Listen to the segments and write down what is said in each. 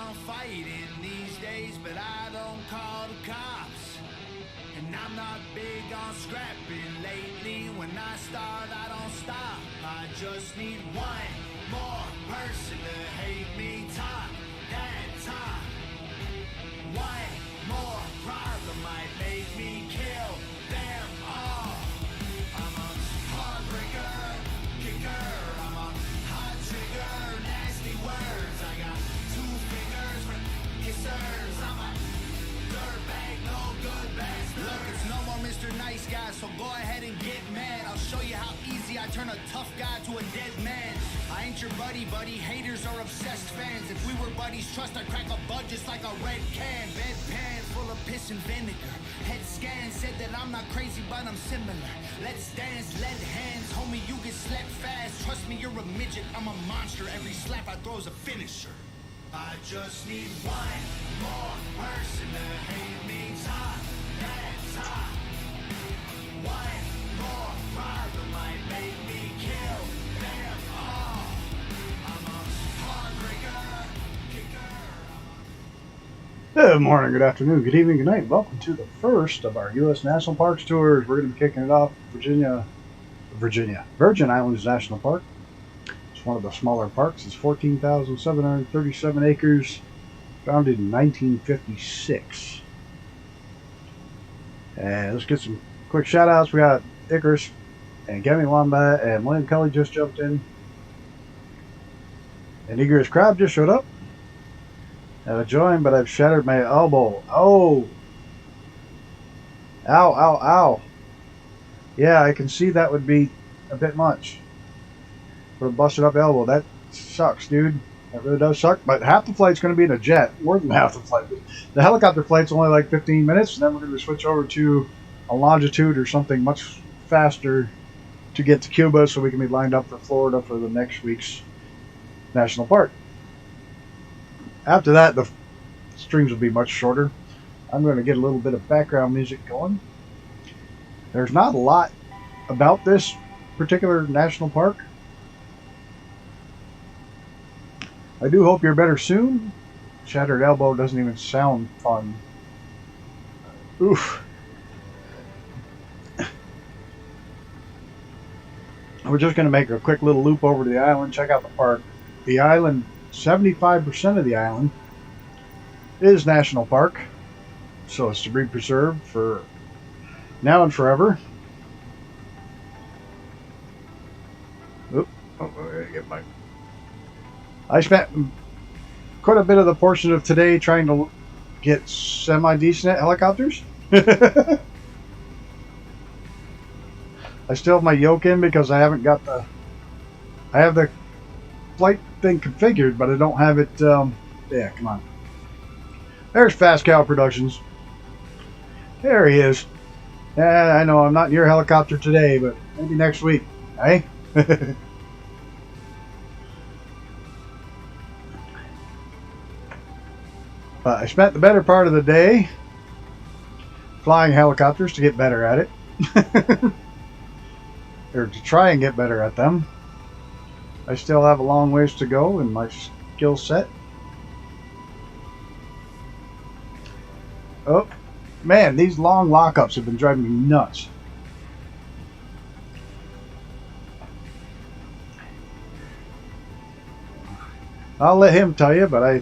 on fighting these days, but I don't call the cops. And I'm not big on scrapping lately. When I start, I don't stop. I just need one more person to hate me. Talk that talk. One more problem might make me kill them all. I'm a heartbreaker, kicker. I'm a hot trigger, nasty words. I got 2 fingers for kissers. I'm a dirtbag, no good bastard. Look, it's no more Mr. Nice Guy, so go ahead and get mad. I'll show you how easy I turn a tough guy to a dead man. I ain't your buddy. Haters are obsessed fans. If we were buddies, trust I'd crack a bud just like a red can. Bedpan full of piss and vinegar. Head scan said that I'm not crazy, but I'm similar. Let's dance, lead hands, homie, you get slapped fast. Trust me, you're a midget, I'm a monster. Every slap I throw is a finisher. I just need one more person to hate me. Talk that talk. One more problem might make me kill them all. I'm a heartbreaker, kicker. Good morning, good afternoon, good evening, good night. Welcome to the first of our U.S. National Parks tours. We're going to be kicking it off Virgin Islands National Park. It's one of the smaller parks. It's 14,737 acres, founded in 1956. And let's get some quick shout outs. We got Icarus and Gabby Wombat and William Kelly just jumped in. And Icarus Crab just showed up. I've joined, but I've shattered my elbow. Oh! Ow, ow, ow. Yeah, I can see that would be a bit much for a busted up elbow. That sucks, dude. That really does suck. But half the flight's going to be in a jet. More than half the flight. The helicopter flight's only like 15 minutes, and then we're going to switch over to a longitude or something much faster to get to Cuba so we can be lined up for Florida for the next week's national park. After that, the streams will be much shorter. I'm going to get a little bit of background music going. There's not a lot about this particular national park. I do hope you're better soon. Shattered elbow doesn't even sound fun. Oof. We're just going to make a quick little loop over to the island, check out the park. The island, 75% of the island is national park, so it's to be preserved for now and forever. I spent quite a bit of the portion of today trying to get semi-decent helicopters. I still have my yoke in because I haven't got I have the flight thing configured, but I don't have it, yeah, come on. There's Fast Cow Productions. There he is. Yeah, I know I'm not in your helicopter today, but maybe next week, eh? But I spent the better part of the day flying helicopters to get better at it. Or to try and get better at them. I still have a long ways to go in my skill set. Oh, man, these long lockups have been driving me nuts. I'll let him tell you, but I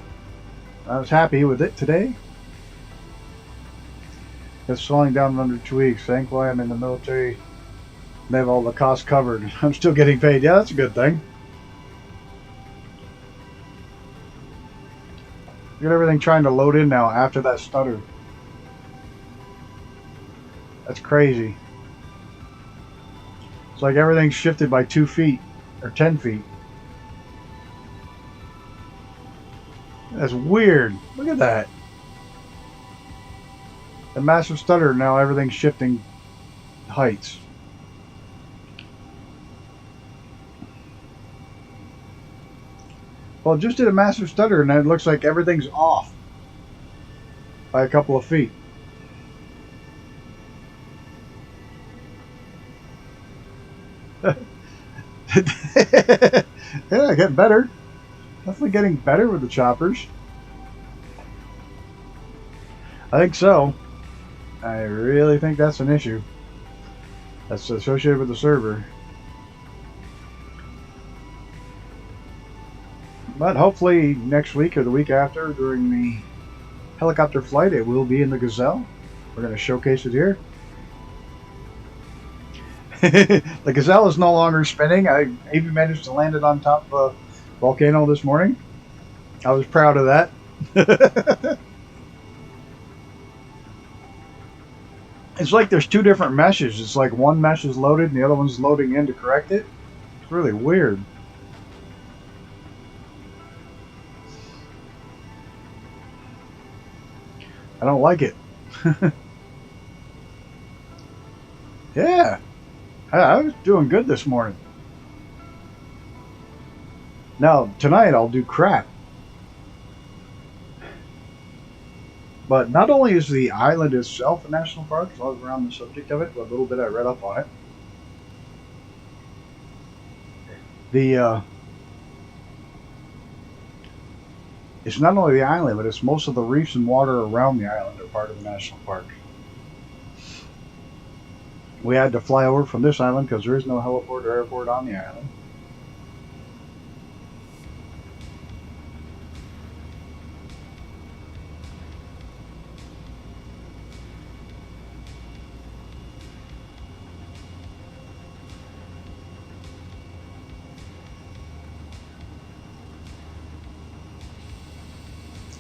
was happy with it today. It's slowing down in under 2 weeks. Thankfully, I'm in the military. They have all the costs covered. I'm still getting paid. Yeah, that's a good thing. Get everything trying to load in now after that stutter. That's crazy. It's like everything's shifted by 2 feet or 10 feet. That's weird. Look at that. The massive stutter, now everything's shifting heights. Well, just did a massive stutter and it looks like everything's off by a couple of feet. Yeah, getting better. Definitely getting better with the choppers. I think so. I really think that's an issue. That's associated with the server. But hopefully next week or the week after, during the helicopter flight, it will be in the Gazelle. We're going to showcase it here. The Gazelle is no longer spinning. I even managed to land it on top of a volcano this morning. I was proud of that. It's like there's two different meshes. It's like one mesh is loaded and the other one's loading in to correct it. It's really weird. I don't like it. Yeah. I was doing good this morning. Now, tonight I'll do crap. But not only is the island itself a national park, as I was around the subject of it, but a little bit I read up on it. It's not only the island, but it's most of the reefs and water around the island are part of the national park. We had to fly over from this island because there is no heliport or airport on the island.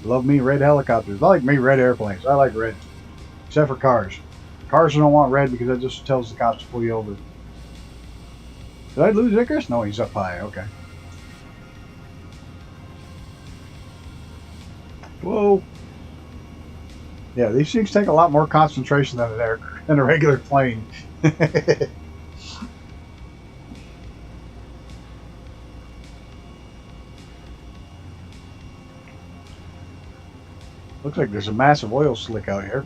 Love me red helicopters. I like me red airplanes. I like red. Except for cars. Cars don't want red because that just tells the cops to pull you over. Did I lose Icarus? No, he's up high. Okay. Whoa. Yeah, these things take a lot more concentration than a regular plane. Looks like there's a massive oil slick out here.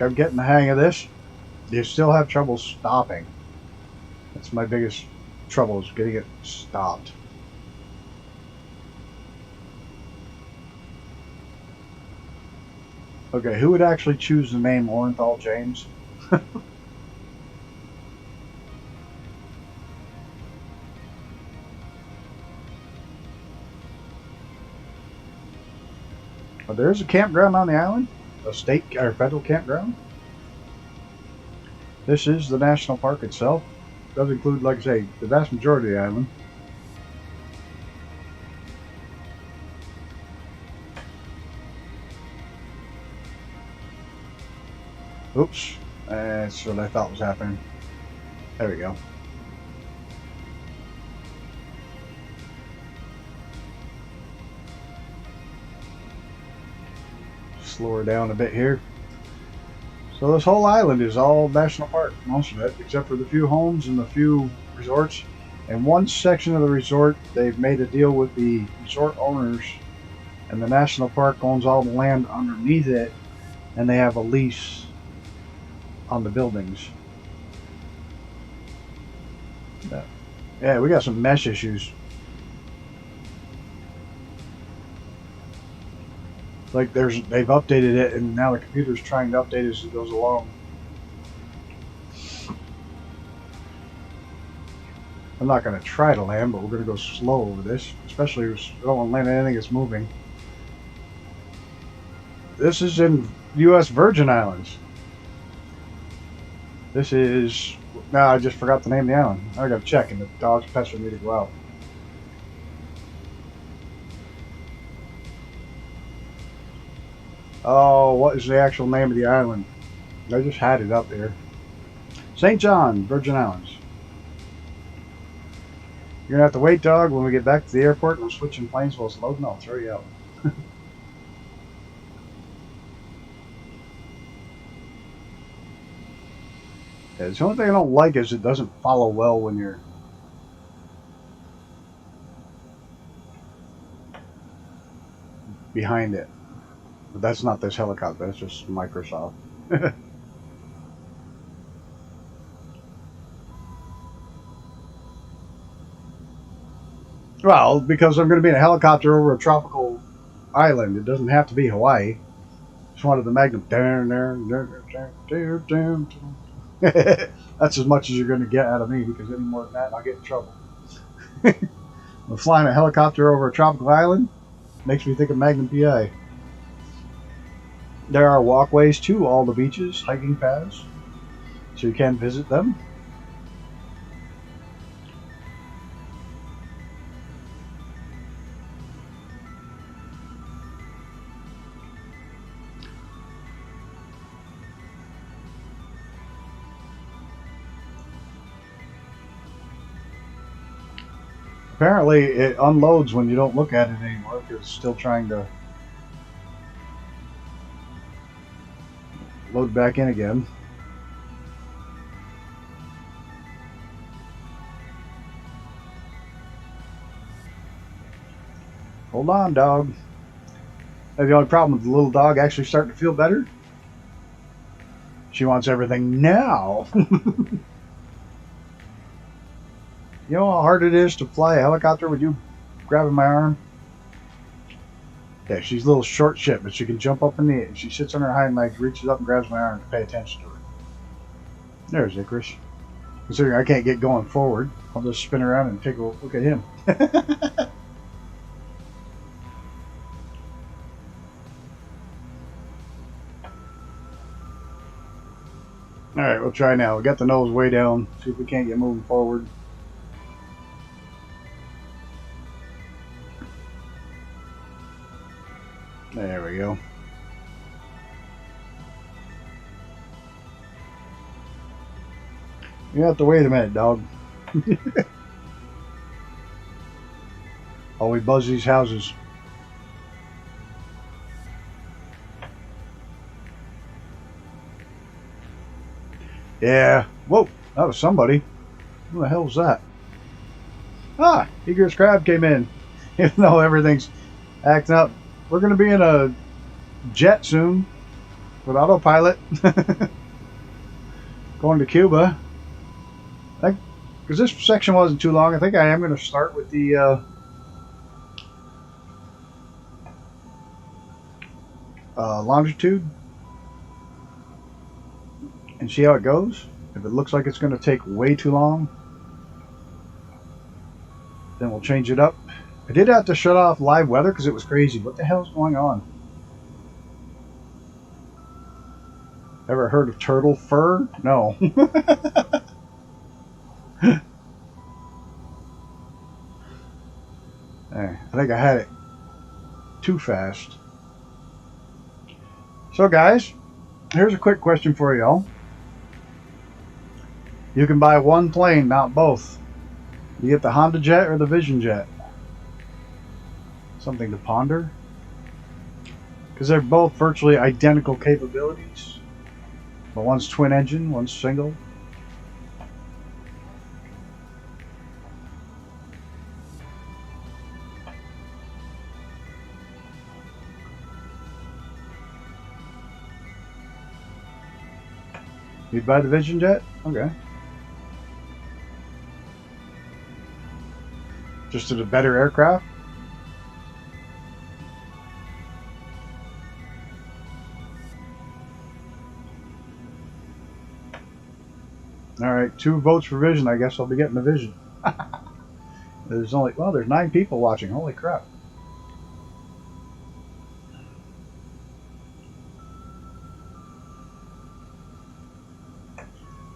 I'm getting the hang of this. You still have trouble stopping. That's my biggest trouble, is getting it stopped. Okay, who would actually choose the name Orenthal James? Oh, there's a campground on the island? A state or federal campground? This is the national park itself. It does include, like I say, the vast majority of the island. Oops, that's what I thought was happening. There we go. Slow her down a bit here. So this whole island is all national park, most of it, except for the few homes and the few resorts. And one section of the resort, they've made a deal with the resort owners, and the national park owns all the land underneath it, and they have a lease on the buildings. Yeah, we got some mesh issues. Like they've updated it, and now the computer's trying to update it as it goes along. I'm not going to try to land, but we're going to go slow over this, especially if I don't want to land anything that's moving. This is in U.S. Virgin Islands. This is... No, I just forgot the name of the island. I got to check, and the dog's pestering me to go out. Oh, what is the actual name of the island? I just had it up there. St. John, Virgin Islands. You're going to have to wait, dog. When we get back to the airport, we're switching planes while it's loading. I'll throw you out. Yeah, the only thing I don't like is it doesn't follow well when you're... behind it. But that's not this helicopter, that's just Microsoft. Well, because I'm going to be in a helicopter over a tropical island. It doesn't have to be Hawaii. Just wanted the Magnum. That's as much as you're going to get out of me, because any more than that, I'll get in trouble. We're flying a helicopter over a tropical island. Makes me think of Magnum PI. There are walkways to all the beaches, hiking paths, so you can visit them. Apparently, it unloads when you don't look at it anymore, because it's still trying to load back in again. Hold on, dog. The only problem with the little dog actually starting to feel better. She wants everything now. You know how hard it is to fly a helicopter with you grabbing my arm? Yeah, she's a little short shit, but she can jump up in the air. She sits on her hind legs, reaches up and grabs my arm to pay attention to her. There's Icarus. Considering I can't get going forward, I'll just spin around and take a look at him. Alright, we'll try now. We got the nose way down. See if we can't get moving forward. There we go. You have to wait a minute, dog. Oh, we buzz these houses. Yeah. Whoa, that was somebody. Who the hell was that? Ah, Egress Crab came in. Even though everything's acting up. We're going to be in a jet soon with autopilot. Going to Cuba. Because this section wasn't too long, I think I am going to start with the longitude and see how it goes. If it looks like it's going to take way too long, then we'll change it up. I did have to shut off live weather because it was crazy. What the hell is going on? Ever heard of turtle fur? No. I think I had it too fast. So guys, here's a quick question for y'all. You can buy one plane, not both. You get the Honda Jet or the Vision Jet. Something to ponder. Because they're both virtually identical capabilities. But one's twin engine, one's single. You'd buy the Vision Jet? Okay. Just as a better aircraft? Alright, 2 votes for Vision. I guess I'll be getting the Vision. There's 9 people watching. Holy crap.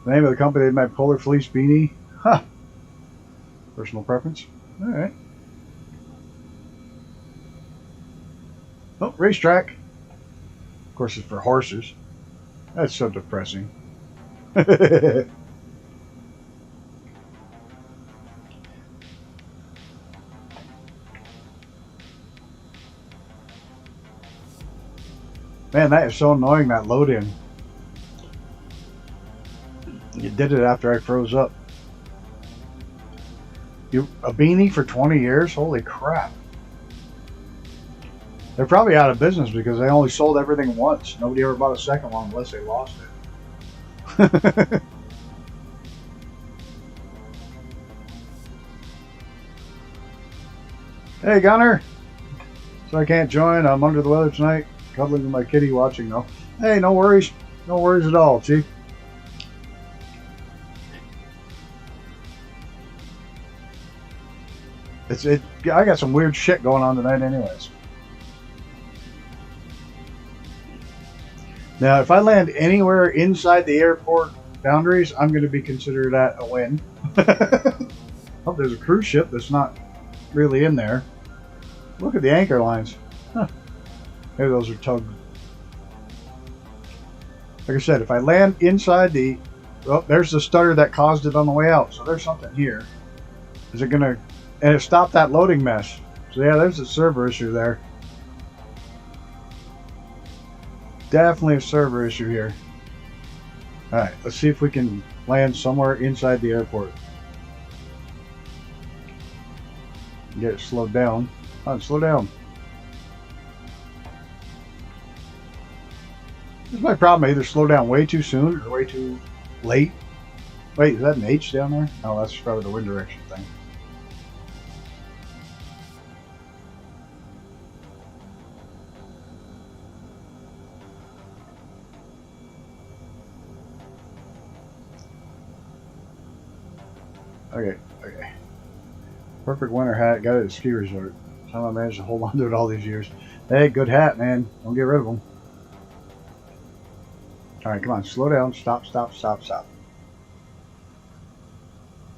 The name of the company that made Polar Fleece Beanie. Huh. Personal preference. Alright. Oh, racetrack. Of course, it's for horses. That's so depressing. Man, that is so annoying, that load in. You did it after I froze up. A beanie for 20 years? Holy crap. They're probably out of business because they only sold everything once. Nobody ever bought a second one unless they lost it. Hey, Gunner. So I can't join. I'm under the weather tonight. Cuddling with my kitty watching though. Hey, no worries. No worries at all, Chief. I got some weird shit going on tonight anyways. Now, if I land anywhere inside the airport boundaries, I'm going to be considered that a win. Oh, there's a cruise ship that's not really in there. Look at the anchor lines. Huh. Maybe those are tugged. Like I said, if I land inside the... Well, there's the stutter that caused it on the way out. So there's something here. Is it going to... And it stopped that loading mess. So yeah, there's a server issue there. Definitely a server issue here. Alright, let's see if we can land somewhere inside the airport. Get it slowed down. Oh, slow down. This is my problem. I either slow down way too soon or way too late. Wait, is that an H down there? Oh, that's probably the wind direction thing. Okay. Perfect winter hat. Got it at a ski resort. Somehow I managed to hold on to it all these years. Hey, good hat, man. Don't get rid of them. Alright, come on. Slow down. Stop.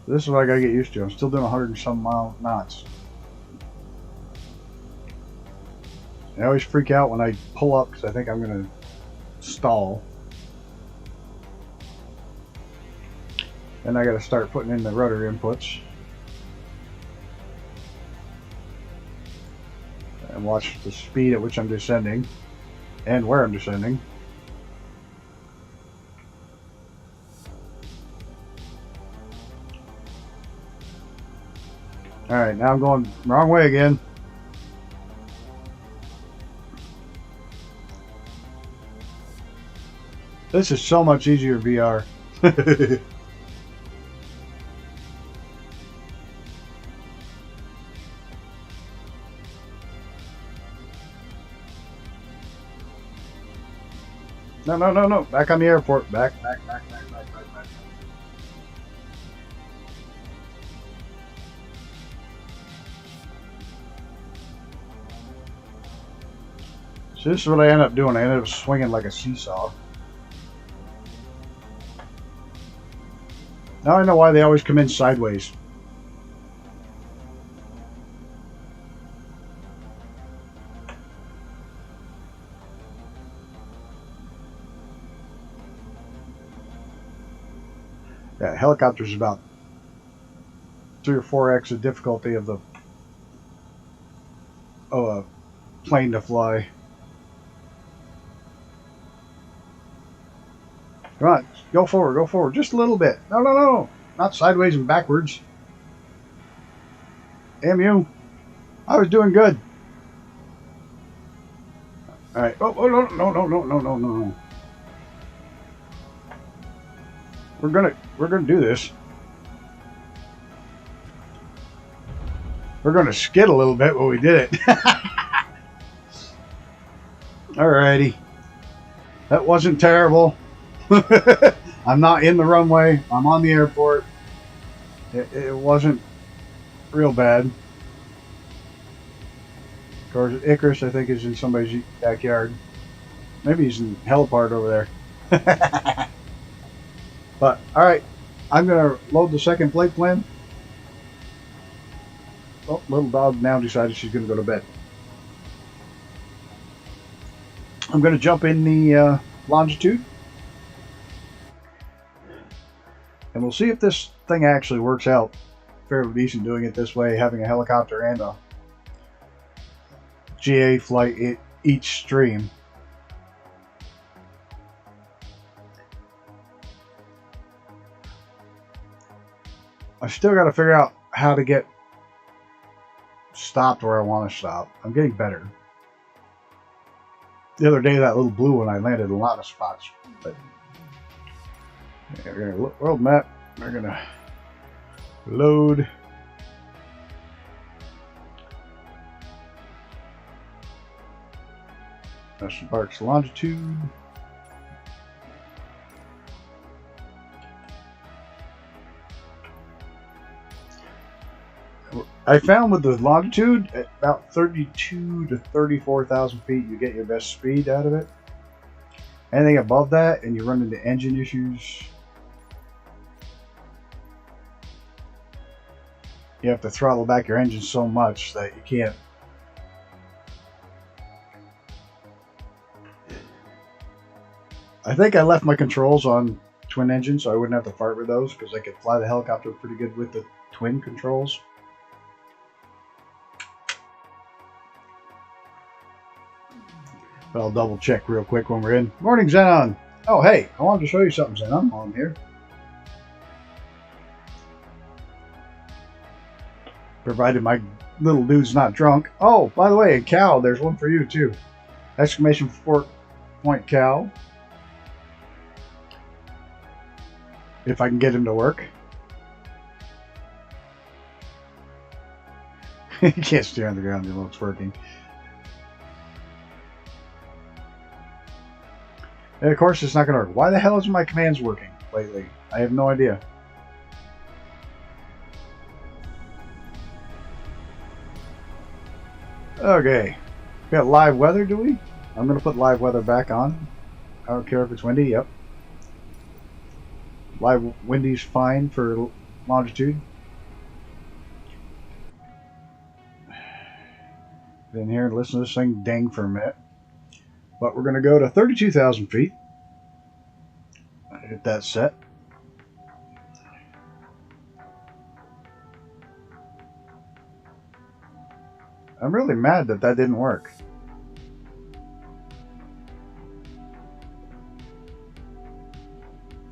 This is what I gotta get used to. I'm still doing 100 and some knots. I always freak out when I pull up because I think I'm gonna stall. Then I gotta start putting in the rudder inputs. And watch the speed at which I'm descending. And where I'm descending. Alright, now I'm going the wrong way again. This is so much easier VR. No. Back on the airport. Back. So this is what I ended up doing. I ended up swinging like a seesaw. Now I know why they always come in sideways. Yeah, helicopter's about 3 or 4x the difficulty of a plane to fly. Come on, go forward, just a little bit. No, not sideways and backwards. Damn you! I was doing good. All right. Oh no. We're gonna do this. We're gonna skid a little bit when we did it. Alrighty. That wasn't terrible. I'm not in the runway. I'm on the airport. It wasn't real bad. Of course, Icarus, I think, is in somebody's backyard. Maybe he's in heliport over there. But, alright, I'm going to load the second flight plan. Oh, little dog now decided she's going to go to bed. I'm going to jump in the longitude. And we'll see if this thing actually works out fairly decent doing it this way, having a helicopter and a GA flight each stream. I still got to figure out how to get stopped where I want to stop. I'm getting better. the other day, that little blue one, I landed in a lot of spots. But yeah, we're gonna look world map. We're gonna load. National Park's longitude. I found with the longitude, at about 32 to 34,000 feet, you get your best speed out of it. Anything above that, and you run into engine issues, you have to throttle back your engine so much that you can't. I think I left my controls on twin engine so I wouldn't have to fart with those, because I could fly the helicopter pretty good with the twin controls. But I'll double check real quick when we're in. Morning, Xenon. Oh, hey, I wanted to show you something, Xenon, while I'm here. Provided my little dude's not drunk. Oh, by the way, Cal, there's one for you, too. Exclamation point Cal. If I can get him to work. He can't stay on the ground until it's working. And of course, it's not going to work. Why the hell isn't my commands working lately? I have no idea. Okay. We got live weather, do we? I'm going to put live weather back on. I don't care if it's windy. Yep. Live windy's fine for longitude. Get in here and listen to this thing dang for a minute. But we're going to go to 32,000 feet. Get that set. I'm really mad that that didn't work.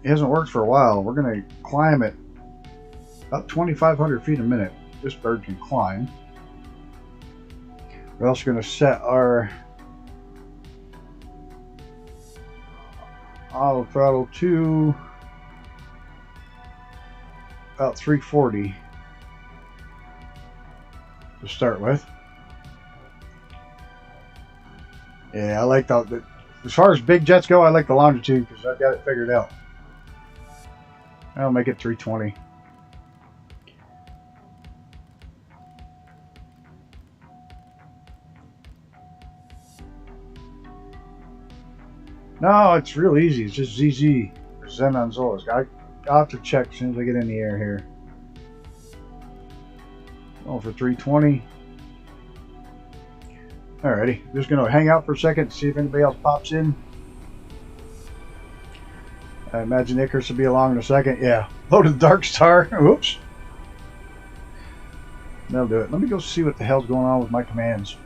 It hasn't worked for a while. We're going to climb it about 2,500 feet a minute. This bird can climb. We're also going to set our auto throttle to about 340 to start with. Yeah, I like that. As far as big jets go, I like the longitude because I've got it figured out. I'll make it 320. No, it's real easy. It's just ZZ or Xenon Zolas. I'll have to check as soon as I get in the air here. Oh, for 320. Alrighty, just gonna hang out for a second, see if anybody else pops in. I imagine Icarus will be along in a second. Yeah, loaded Dark Star. Whoops. That'll do it. Let me go see what the hell's going on with my commands.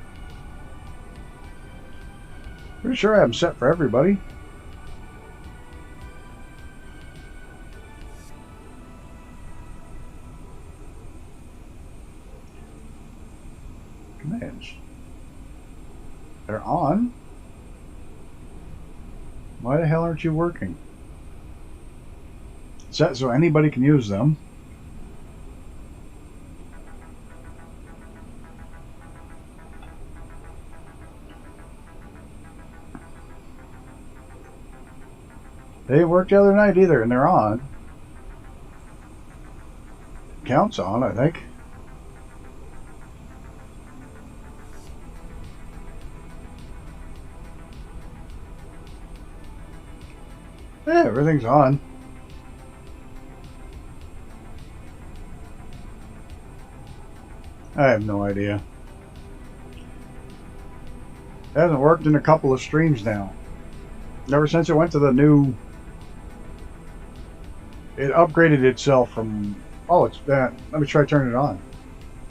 Pretty sure I have them set for everybody. Commands. They're on. Why the hell aren't you working? Set so anybody can use them. They didn't work the other night either, and they're on. Counts on, I think. Yeah, everything's on. I have no idea. It hasn't worked in a couple of streams now. Ever since it went to the new... It upgraded itself from... Oh, it's that. Let me try turning it on.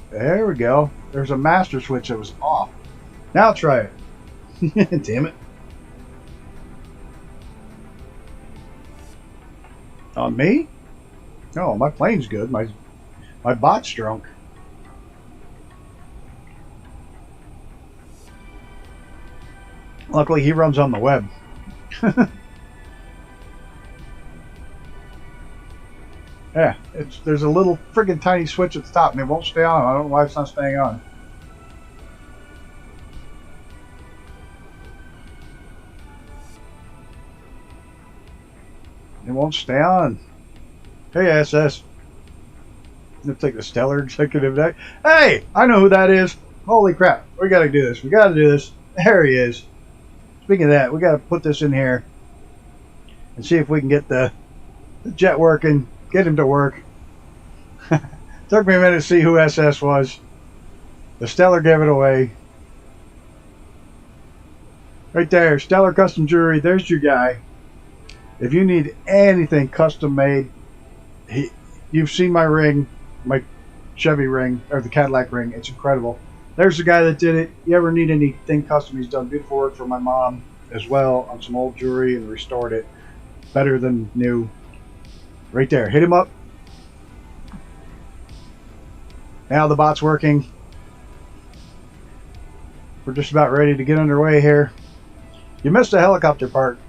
There we go. There's a master switch that was off. Now try it. Damn it. On me? No, my plane's good. My bot's drunk. Luckily, he runs on the web. Yeah, there's a little friggin' tiny switch at the top, and it won't stay on. I don't know why it's not staying on. It won't stay on. Hey, SS. Looks like the Stellar Executive Deck. Hey, I know who that is. Holy crap. We gotta do this. We gotta do this. There he is. Speaking of that, we gotta put this in here and see if we can get the jet working. Get him to work. Took me a minute to see who SS was. The Stellar gave it away. Right there. Stellar Custom Jewelry. There's your guy. If you need anything custom made, you've seen my ring, my Chevy ring, or the Cadillac ring. It's incredible. There's the guy that did it. You ever need anything custom, he's done beautiful work for my mom as well on some old jewelry and restored it. Better than new. Right there. Hit him up. Now the bot's working. We're just about ready to get underway here. You missed the helicopter part.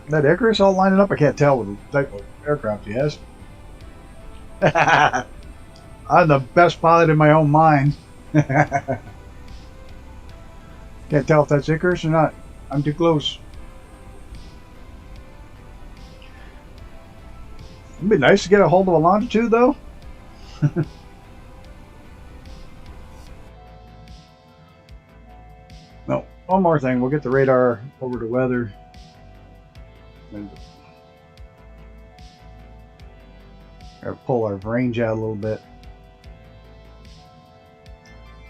That Icarus all lining up? I can't tell with the type of aircraft he has. I'm the best pilot in my own mind. Can't tell if that's Icarus or not. I'm too close. It'd be nice to get a hold of a longitude, though. No, one more thing. We'll get the radar over to weather. And pull our range out a little bit.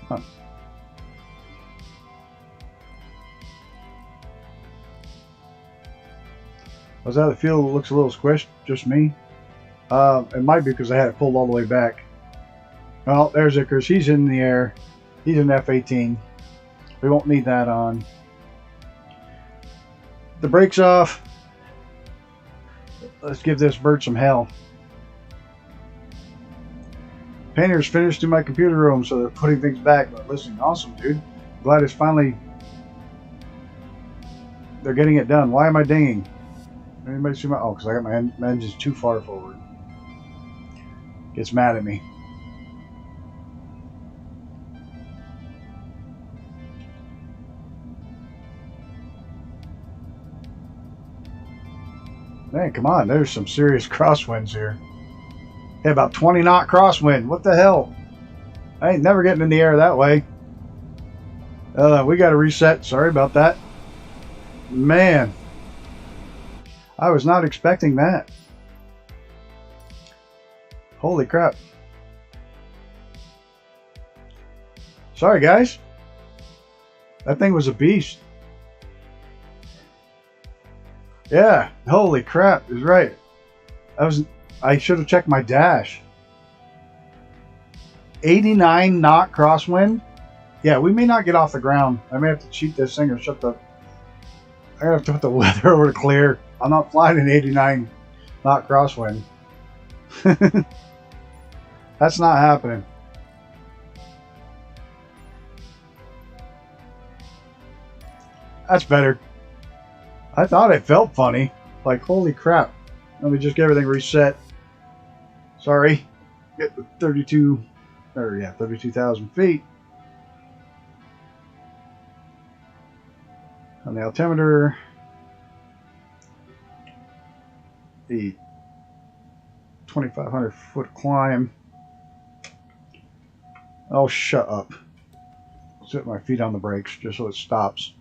Huh. Was that the field that looks a little squished? Just me? It might be because I had it pulled all the way back. Well, there's Icarus. He's in the air. He's an F-18. We won't need that on. The brakes off. Let's give this bird some hell. Painter's finished in my computer room, so they're putting things back. But listen, awesome, dude. Glad it's finally... They're getting it done. Why am I dinging? Anybody see my... Oh, because I got my engines too far forward. Gets mad at me. Man, come on. There's some serious crosswinds here. Hey, about 20 knot crosswind. What the hell? I ain't never getting in the air that way. We got to reset. Sorry about that. Man. I was not expecting that. Holy crap. Sorry, guys. That thing was a beast. Yeah, holy crap, is right. I should have checked my dash. 89 knot crosswind. Yeah, we may not get off the ground. I may have to cheat this thing or shut the... I have to put the weather over to clear. I'm not flying an 89 knot crosswind. That's not happening. That's better. I thought it felt funny. Like, holy crap. Let me just get everything reset. Sorry. Get the 32,000 feet. On the altimeter. The 2,500 foot climb. Oh, shut up. Set my feet on the brakes just so it stops.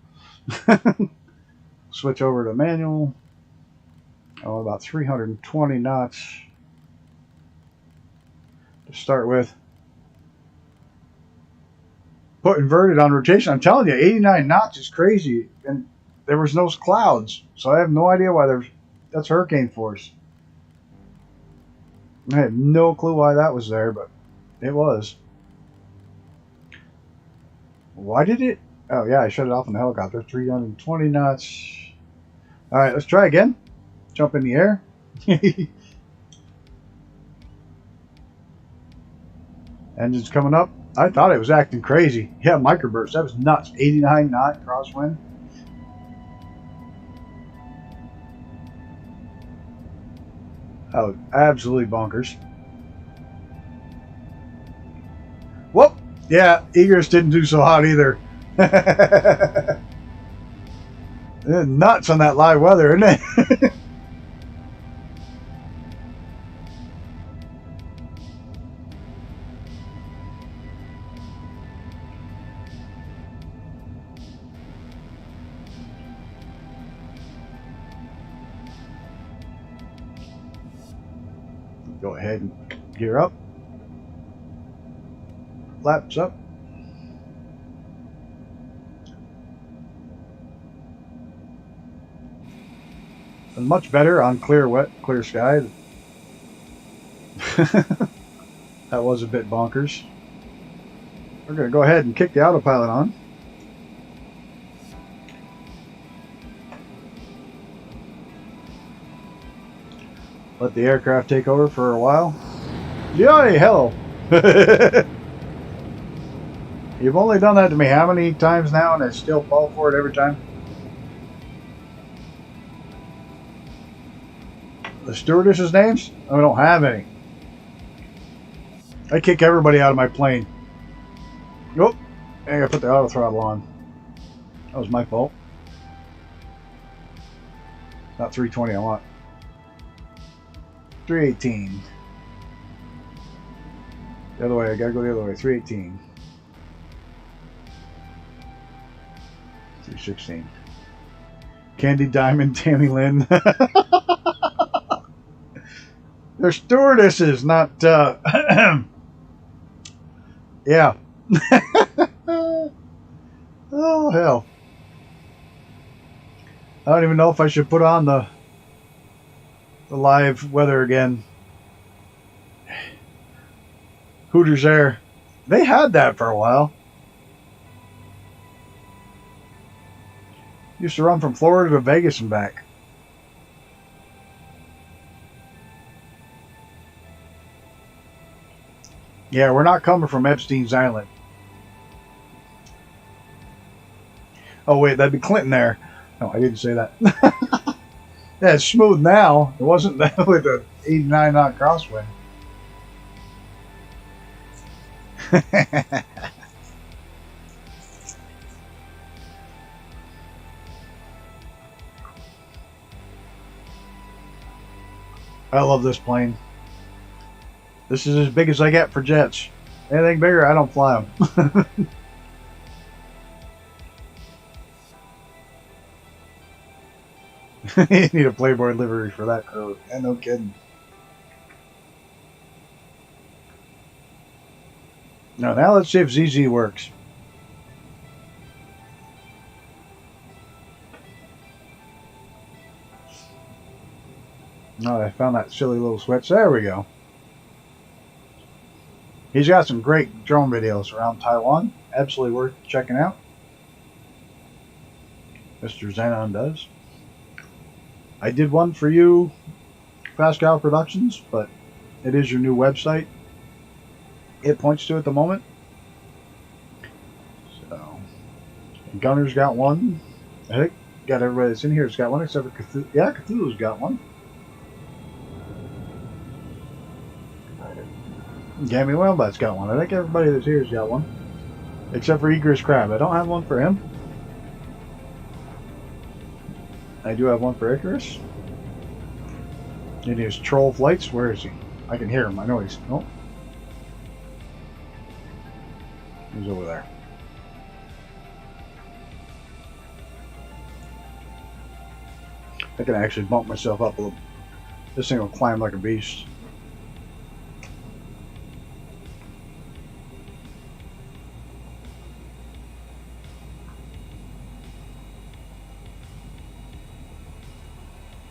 Switch over to manual. Oh, about 320 knots to start with. Put inverted on rotation. I'm telling you, 89 knots is crazy. And there was no clouds. So I have no idea why there's... That's hurricane force. I have no clue why that was there, but it was. Why did it? Oh, yeah, I shut it off in the helicopter. 320 knots. All right, let's try again. jump in the air. Engine's coming up. I thought it was acting crazy. Yeah, microburst. That was nuts. 89 knot crosswind. Oh, absolutely bonkers. Whoop! Yeah, Egress didn't do so hot either. Nuts on that live weather, isn't it? Go ahead and gear up. Flaps up. And much better on clear, wet, clear sky. That was a bit bonkers. We're going to go ahead and kick the autopilot on. Let the aircraft take over for a while. Yay, hello. You've only done that to me how many times now, and I still fall for it every time? The stewardesses' names? I don't have any. I kick everybody out of my plane. Nope. I gotta put the auto throttle on. That was my fault. Not 320 I want. 318. The other way, I gotta go the other way. 318. 316. Candy Diamond, Tammy Lynn. They're stewardesses, not, yeah. Oh, hell. I don't even know if I should put on the live weather again. Hooters Air. They had that for a while. Used to run from Florida to Vegas and back. Yeah, we're not coming from Epstein's Island. Oh, wait, that'd be Clinton there. No, I didn't say that. Yeah, it's smooth now. It wasn't that with the 89 knot crosswind. I love this plane. This is as big as I get for jets. Anything bigger, I don't fly them. You need a Playboy livery for that code. Yeah, no kidding. Now let's see if ZZ works. Oh, I found that silly little switch. There we go. He's got some great drone videos around Taiwan. Absolutely worth checking out. Mr. Xenon does. I did one for you, Pascal Productions, but it is your new website. It points to at the moment. So, Gunner's got one. I think got everybody that's in here has got one except for Cthulhu. Yeah, Cthulhu's got one. Gammy Whalebutt's got one. I think everybody that's here's got one. Except for Egress Crab. I don't have one for him. I do have one for Icarus. And his troll flights. Where is he? I can hear him. I know he's... Oh. He's over there. I can actually bump myself up a little. This thing will climb like a beast.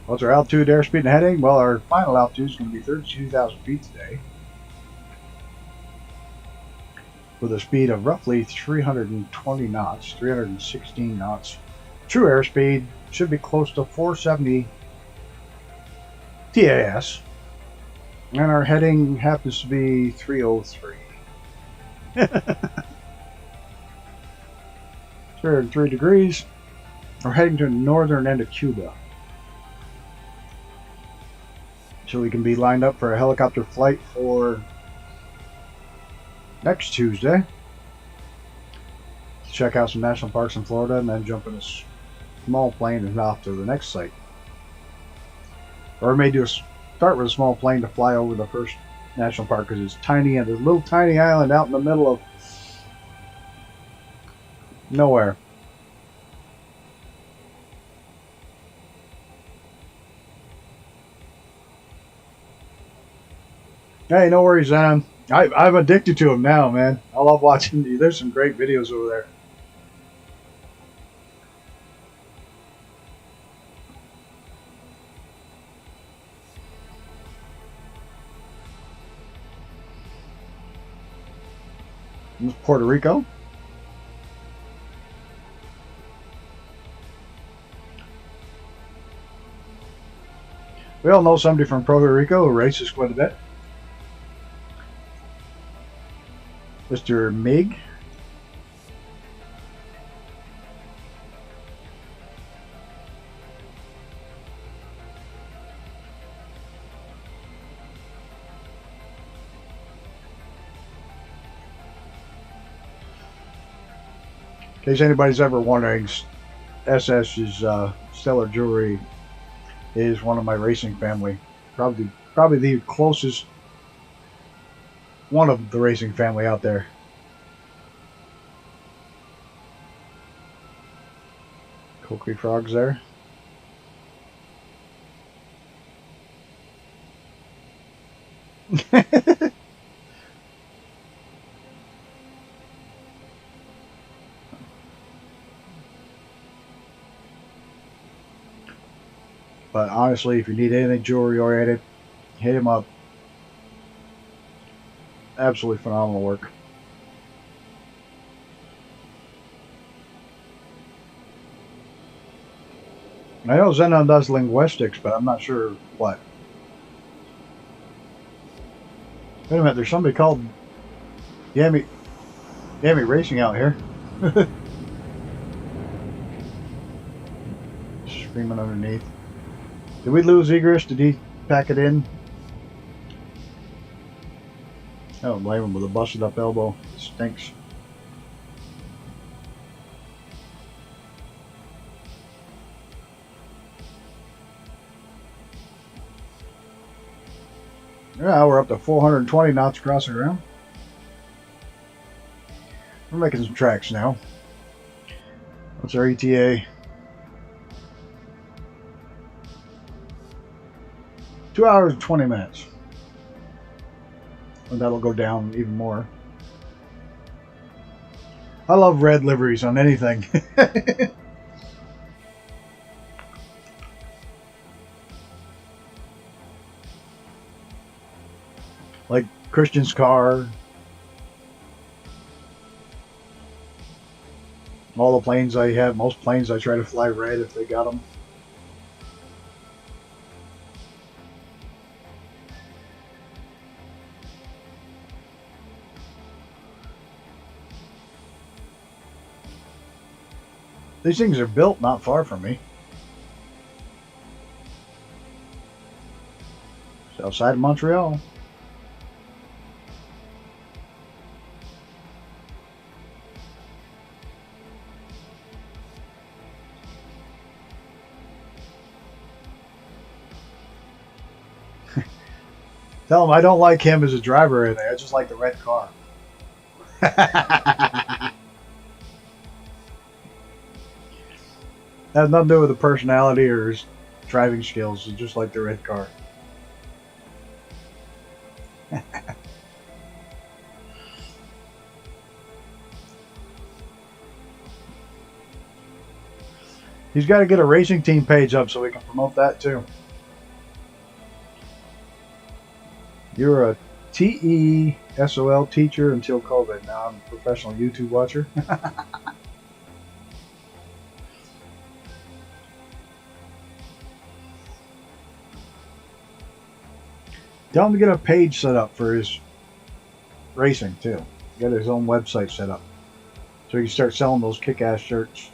What's our altitude, airspeed, and heading? Well, our final altitude is going to be 32,000 feet today, with a speed of roughly 320 knots, 316 knots. True airspeed should be close to 470 TAS. And our heading happens to be 303. 3 degrees. We're heading to the northern end of Cuba. So we can be lined up for a helicopter flight for next Tuesday. To check out some national parks in Florida and then jump in a small plane and off to the next site. Or we may start with a small plane to fly over the first national park because it's tiny and there's a little tiny island out in the middle of nowhere. Hey, no worries, Zen. I'm addicted to him now, man. I love watching you. There's some great videos over there. This is Puerto Rico. We all know somebody from Puerto Rico who races quite a bit. Mr. Mig. In case anybody's ever wondering, SS's Stellar Jewelry is one of my racing family. Probably the closest one of the racing family out there. Coakley frogs there. But honestly, if you need anything jewelry oriented, hit him up. Absolutely phenomenal work. I know Zenon does linguistics, but I'm not sure what. Wait a minute, there's somebody called Yami Racing out here. Screaming underneath. Did we lose Egress? Did he pack it in? I don't blame him with a busted up elbow. It stinks. Yeah, we're up to 420 knots across the ground. We're making some tracks now. What's our ETA? 2 hours and 20 minutes. And that'll go down even more. I love red liveries on anything. Like Christian's car. All the planes I have, most planes I try to fly red if they got them. These things are built not far from me. It's outside of Montreal. Tell him I don't like him as a driver or anything. I just like the red car. Has nothing to do with the personality or his driving skills. It's just like the red car. He's got to get a racing team page up so we can promote that too. You're a TESOL teacher until COVID. Now I'm a professional YouTube watcher. Tell him to get a page set up for his racing too. Get his own website set up so he can start selling those kick-ass shirts.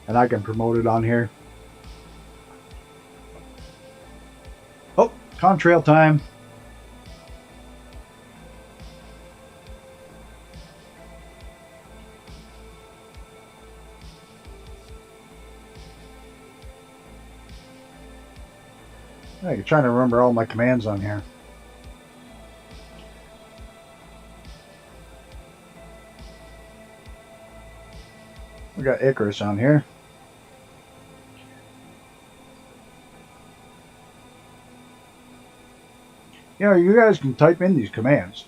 And I can promote it on here. Oh, contrail time. I'm trying to remember all my commands on here. We got Icarus on here. You know, you guys can type in these commands.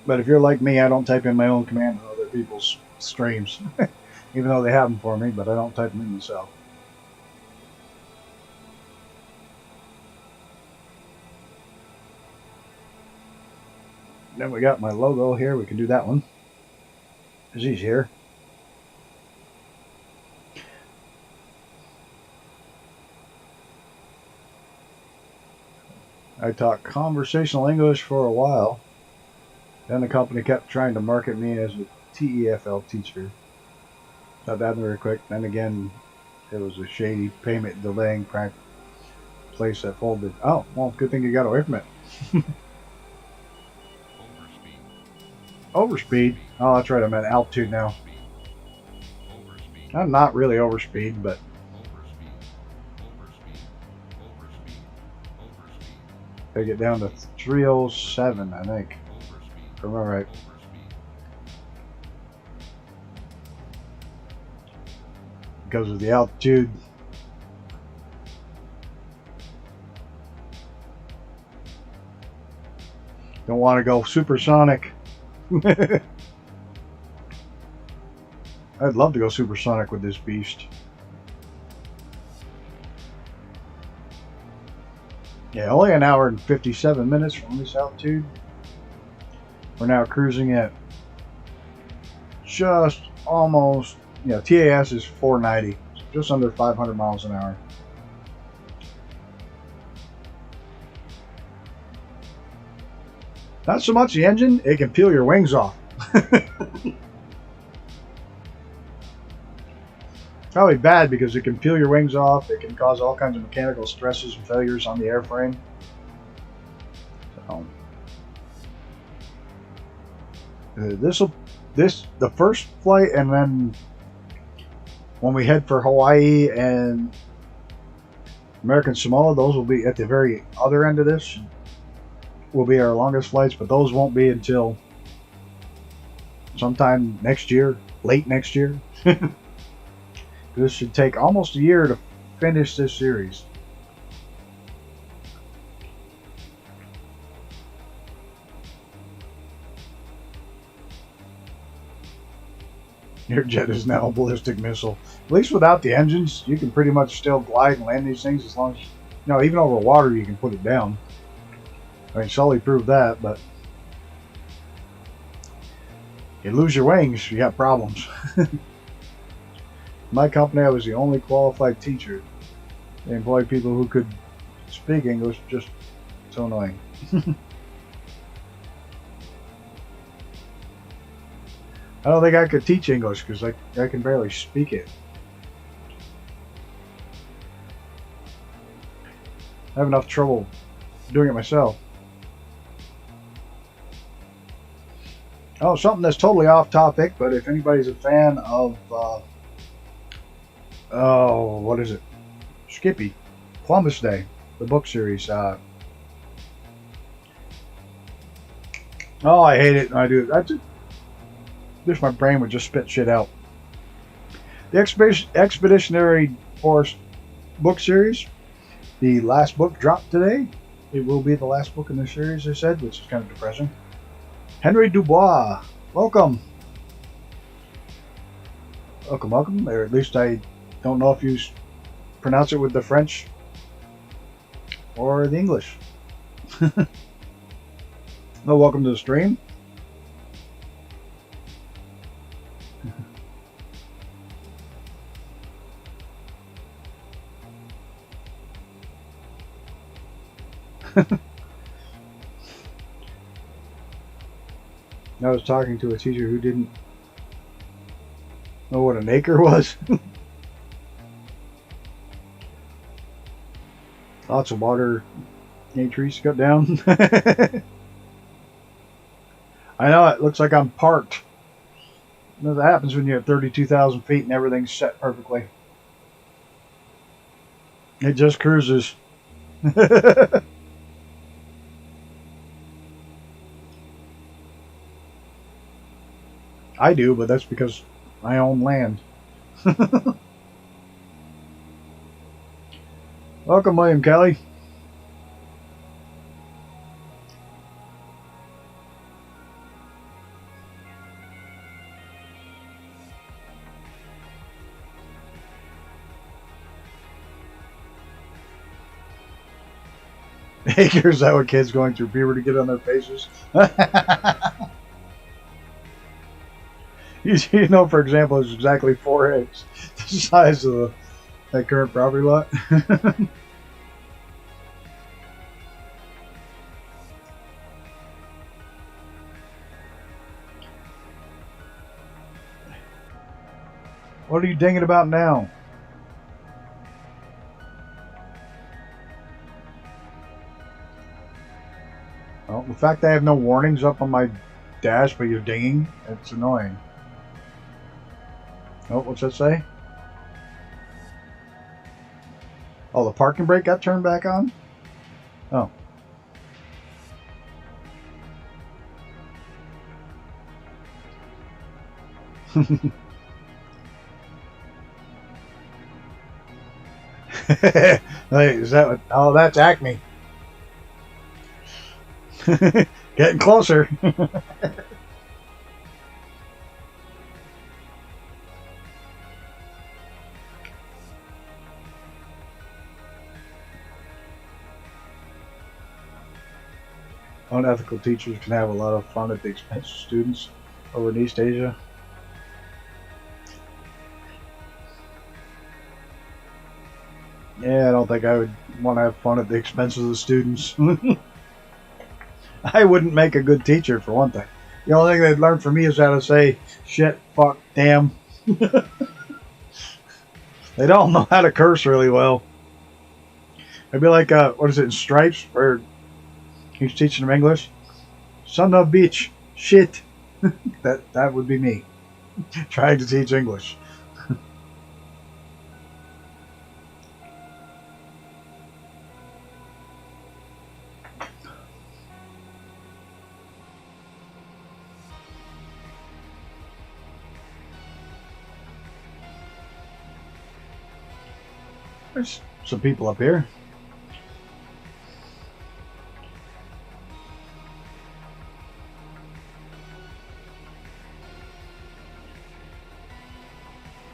But if you're like me, I don't type in my own command on other people's streams. Even though they have them for me, but I don't type them in myself. Then we got my logo here. We can do that one. He's here. I taught conversational English for a while. Then the company kept trying to market me as a TEFL teacher. Got that very quick. Then again, it was a shady payment delaying place that folded. Oh, well, good thing you got away from it. Overspeed. Oh, that's right. I'm at altitude now. I'm not really overspeed, but I get down to 307, I think. If I remember right. Because of the altitude. Don't want to go supersonic. I'd love to go supersonic with this beast. Yeah, only an hour and 57 minutes from this altitude. We're now cruising at just almost, yeah, TAS is 490, so just under 500 miles an hour. Not so much the engine, it can peel your wings off. Probably bad because it can peel your wings off. It can cause all kinds of mechanical stresses and failures on the airframe. So, the first flight, and then when we head for Hawaii and American Samoa, those will be at the very other end of this. Will be our longest flights, but those won't be until sometime next year, late next year. This should take almost a year to finish this series. Your jet is now a ballistic missile. At least without the engines, you can pretty much still glide and land these things as long as, even over water you can put it down. I mean, Sully proved that, but you lose your wings, you have problems. My company, I was the only qualified teacher. They employed people who could speak English, just so annoying. I don't think I could teach English because I can barely speak it. I have enough trouble doing it myself. Oh, something that's totally off topic, but if anybody's a fan of, what is it? Skippy, Columbus Day, the book series. I hate it. I wish my brain would just spit shit out. The Expeditionary Force book series. The last book dropped today. It will be the last book in the series, they said, which is kind of depressing. Henry Dubois, welcome. Welcome. Or at least I don't know if you pronounce it with the French or the English. Well, welcome to the stream. I was talking to a teacher who didn't know what an acre was. Lots of water, any trees to cut down. I know, it looks like I'm parked. You know, that happens when you're at 32,000 feet and everything's set perfectly. It just cruises. I do, but that's because I own land. Welcome, William Kelly. Acres, that what kids going through puberty get on their faces? You know, for example, it's exactly 4x the size of that current property lot. What are you dinging about now? Well, the fact that I have no warnings up on my dash, but you're dinging, it's annoying. Oh, what's that say? Oh, the parking brake got turned back on? Oh. Hey, is that what? Oh, that's Acme. Getting closer. Unethical teachers can have a lot of fun at the expense of students over in East Asia. Yeah, I don't think I would want to have fun at the expense of the students. I wouldn't make a good teacher, for one thing. The only thing they'd learn from me is how to say shit, fuck, damn. They don't know how to curse really well. It'd be like, what is it, in Stripes, where he's teaching them English? Son of a bitch, shit. That would be me, trying to teach English. There's some people up here.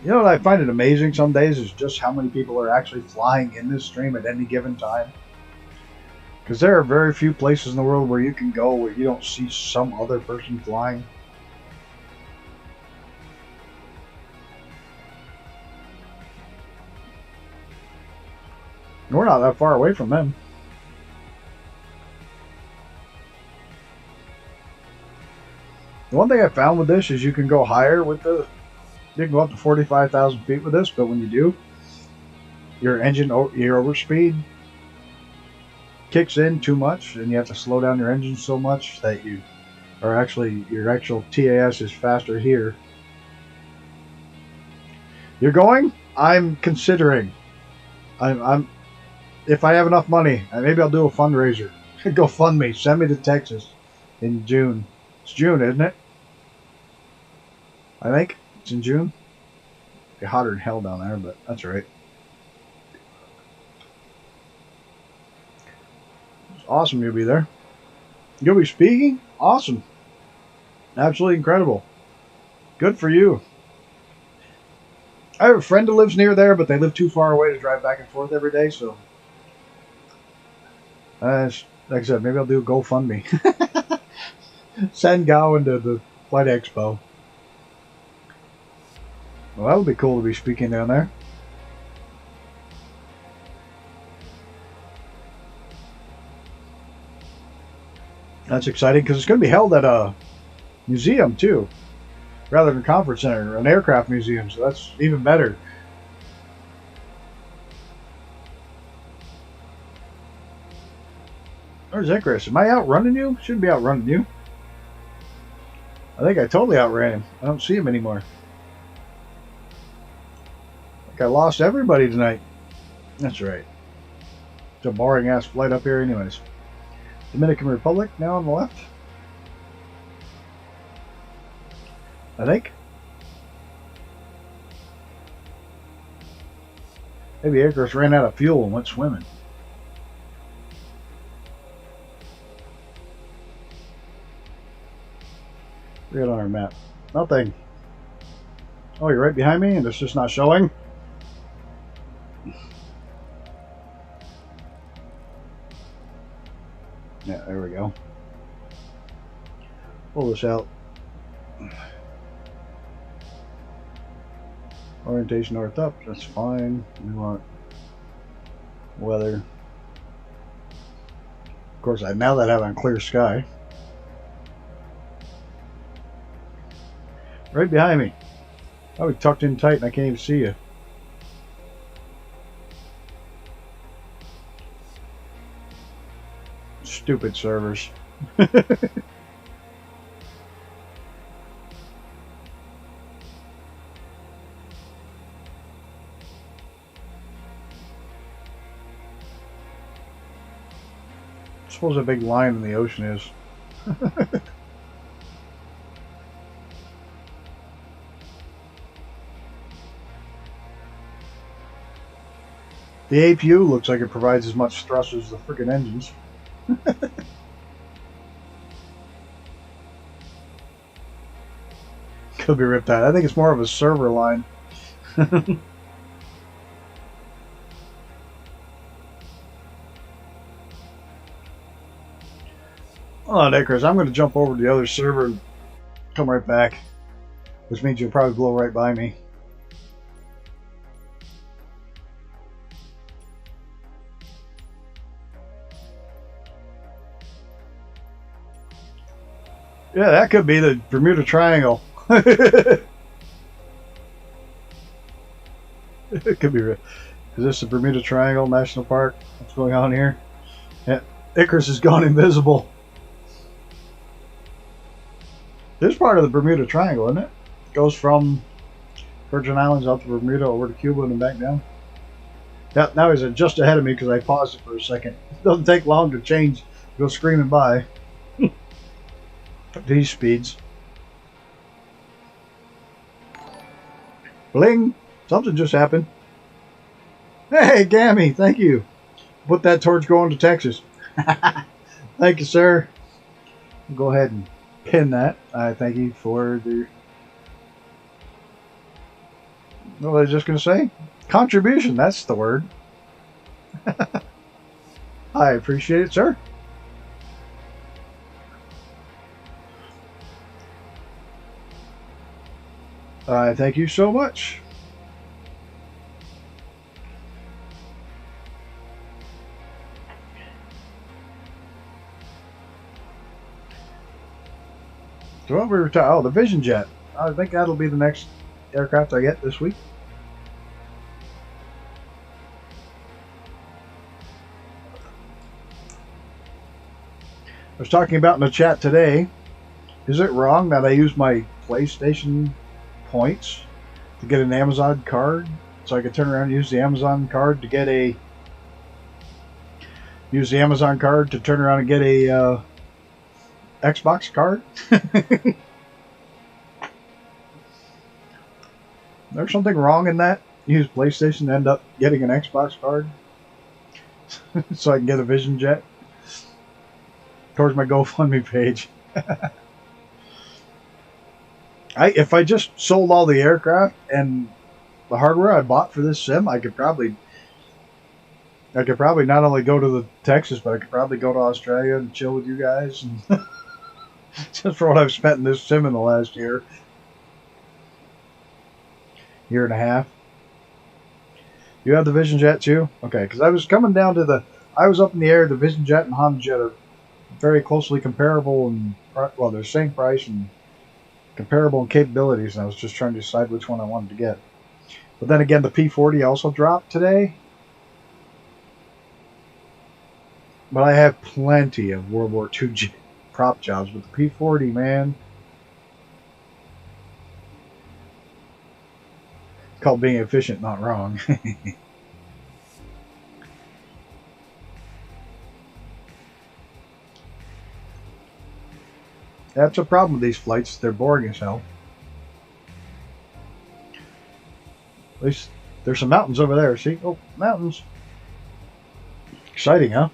You know what I find it amazing some days is just how many people are actually flying in this stream at any given time. Because there are very few places in the world where you can go where you don't see some other person flying. We're not that far away from them. The one thing I found with this is you can go higher with the... You can go up to 45,000 feet with this, but when you do, your engine, your overspeed kicks in too much, and you have to slow down your engine so much that you are actually, your actual TAS is faster here. You're going? I'm considering. I'm if I have enough money, maybe I'll do a fundraiser. GoFundMe. Send me to Texas in June. It's June, isn't it? I think it's in June. It'll be hotter than hell down there, but that's all right. It's awesome you'll be there. You'll be speaking? Awesome. Absolutely incredible. Good for you. I have a friend who lives near there, but they live too far away to drive back and forth every day, so... like I said, maybe I'll do a GoFundMe. Send Gowan to the Flight Expo. Well, that would be cool to be speaking down there. That's exciting because it's going to be held at a museum too, rather than a conference center, an aircraft museum. So that's even better. Where's Icarus? Am I outrunning you? Shouldn't be outrunning you. I think I totally outran him. I don't see him anymore. I think I lost everybody tonight. That's right. It's a boring ass flight up here anyways. Dominican Republic now on the left. I think. Maybe Icarus ran out of fuel and went swimming. Read on our map. Nothing. Oh, you're right behind me and it's just not showing? Yeah, there we go. Pull this out. Orientation north up, that's fine. We want weather. Of course, now that I have on clear sky. Right behind me. Oh, we tucked in tight and I can't even see you. Stupid servers. I suppose a big line in the ocean is. The APU looks like it provides as much thrust as the freaking engines. Could be ripped out. I think it's more of a server line. Oh, Icarus, I'm going to jump over to the other server and come right back. Which means you'll probably blow right by me. Yeah, that could be the Bermuda Triangle. It could be. Is this the Bermuda Triangle National Park? What's going on here? Yeah, Icarus has gone invisible. This is part of the Bermuda Triangle, isn't it? It goes from Virgin Islands out to Bermuda over to Cuba and then back down. Yeah, now he's just ahead of me because I paused it for a second. It doesn't take long to change, go screaming by. These speeds. Bling! Something just happened. Hey, Gammy, thank you. Put that towards going to Texas. Thank you, sir. Go ahead and pin that. I thank you for the... What was I just going to say? Contribution, that's the word. I appreciate it, sir. Thank you so much. So what we were talking, oh, the Vision Jet. I think that'll be the next aircraft I get this week. I was talking about in the chat today, is it wrong that I use my PlayStation points to get an Amazon card, so I could turn around and use the Amazon card to get a turn around and get a Xbox card? There's something wrong in that. Use PlayStation to end up getting an Xbox card so I can get a Vision Jet towards my GoFundMe page. If I just sold all the aircraft and the hardware I bought for this sim, I could probably not only go to the Texas, but I could probably go to Australia and chill with you guys. And just for what I've spent in this sim in the last year and a half. You have the Vision Jet too? Okay, because I was coming down to I was up in the air. The Vision Jet and Honda Jet are very closely comparable and well, they're same price and comparable in capabilities. And I was just trying to decide which one I wanted to get. But then again, the P40 also dropped today. But I have plenty of World War II prop jobs. But the P40, man, it's called being efficient, not wrong. That's a problem with these flights. They're boring as hell. At least there's some mountains over there. See? Oh, mountains. Exciting, huh?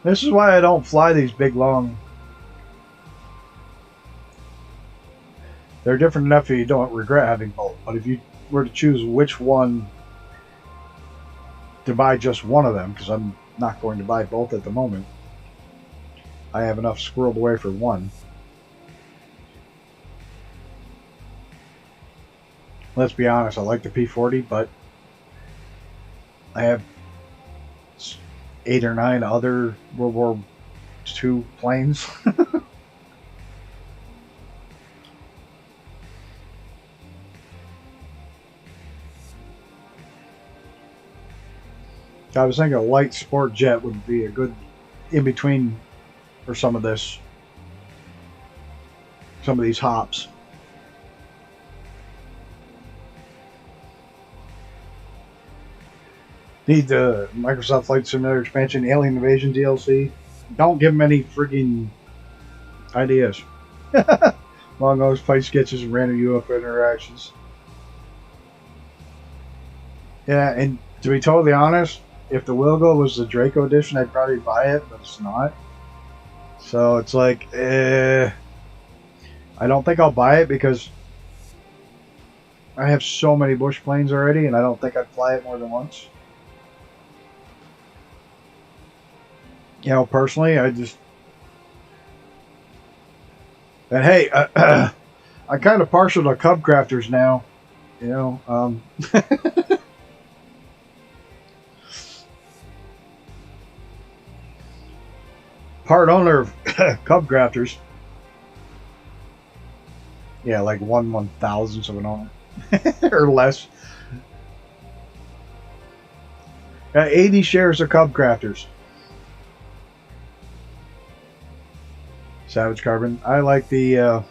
This is why I don't fly these big, long... They're different enough that you don't regret having both. But if you were to choose which one to buy just one of them, because I'm not going to buy both at the moment, I have enough squirreled away for one. Let's be honest, I like the P40, but I have 8 or 9 other World War II planes. I was thinking a light sport jet would be a good in-between for some of this. Some of these hops. Need the Microsoft Flight Simulator expansion, Alien Invasion DLC. Don't give them any frigging ideas. Long nose fight sketches and random UFO interactions. Yeah, and to be totally honest, if the Wilgo was the Draco edition, I'd probably buy it, but it's not. So it's like, I don't think I'll buy it because I have so many bush planes already, and I don't think I'd fly it more than once. You know, personally, I just... And hey, I'm kind of partial to Cub Crafters now. You know, part owner of Cub Crafters. Yeah, like 1/1000th of an owner. Or less. 80 shares of Cub Crafters. Savage Carbon. I like the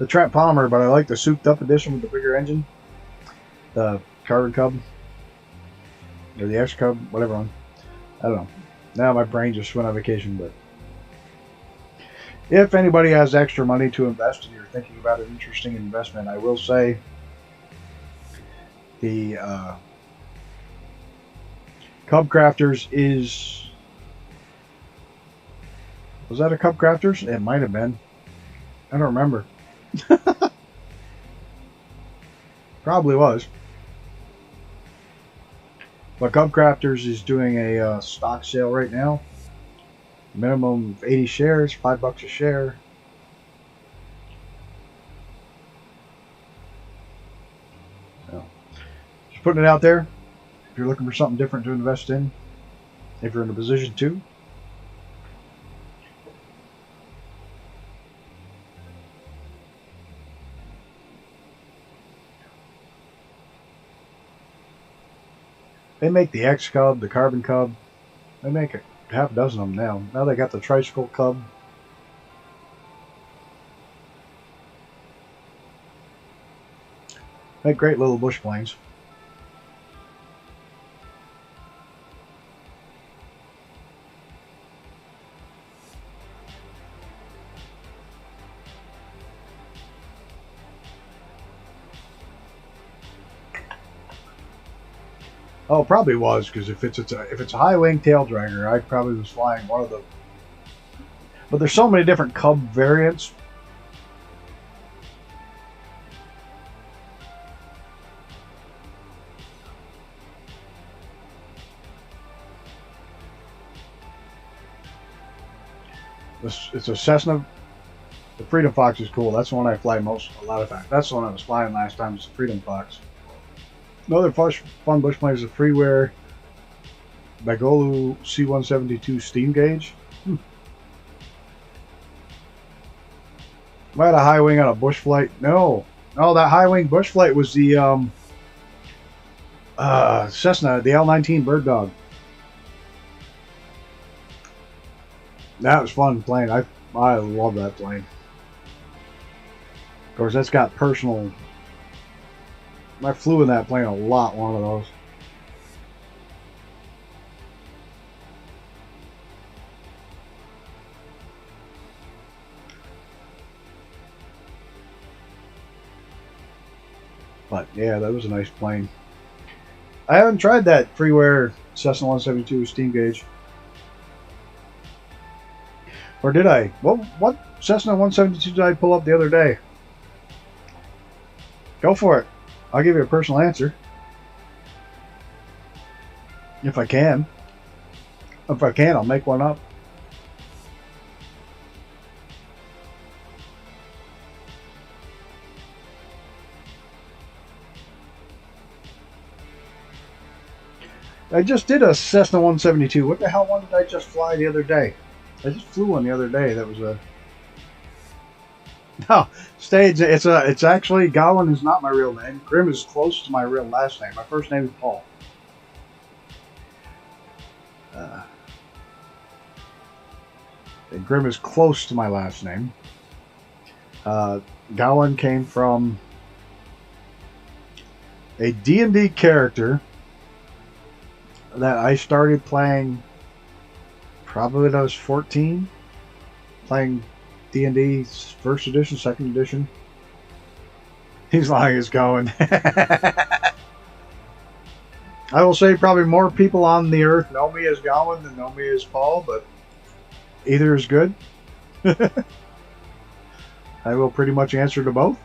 Trent Palmer, but I like the souped up edition with the bigger engine. The Carbon Cub. Or the X Cub, whatever one. I don't know. Now my brain just went on vacation, but if anybody has extra money to invest and you're thinking about an interesting investment, I will say the Cub Crafters is... Was that a Cub Crafters? It might have been. I don't remember. Probably was. But Cub Crafters is doing a stock sale right now. Minimum of 80 shares, $5 a share. So, just putting it out there. If you're looking for something different to invest in, if you're in a position to. They make the X Cub, the Carbon Cub. They make a half dozen of them now. Now they got the Tricycle Cub. Make great little bush planes. Oh, probably was, because if it's a high wing tail dragger, I probably was flying one of the. But there's so many different Cub variants. It's a Cessna. The Freedom Fox is cool. That's the one I fly a lot of times. That's the one I was flying last time. It's the Freedom Fox. Another fun bush plane is the freeware Bagolu C-172 steam gauge. Am I had a high wing on a bush flight? No. No, that high wing bush flight was the Cessna, the L-19 Bird Dog. That was fun plane. I love that plane. Of course, that's got personal. I flew in that plane a lot. One of those. But yeah, that was a nice plane. I haven't tried that freeware Cessna 172 steam gauge. Or did I? What Cessna 172 did I pull up the other day? Go for it. I'll give you a personal answer. If I can. If I can, I'll make one up. I just did a Cessna 172. What the hell one did I just fly the other day? I just flew one the other day. That was a... No, stage. It's actually, Gowan is not my real name. Grim is close to my real last name. My first name is Paul. And Grim is close to my last name. Gowan came from a D&D character that I started playing probably when I was 14, playing D&D first edition, second edition. He's lying as going. I will say probably more people on the earth know me as Gowan than know me as Paul, but either is good. I will pretty much answer to both.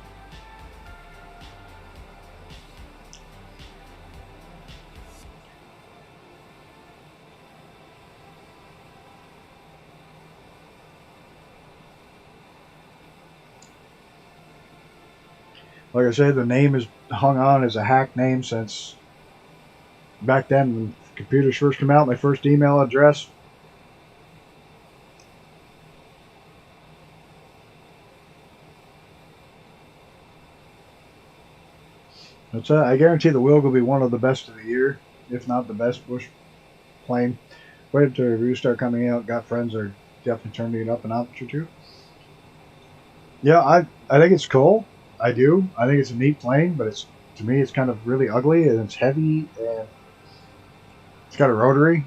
Like I said, the name is hung on as a hack name since back then when computers first came out. My first email address. I guarantee the Wilg will be one of the best of the year, if not the best bush plane. Waited till reviews start coming out. Got friends that are definitely turning it up a notch or two. Yeah, I think it's cool. I do. I think it's a neat plane, but to me it's kind of really ugly and it's heavy and it's got a rotary,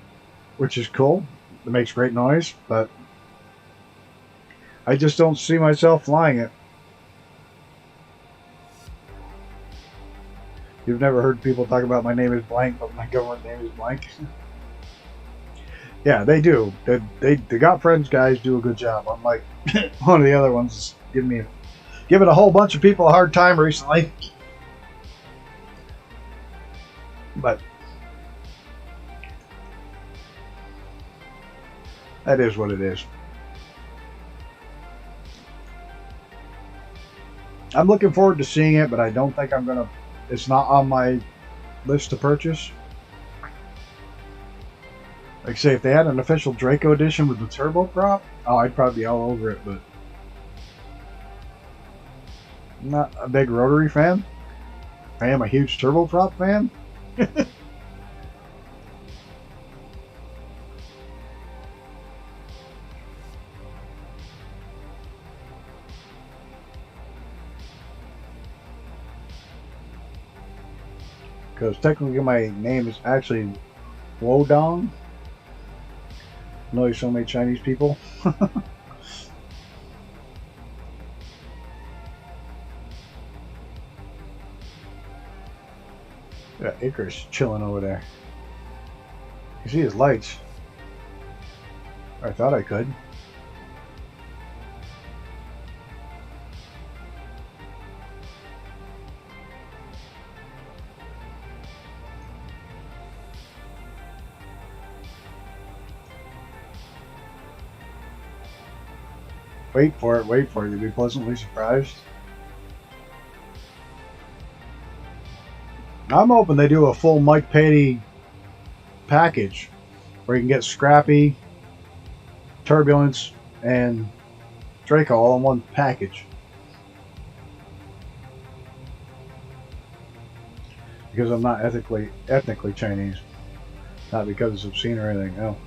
which is cool. It makes great noise, but I just don't see myself flying it. You've never heard people talk about my name is blank, but my government name is blank. Yeah, they do. The Got Friends guys do a good job. Unlike one of the other ones giving a whole bunch of people a hard time recently. But that is what it is. I'm looking forward to seeing it, but I don't think I'm gonna. It's not on my list to purchase. Like I say, if they had an official Draco edition with the turboprop, I'd probably be all over it, but I'm not a big rotary fan. I am a huge turboprop fan. Because technically my name is actually Wodong. I know there's so many Chinese people. Yeah, Icarus chilling over there. You see his lights. I thought I could. Wait for it, you'll be pleasantly surprised. I'm hoping they do a full Mike Patey package where you can get Scrappy, Turbulence, and Draco all in one package. Because I'm not ethnically Chinese. Not because it's obscene or anything, no.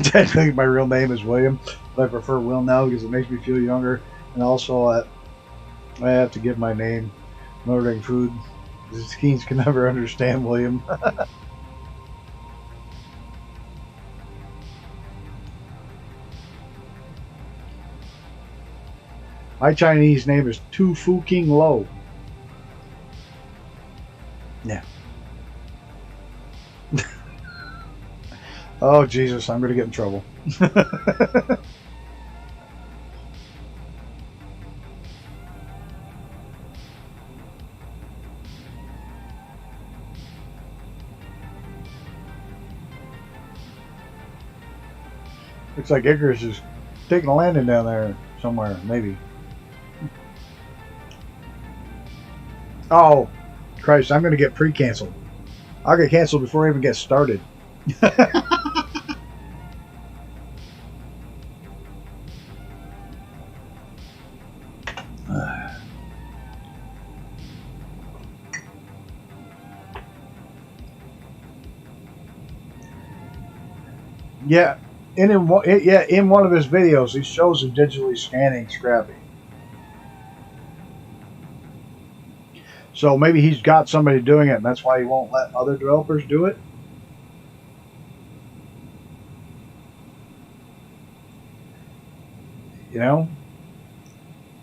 Technically, my real name is William, but I prefer Will now because it makes me feel younger. And also, I have to give my name when ordering food. The Skeens can never understand William. My Chinese name is Tu Fu King Lo. Yeah. Oh, Jesus, I'm going to get in trouble. Looks like Icarus is taking a landing down there somewhere, maybe. Oh, Christ, I'm going to get pre-canceled. I'll get canceled before I even get started. Yeah, in one of his videos, he shows him digitally scanning Scrappy. So maybe he's got somebody doing it, and that's why he won't let other developers do it. You know?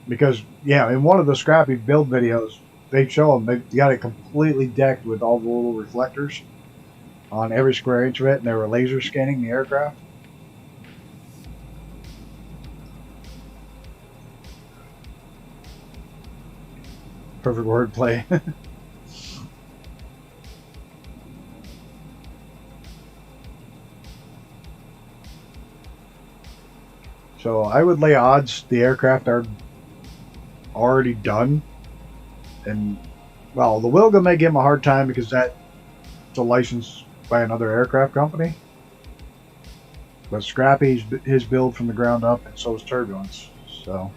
Because, yeah, in one of the Scrappy build videos, they show him, they got it completely decked with all the little reflectors on every square inch of it, and they were laser scanning the aircraft. Perfect wordplay. So I would lay odds the aircraft are already done. And, well, the Wilga may give him a hard time because that's a license by another aircraft company. But Scrappy's his build from the ground up, and so is Turbulence. So...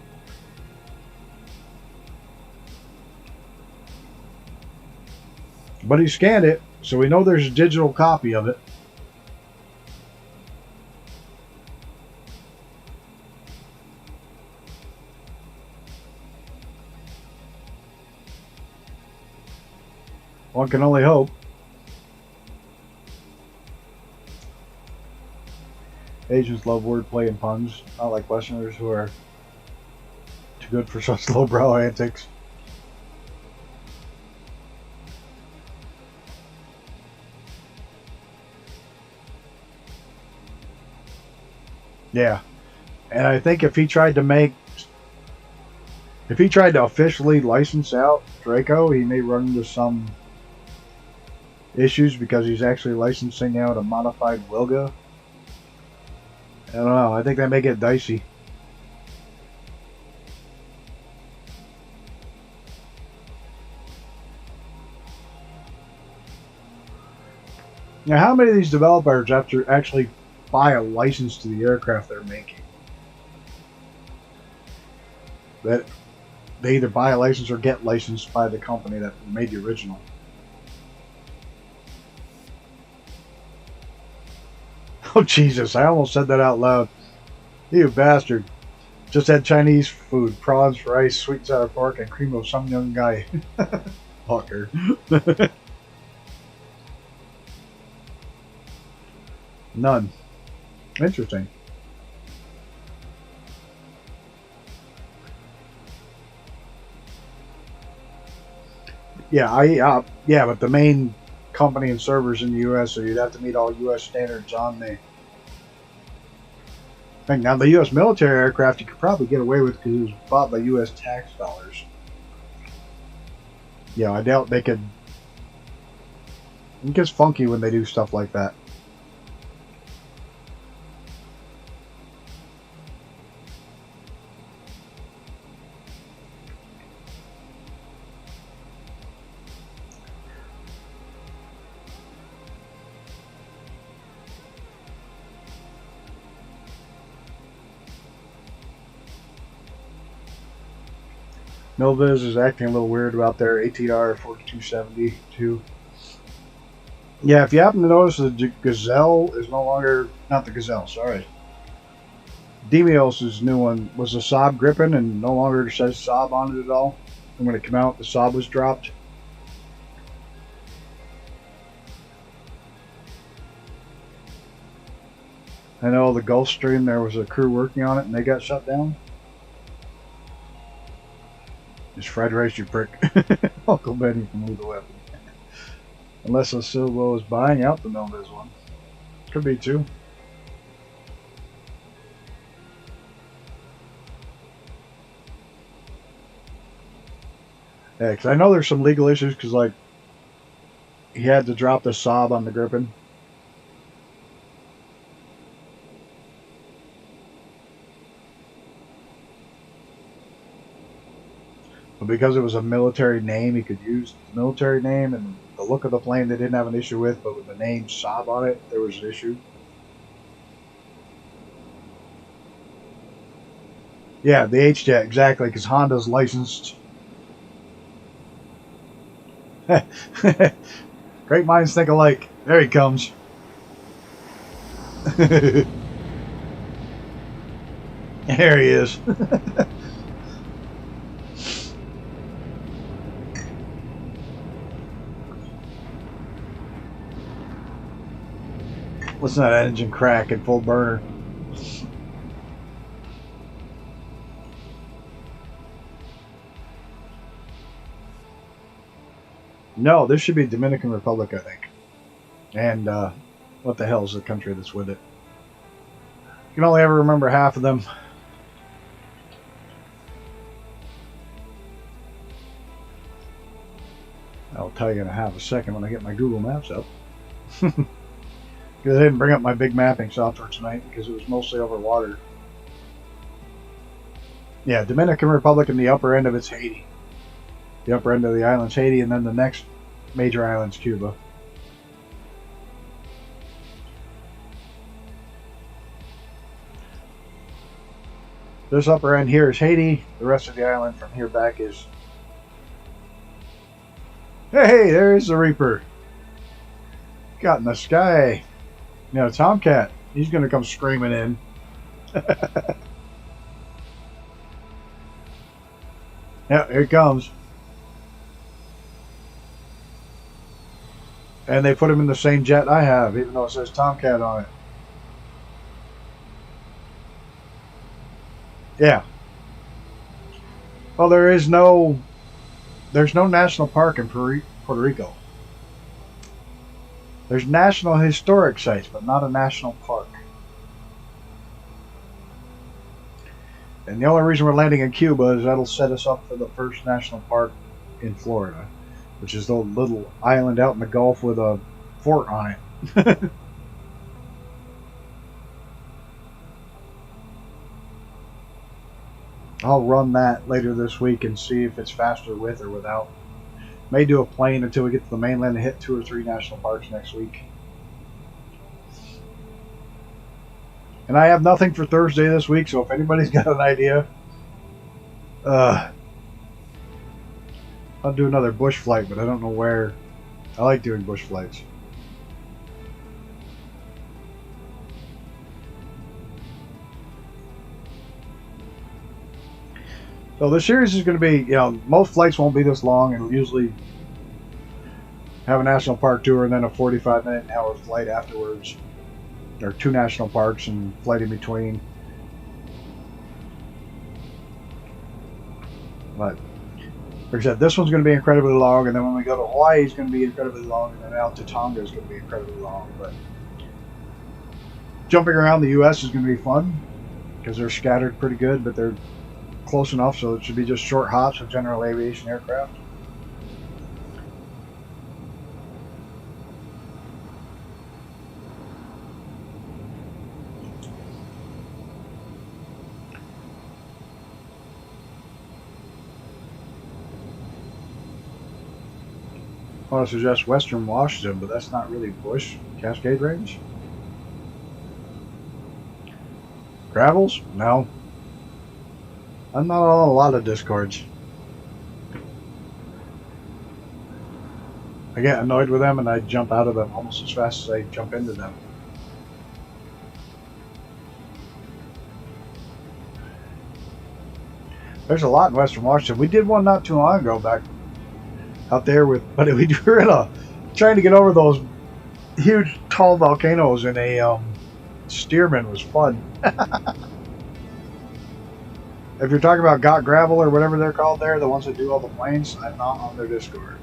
But he scanned it, so we know there's a digital copy of it. One can only hope. Asians love wordplay and puns, not like Westerners who are too good for such lowbrow antics. Yeah, and I think if he tried to officially license out Draco, he may run into some issues because he's actually licensing out a modified Wilga. I don't know. I think that may get dicey. Now, how many of these developers have to actually buy a license to the aircraft they're making? That they either buy a license or get licensed by the company that made the original. Oh, Jesus, I almost said that out loud. You bastard. Just had Chinese food, prawns, rice, sweet and sour pork, and cream of some young guy. Fucker. None. Interesting. Yeah, yeah, but the main company and servers in the U.S., so you'd have to meet all U.S. standards on the thing. Now, the U.S. military aircraft you could probably get away with because it was bought by U.S. tax dollars. Yeah, I doubt they could. It gets funky when they do stuff like that. Milviz is acting a little weird about their ATR 4272. Yeah, if you happen to notice, the Gazelle is no longer, not the Gazelle, sorry. Demios' new one was a Saab Gripen and no longer says Saab on it at all. And when it came out, the Saab was dropped. I know the Gulfstream, there was a crew working on it and they got shut down. It's Fred Race, you prick. Uncle Benny from Lethal Weapon. Unless Silvo is buying out the Milviz one. Could be too. Yeah, because I know there's some legal issues because, like, he had to drop the Saab on the Gripen. But because it was a military name, he could use the military name, and the look of the plane they didn't have an issue with, but with the name Saab on it, there was an issue. Yeah, the H-Jet, exactly, because Honda's licensed. Great minds think alike. There he comes. There he is. Listen to that engine crack at full burner. No, this should be Dominican Republic, I think. And what the hell is the country that's with it? You can only ever remember half of them. I'll tell you in a half a second when I get my Google Maps up. Because I didn't bring up my big mapping software tonight because it was mostly over water. Yeah, Dominican Republic, and the upper end of it's Haiti. The upper end of the island's Haiti, and then the next major island's Cuba. This upper end here is Haiti. The rest of the island from here back is... Hey, there's the Reaper. Got in the sky. You know, Tomcat. He's going to come screaming in. Yeah, here he comes. And they put him in the same jet I have, even though it says Tomcat on it. Yeah. Well, there's no national park in Puerto Rico. There's national historic sites, but not a national park. And the only reason we're landing in Cuba is that'll set us up for the first national park in Florida, which is the little island out in the Gulf with a fort on it. I'll run that later this week and see if it's faster with or without. May do a plane until we get to the mainland and hit 2 or 3 national parks next week. And I have nothing for Thursday this week, so if anybody's got an idea, I'll do another bush flight, but I don't know where. I like doing bush flights. So this series is going to be, you know, most flights won't be this long. It'll usually have a national park tour and then a 45-minute an hour flight afterwards. There are 2 national parks and flight in between. But like I said, this one's going to be incredibly long, and then when we go to Hawaii, it's going to be incredibly long, and then out to Tonga is going to be incredibly long. But jumping around the U.S. is going to be fun because they're scattered pretty good, but they're close enough, so it should be just short hops of general aviation aircraft. I want to suggest Western Washington, but that's not really bush. Cascade Range? Gravels? No. I'm not on a lot of Discords. I get annoyed with them and I jump out of them almost as fast as I jump into them. There's a lot in Western Washington. We did one not too long ago back out there with, but we were trying to get over those huge tall volcanoes in a Stearman was fun. If you're talking about Got Gravel or whatever they're called there, the ones that do all the planes, I'm not on their Discord.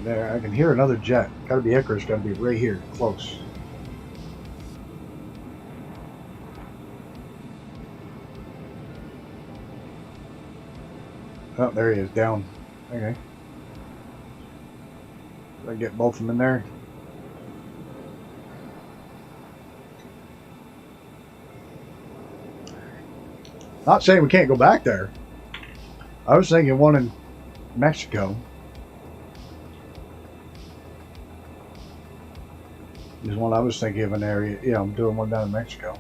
There, I can hear another jet. Gotta be Icarus, gotta be right here, close. Oh, there he is, down. Okay. I get both of them in there. Not saying we can't go back there. I was thinking one in Mexico. Is one I was thinking of an area. Yeah, I'm doing one down in Mexico.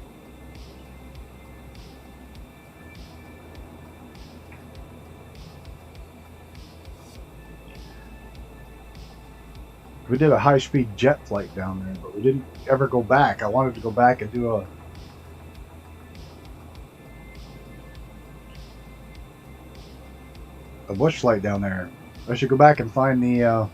We did a high-speed jet flight down there, but we didn't ever go back. I wanted to go back and do a bush flight down there. I should go back and find the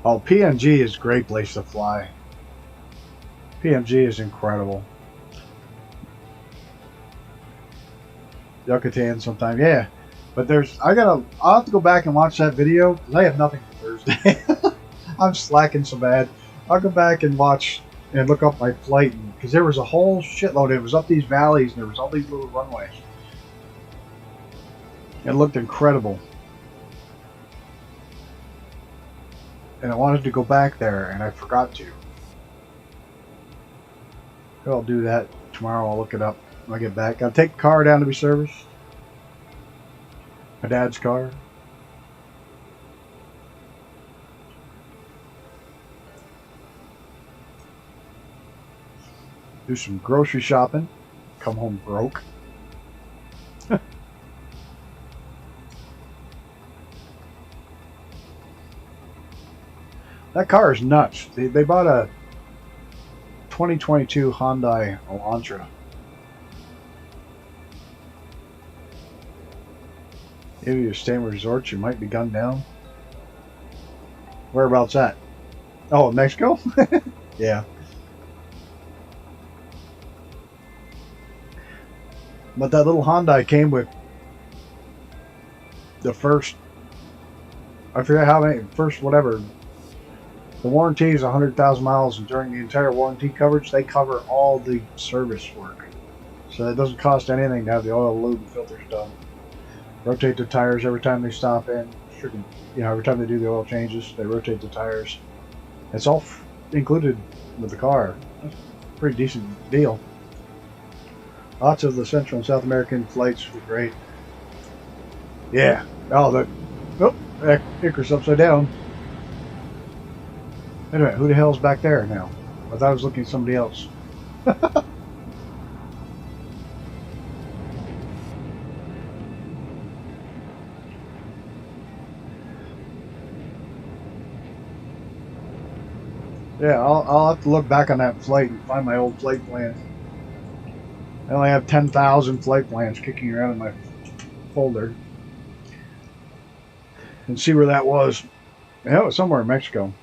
oh, PNG is a great place to fly. PNG is incredible. Yucatan sometime, yeah. But I'll have to go back and watch that video because I have nothing for Thursday. I'm slacking so bad. I'll go back and watch and look up my flight because there was a whole shitload. It was up these valleys and there was all these little runways. It looked incredible. And I wanted to go back there and I forgot to. I'll do that tomorrow. I'll look it up when I get back. I'll take the car down to be serviced. My dad's car. Do some grocery shopping. Come home broke. That car is nuts. They bought a 2022 Hyundai Elantra. If you're staying at resorts, you might be gunned down. Whereabouts at? Oh, Mexico? Yeah. But that little Hyundai came with the first, I forget how many, first whatever. The warranty is 100,000 miles, and during the entire warranty coverage, they cover all the service work. So it doesn't cost anything to have the oil, lube, and filters done. Rotate the tires every time they stop in. Every time they do the oil changes, they rotate the tires. It's all included with the car. That's a pretty decent deal. Lots of the Central and South American flights were great. Yeah. Oh, Icarus upside down. Wait a minute, who the hell's back there now? I thought I was looking at somebody else. Yeah, I'll have to look back on that flight and find my old flight plan. I only have 10,000 flight plans kicking around in my folder. And see where that was. Yeah, it was somewhere in Mexico.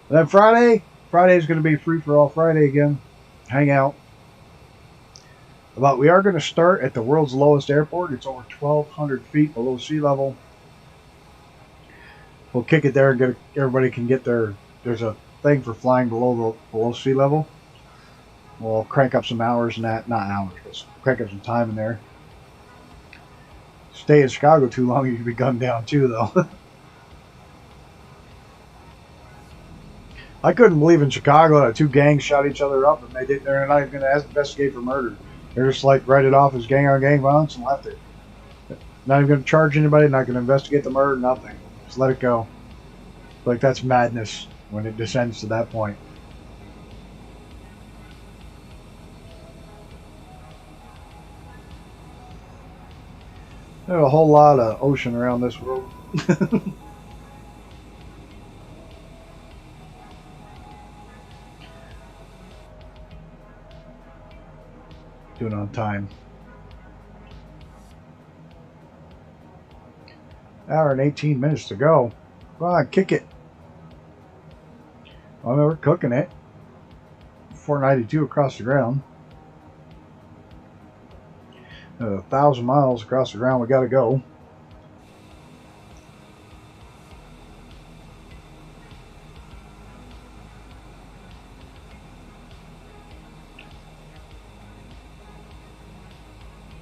And then Friday is going to be free for all Friday again. Hang out. But we are going to start at the world's lowest airport. It's over 1,200 feet below sea level. We'll kick it there and everybody can get their. There's a thing for flying below sea level. We'll crank up some hours and that, not hours, but crank up some time in there. Stay in Chicago too long, you can be gunned down too, though. I couldn't believe in Chicago that two gangs shot each other up and they're not even going to investigate for murder. They're just like write it off as gang on gang violence and left it. Not even going to charge anybody, not going to investigate the murder, nothing. Just let it go. Like, that's madness when it descends to that point. There's a whole lot of ocean around this world. Doing on time. Hour and 18 minutes to go. Come on, kick it. I mean, we're cooking it. 492 across the ground. 1,000 miles across the ground we got to go.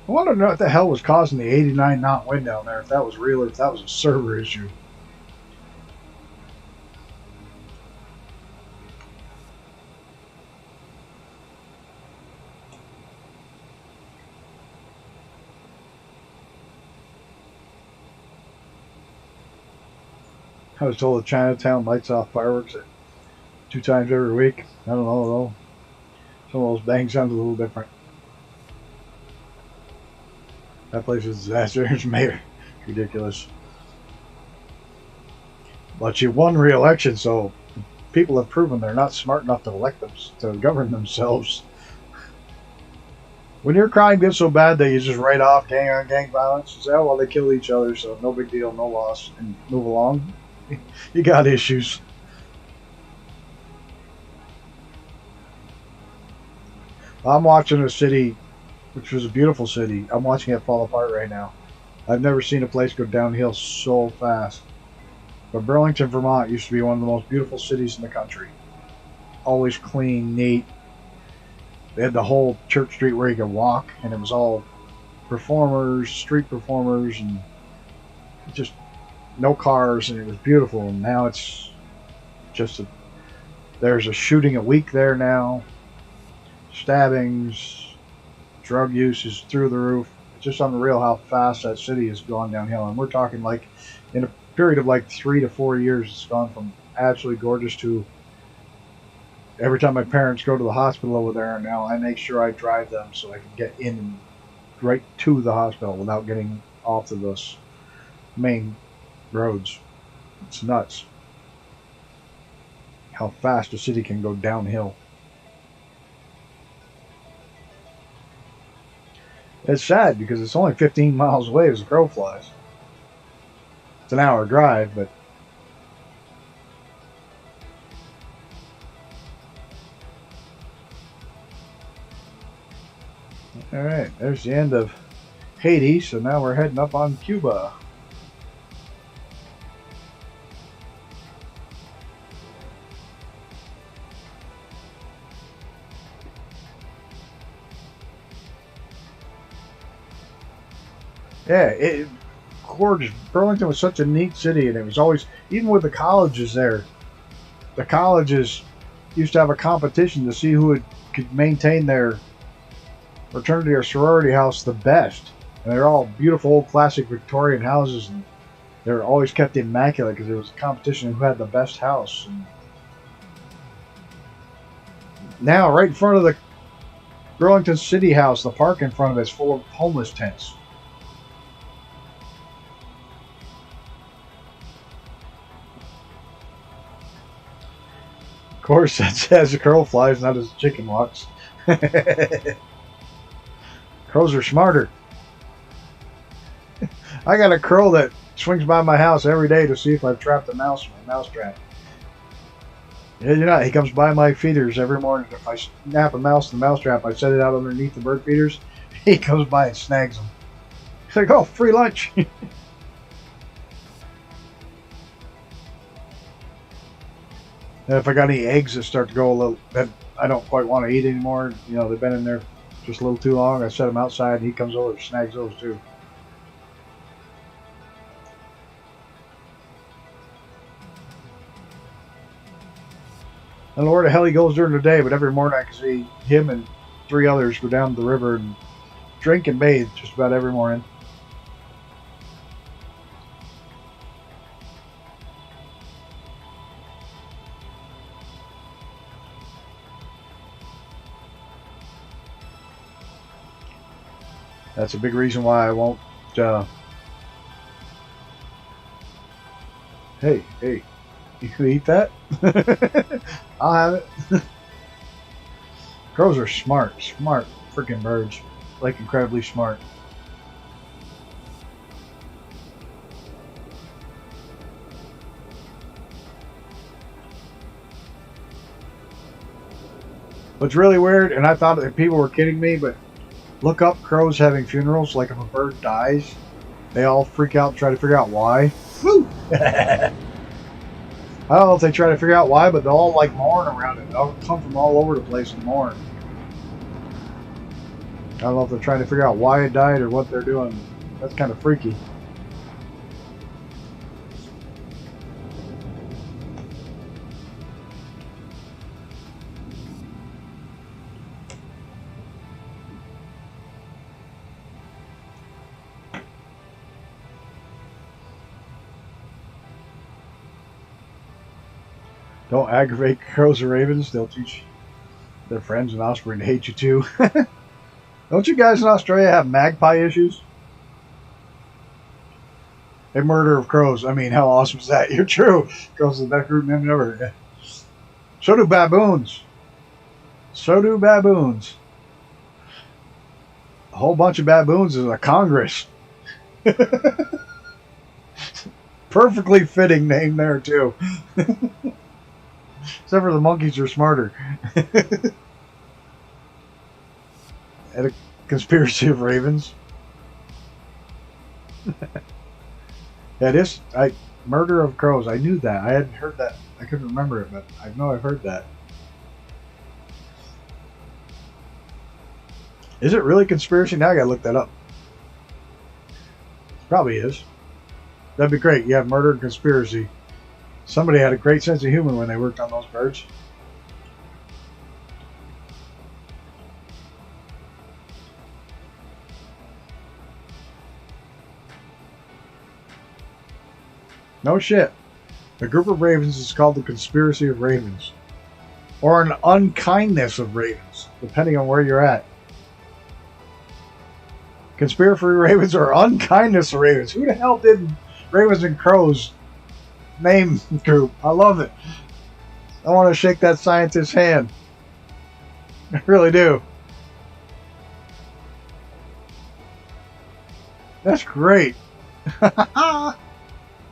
I want to know what the hell was causing the 89 knot wind down there, if that was real or if that was a server issue. I was told that Chinatown lights off fireworks 2 times every week. I don't know though. Some of those bangs sound a little different. That place is a disaster. It's made ridiculous. But you won re-election, so people have proven they're not smart enough to elect them to govern themselves. When your crime gets so bad that you just write off gang on gang violence, you say, oh well, they kill each other, so no big deal, no loss, and move along. You got issues. I'm watching a city, which was a beautiful city. I'm watching it fall apart right now. I've never seen a place go downhill so fast. But Burlington, Vermont used to be one of the most beautiful cities in the country. Always clean, neat. They had the whole Church Street where you could walk, and it was all performers, street performers, and just no cars, and it was beautiful. And now it's just there's a shooting a week there now. Stabbings, drug use is through the roof. It's just unreal how fast that city has gone downhill. And we're talking like in a period of like 3 to 4 years, it's gone from absolutely gorgeous to every time my parents go to the hospital over there now, I make sure I drive them so I can get in right to the hospital without getting off of those main roads. It's nuts how fast a city can go downhill. It's sad because it's only 15 miles away as the crow flies. It's an hour drive, but alright, there's the end of Haiti, so now we're heading up on Cuba. Yeah, gorgeous. Burlington was such a neat city, and it was always, even with the colleges there, the colleges used to have a competition to see who could maintain their fraternity or sorority house the best. And they're all beautiful old classic Victorian houses, and they're always kept immaculate because there was a competition who had the best house. And now, right in front of the Burlington City House, the park in front of it is full of homeless tents. Of course, that's as the crow flies, not as the chicken walks. Crows are smarter. I got a crow that swings by my house every day to see if I've trapped a mouse in my mouse trap. Yeah, you know, he comes by my feeders every morning. If I snap a mouse in the mouse trap, I set it out underneath the bird feeders. He comes by and snags them. He's like, oh, free lunch. And if I got any eggs that start to go a little, that I don't quite want to eat anymore, you know, they've been in there just a little too long, I set them outside and he comes over and snags those too. I don't know where the hell he goes during the day, but every morning I can see him and 3 others go down to the river and drink and bathe just about every morning. That's a big reason why I won't. Hey, you can eat that? I'll have it. Crows are smart freaking birds. Like, incredibly smart. What's really weird, and I thought that people were kidding me, but look up crows having funerals. Like, if a bird dies, they all freak out and try to figure out why. Woo! I don't know if they try to figure out why, but they'll all like mourn around it. They'll come from all over the place and mourn. I don't know if they're trying to figure out why it died or what they're doing. That's kind of freaky. Don't aggravate crows or ravens. They'll teach their friends and offspring to hate you too. Don't you guys in Australia have magpie issues? A murder of crows. I mean, how awesome is that? You're true. Crows are the best group name ever. So do baboons. So do baboons. A whole bunch of baboons is a congress. Perfectly fitting name there too. Except for the monkeys are smarter. And a conspiracy of ravens. Yeah, this murder of crows. I knew that. I hadn't heard that. I couldn't remember it, but I know I've heard that. Is it really conspiracy? Now I gotta look that up. Probably is. That'd be great. You have murder and conspiracy. Somebody had a great sense of humor when they worked on those birds. No shit. A group of ravens is called the conspiracy of ravens. Or an unkindness of ravens, depending on where you're at. Conspiracy ravens or unkindness of ravens. Who the hell did Ravens and Crows name group? I love it. I want to shake that scientist's hand. I really do. That's great.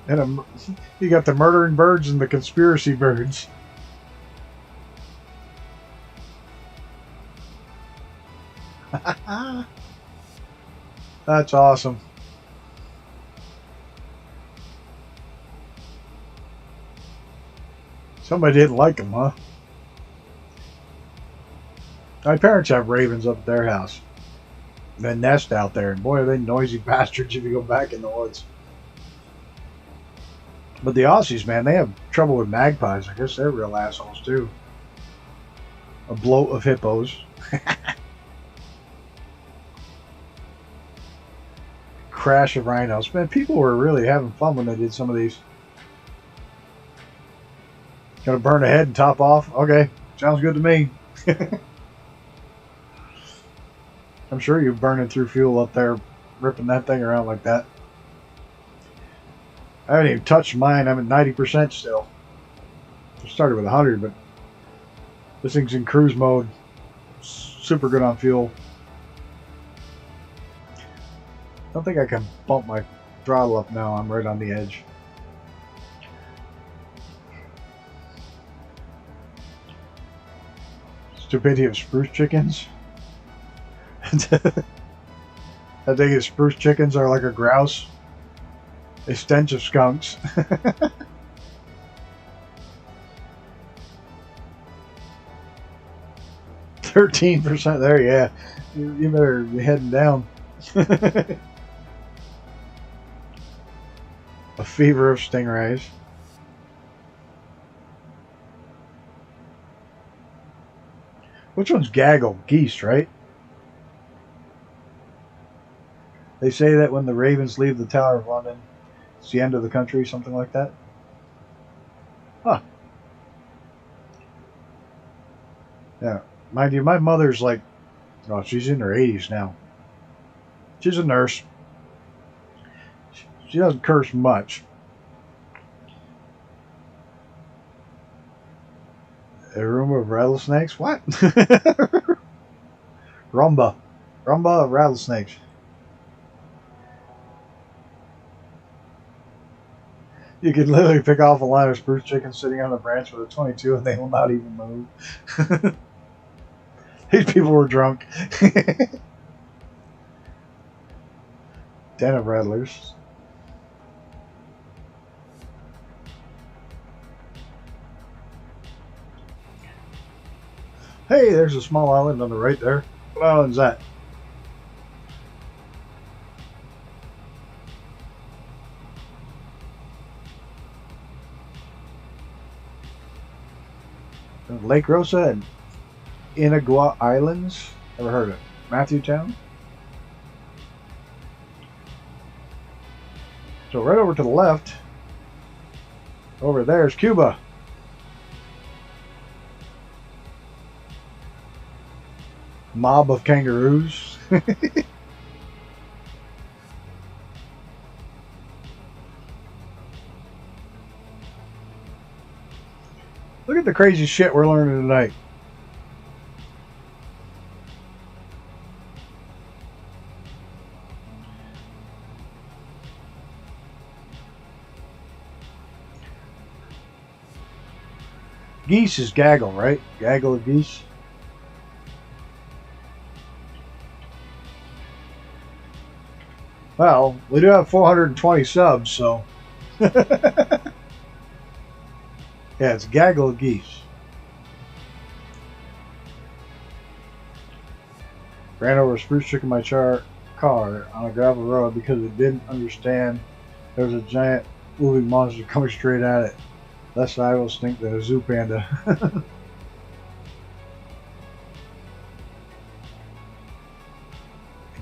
And you got the murdering birds and the conspiracy birds. That's awesome. Somebody didn't like them, huh? My parents have ravens up at their house. They nest out there, and boy, are they noisy bastards if you go back in the woods. But the Aussies, man, they have trouble with magpies. I guess they're real assholes, too. A bloat of hippos. Crash of rhinos. Man, people were really having fun when they did some of these. Gonna burn a head and top off? Okay, sounds good to me. I'm sure you're burning through fuel up there, ripping that thing around like that. I haven't even touched mine. I'm at 90% still. I started with 100, but this thing's in cruise mode. Super good on fuel. I don't think I can bump my throttle up now. I'm right on the edge. Stupidity of spruce chickens. I think the spruce chickens are like a grouse. A stench of skunks. 13% there, yeah. You better be heading down. A fever of stingrays. Which one's gaggle? Geese, right? They say that when the ravens leave the Tower of London, it's the end of the country, something like that. Huh. Yeah. Mind you, my mother's like, oh, she's in her 80s now. She's a nurse. She doesn't curse much. A room of rattlesnakes? What? Rumba. Rumba of rattlesnakes. You can literally pick off a line of spruce chickens sitting on a branch with a 22 and they will not even move. These people were drunk. Den of rattlers. Hey, there's a small island on the right there. What island's that? Lake Rosa and Inagua Islands. Never heard of it. Matthewtown. So right over to the left, over there is Cuba. Mob of kangaroos. Look at the crazy shit we're learning tonight. Geese is gaggle, right? Gaggle of geese. Well, we do have 420 subs, so... Yeah, it's gaggle of geese. Ran over a spruce tree in my car on a gravel road because it didn't understand there was a giant moving monster coming straight at it. Less I will stink than a zoo panda.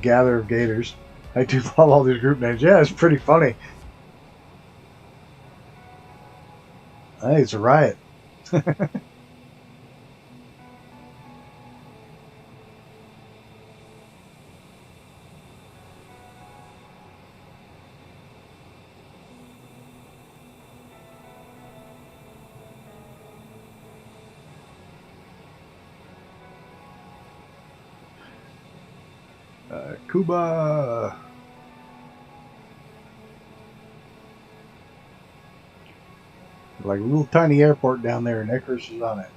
Gather of gators. I do love all these group names. Yeah, it's pretty funny. I think it's a riot. Cuba. Like a little tiny airport down there, and Icarus is on it.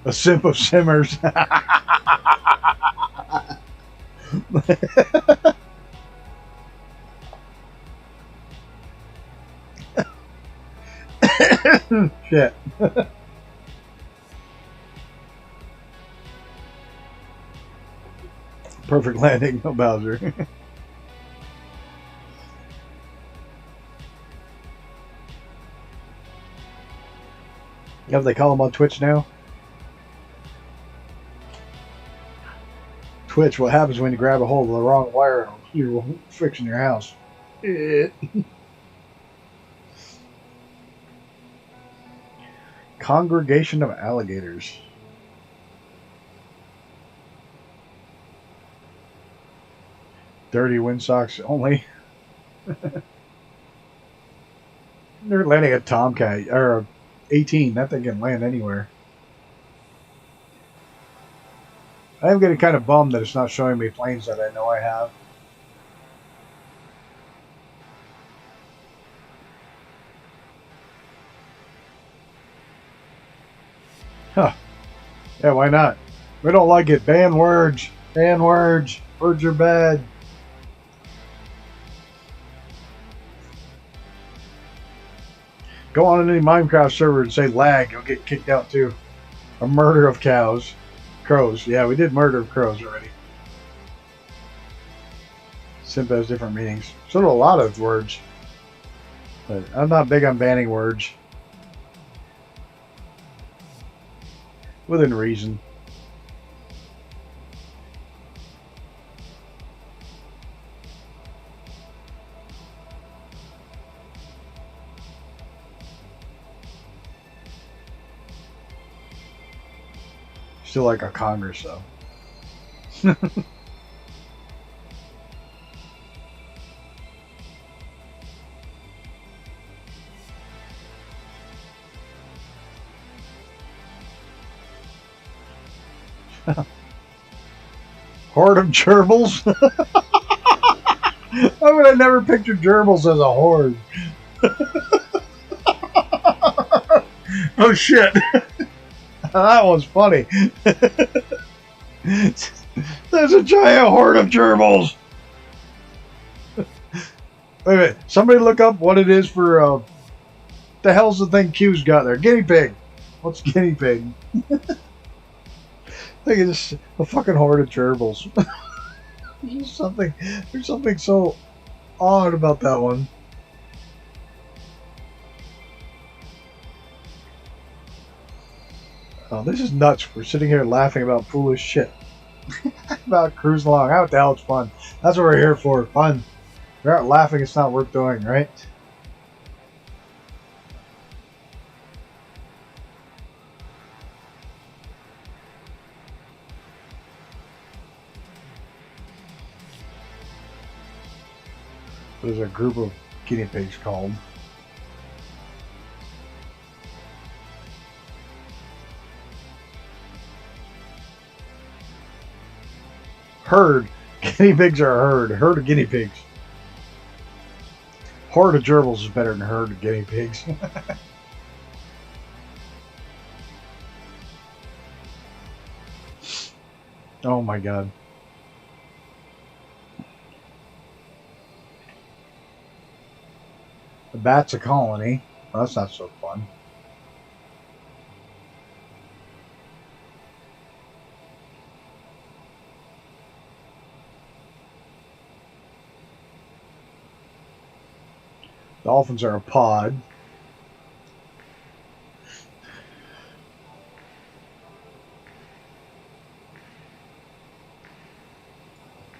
A simp of simmers. Shit. Perfect landing, no Bowser. Yeah, they call him on Twitch now. Twitch, what happens when you grab a hold of the wrong wire? You're fixing your house. Congregation of alligators. Dirty windsocks only. They're landing a Tomcat or a 18. That thing can land anywhere. I am getting kind of bummed that it's not showing me planes that I know I have. Huh. Yeah, why not? We don't like it. Ban words. Ban words. Words are bad. Go on any Minecraft server and say lag. You'll get kicked out too. A murder of cows. Crows. Yeah, we did murder of crows already. Simp has different meanings. So do a lot of words. But I'm not big on banning words. Within reason. Still like a Congress, though. Horde of gerbils? Why would I never picture gerbils as a horde? Oh shit. That was funny. There's a giant horde of gerbils. Wait a minute. Somebody look up what it is for the hell's the thing Q's got there? Guinea pig. What's guinea pig? I think it's a fucking horde of gerbils. There's something so odd about that one. Oh, this is nuts. We're sitting here laughing about foolish shit. About cruising along. How the hell it's fun. That's what we're here for. Fun. If you're not laughing, it's not worth doing, right? There's a group of guinea pigs called. Herd. Guinea pigs are a herd. Herd of guinea pigs. Horde of gerbils is better than herd of guinea pigs. Oh my god. The bat's a colony. Well, that's not so fun. Dolphins are a pod.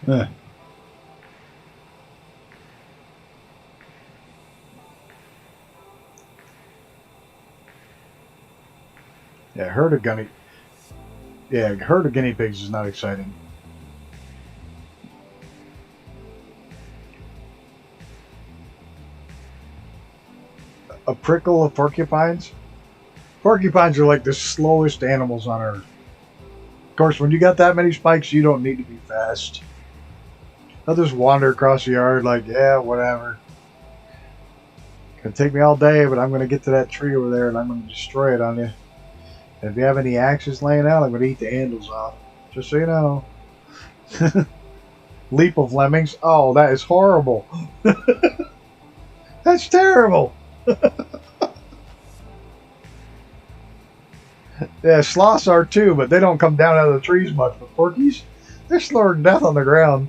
Yeah, herd of guinea pigs is not exciting. A prickle of porcupines? Porcupines are like the slowest animals on Earth. Of course, when you got that many spikes, you don't need to be fast. They'll just wander across the yard like, yeah, whatever. Gonna take me all day, but I'm gonna get to that tree over there and I'm gonna destroy it on you. And if you have any axes laying out, I'm gonna eat the handles off. Just so you know. Leap of lemmings. Oh, that is horrible. That's terrible. Yeah, sloths are too, but they don't come down out of the trees much. But porkies, they're slower to death on the ground.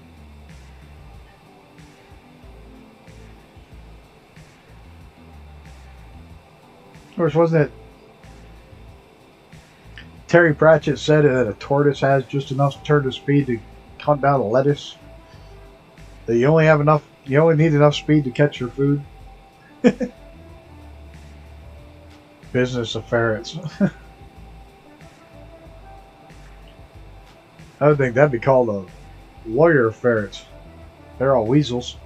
Of course, wasn't it Terry Pratchett said that a tortoise has just enough turtle speed to hunt down a lettuce? That you only need enough speed to catch your food. Business of ferrets. I would think that'd be called a lawyer of ferrets. They're all weasels.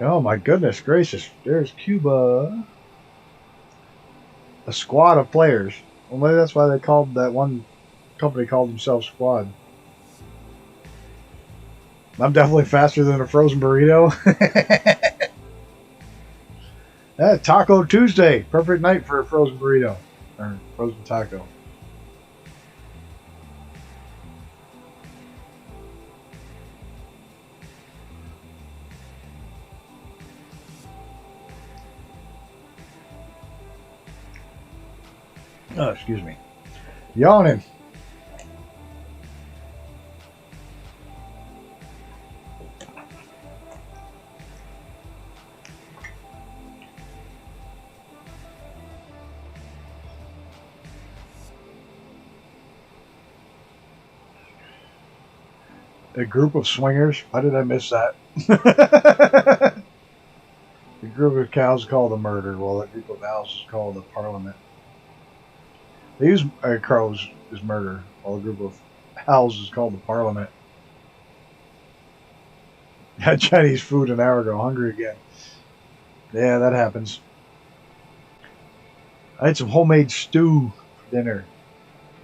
Oh my goodness gracious. There's Cuba. A squad of players. Well, maybe that's why they called that one company called themselves Squad. I'm definitely faster than a frozen burrito. Yeah, Taco Tuesday. Perfect night for a frozen burrito. Or frozen taco. Oh, excuse me. Yawning. A group of swingers? Why did I miss that? A group of cows is called a murder, while a group of owls is called a parliament. They use crows as murder, while a group of owls is called a parliament. Had Chinese food an hour ago, hungry again. Yeah, that happens. I had some homemade stew for dinner.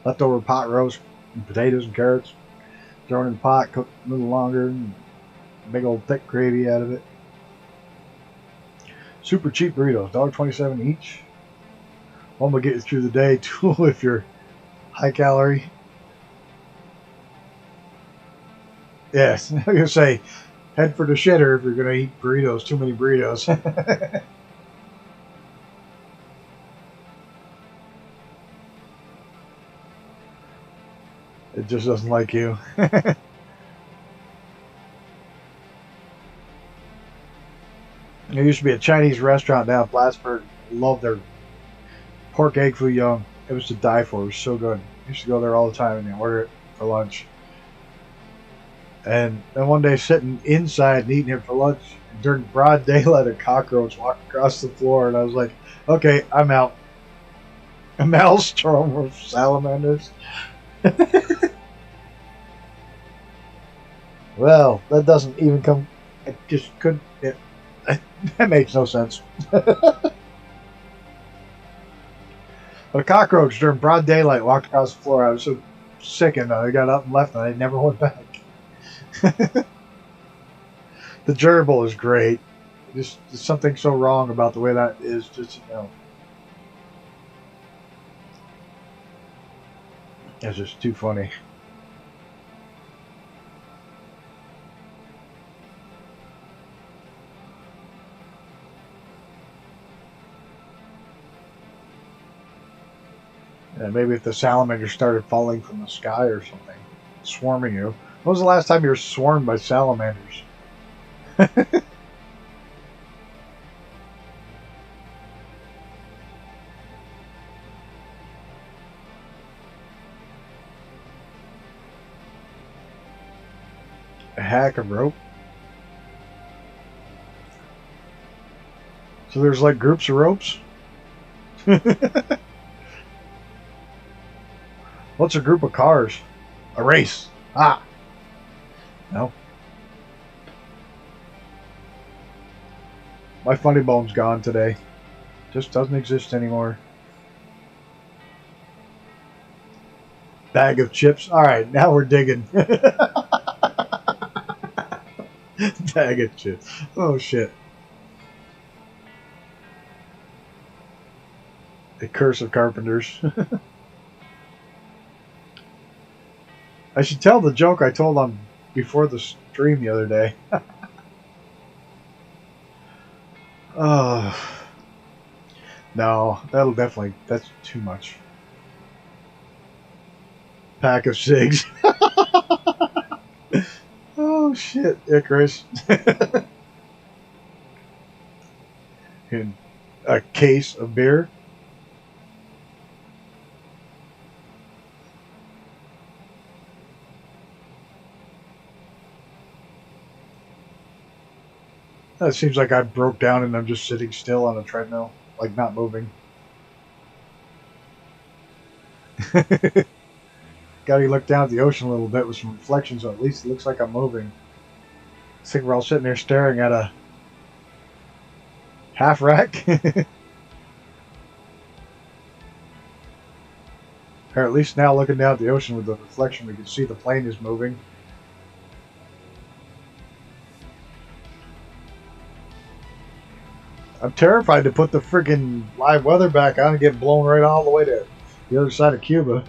Leftover pot roast and potatoes and carrots. Thrown in the pot, cooked a little longer, and big old thick gravy out of it. Super cheap burritos, $1.27 each. One will get you through the day too if you're high calorie. Yes, I'm gonna say head for the shitter if you're gonna eat burritos. Too many burritos. It just doesn't like you. There used to be a Chinese restaurant down in Plattsburgh. Loved their pork egg foo young. It was to die for. It was so good. I used to go there all the time and order it for lunch. And then one day sitting inside and eating it for lunch, and during broad daylight, a cockroach walked across the floor, and I was like, okay, I'm out. A maelstrom of salamanders. Well, that doesn't even come. It just couldn't. That makes no sense. But a cockroach during broad daylight walked across the floor. I was so sickened. I got up and left, and I never went back. The gerbil is great. Just there's something so wrong about the way that is. Just it's just too funny. And maybe if the salamanders started falling from the sky or something, swarming you. When was the last time you were swarmed by salamanders? A hack of rope? So there's like groups of ropes? What's a group of cars? A race. Ah. No. My funny bone's gone today. Just doesn't exist anymore. Bag of chips. Alright, now we're digging. Bag of chips. Oh shit. The curse of carpenters. I should tell the joke I told on before the stream the other day. Oh. No, that's too much. Pack of cigs. Oh shit, Icarus. And a case of beer. It seems like I broke down and I'm just sitting still on a treadmill, like not moving. Gotta look down at the ocean a little bit with some reflections, so at least it looks like I'm moving. I think we're all sitting there staring at a half rack. Or at least now looking down at the ocean with the reflection, we can see the plane is moving. I'm terrified to put the freaking live weather back on and get blown right all the way to the other side of Cuba.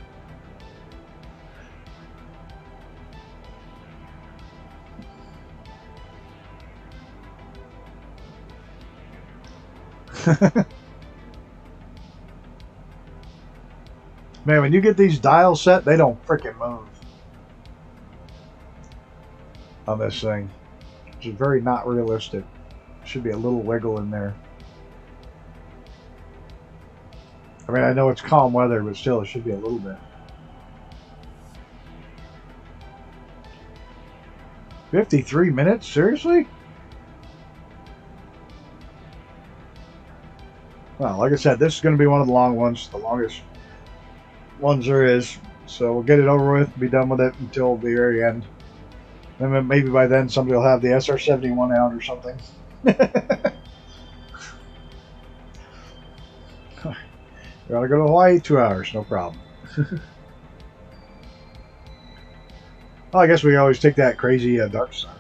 Man, when you get these dials set, they don't freaking move on this thing. Which is very not realistic. Should be a little wiggle in there. I mean, I know it's calm weather, but still, it should be a little bit. 53 minutes? Seriously? Well, like I said, this is going to be one of the long ones, the longest ones there is. So we'll get it over with, be done with it until the very end. And maybe by then somebody will have the SR-71 out or something. You want to go to Hawaii? 2 hours, no problem. Well, I guess we always take that crazy dark side.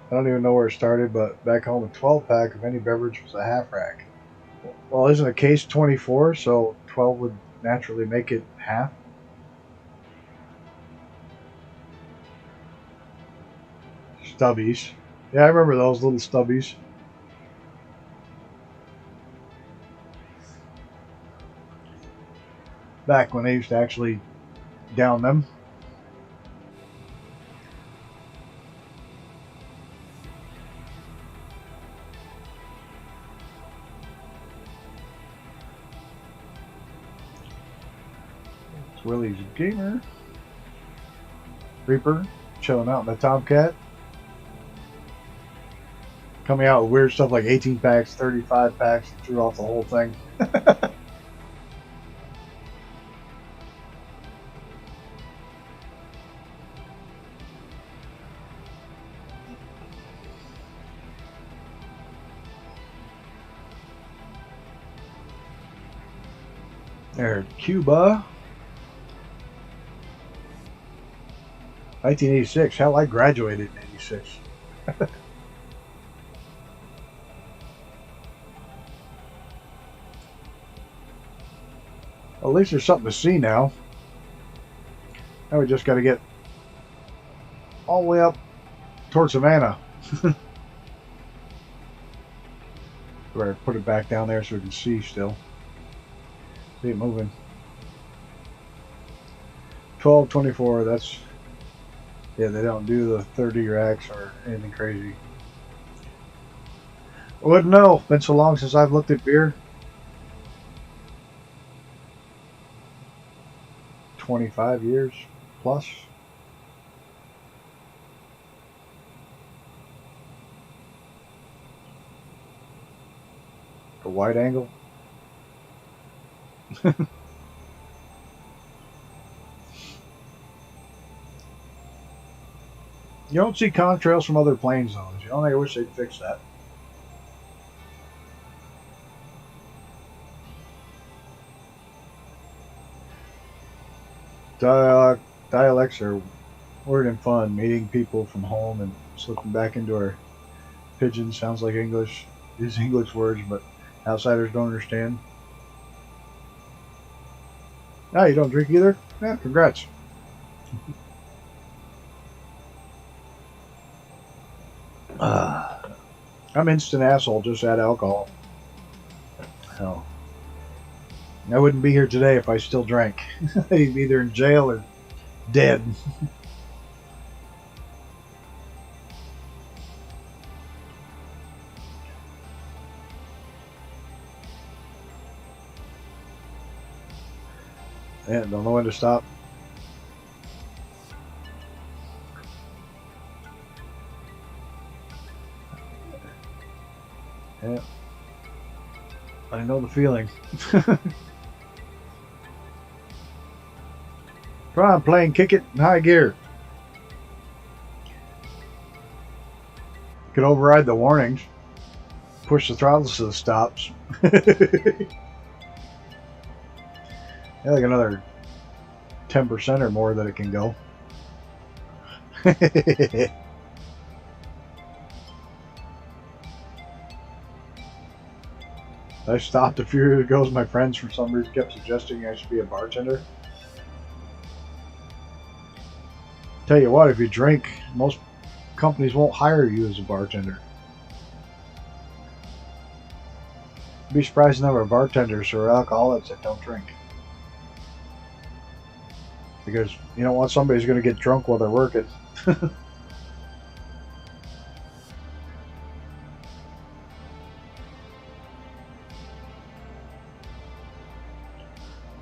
I don't even know where it started, but back home a 12-pack of any beverage was a half rack. Well, isn't a case 24, so 12 would naturally make it half? Stubbies. Yeah, I remember those little stubbies. Back when they used to actually down them. It's Willie's Gamer. Reaper chilling out in the Tomcat. Coming out with weird stuff like 18 packs, 35 packs, and threw off the whole thing. There, Cuba. 1986. Hell, I graduated in 86. Well, at least there's something to see now. Now we just got to get all the way up towards Savannah. Better put it back down there so we can see still. See it moving. 12, 24, that's... Yeah, they don't do the 30 racks or anything crazy. I wouldn't know. Been so long since I've looked at beer. 25 years plus. A wide angle. You don't see contrails from other plane zones. You know, I wish they'd fix that. Dialects are weird and fun. Meeting people from home and slipping back into our pidgin sounds like English. These English words, but outsiders don't understand. Ah, you don't drink either? Yeah, congrats. I'm instant asshole, just add alcohol. Hell. I wouldn't be here today if I still drank. I'd be either in jail or dead. Yeah, don't know when to stop. Yeah. I know the feeling. Try on playing kick it in high gear. Could override the warnings. Push the throttles to the stops. Yeah, like another 10% or more that it can go. I stopped a few years ago. My friends, for some reason, kept suggesting I should be a bartender. Tell you what, if you drink, most companies won't hire you as a bartender. You'd be surprised the number of bartenders or alcoholics that don't drink. Because you don't want somebody who's going to get drunk while they're working.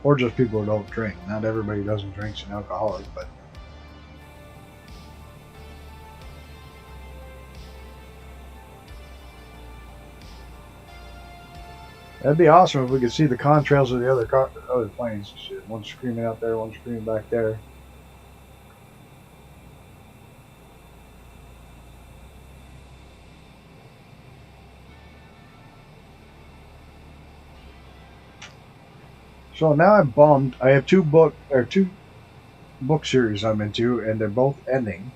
Or just people who don't drink. Not everybody who doesn't drink is an alcoholic, but that'd be awesome if we could see the contrails of the other planes. Shit. One's screaming out there, one's screaming back there. So now I'm bummed. I have two book series I'm into, and they're both ending.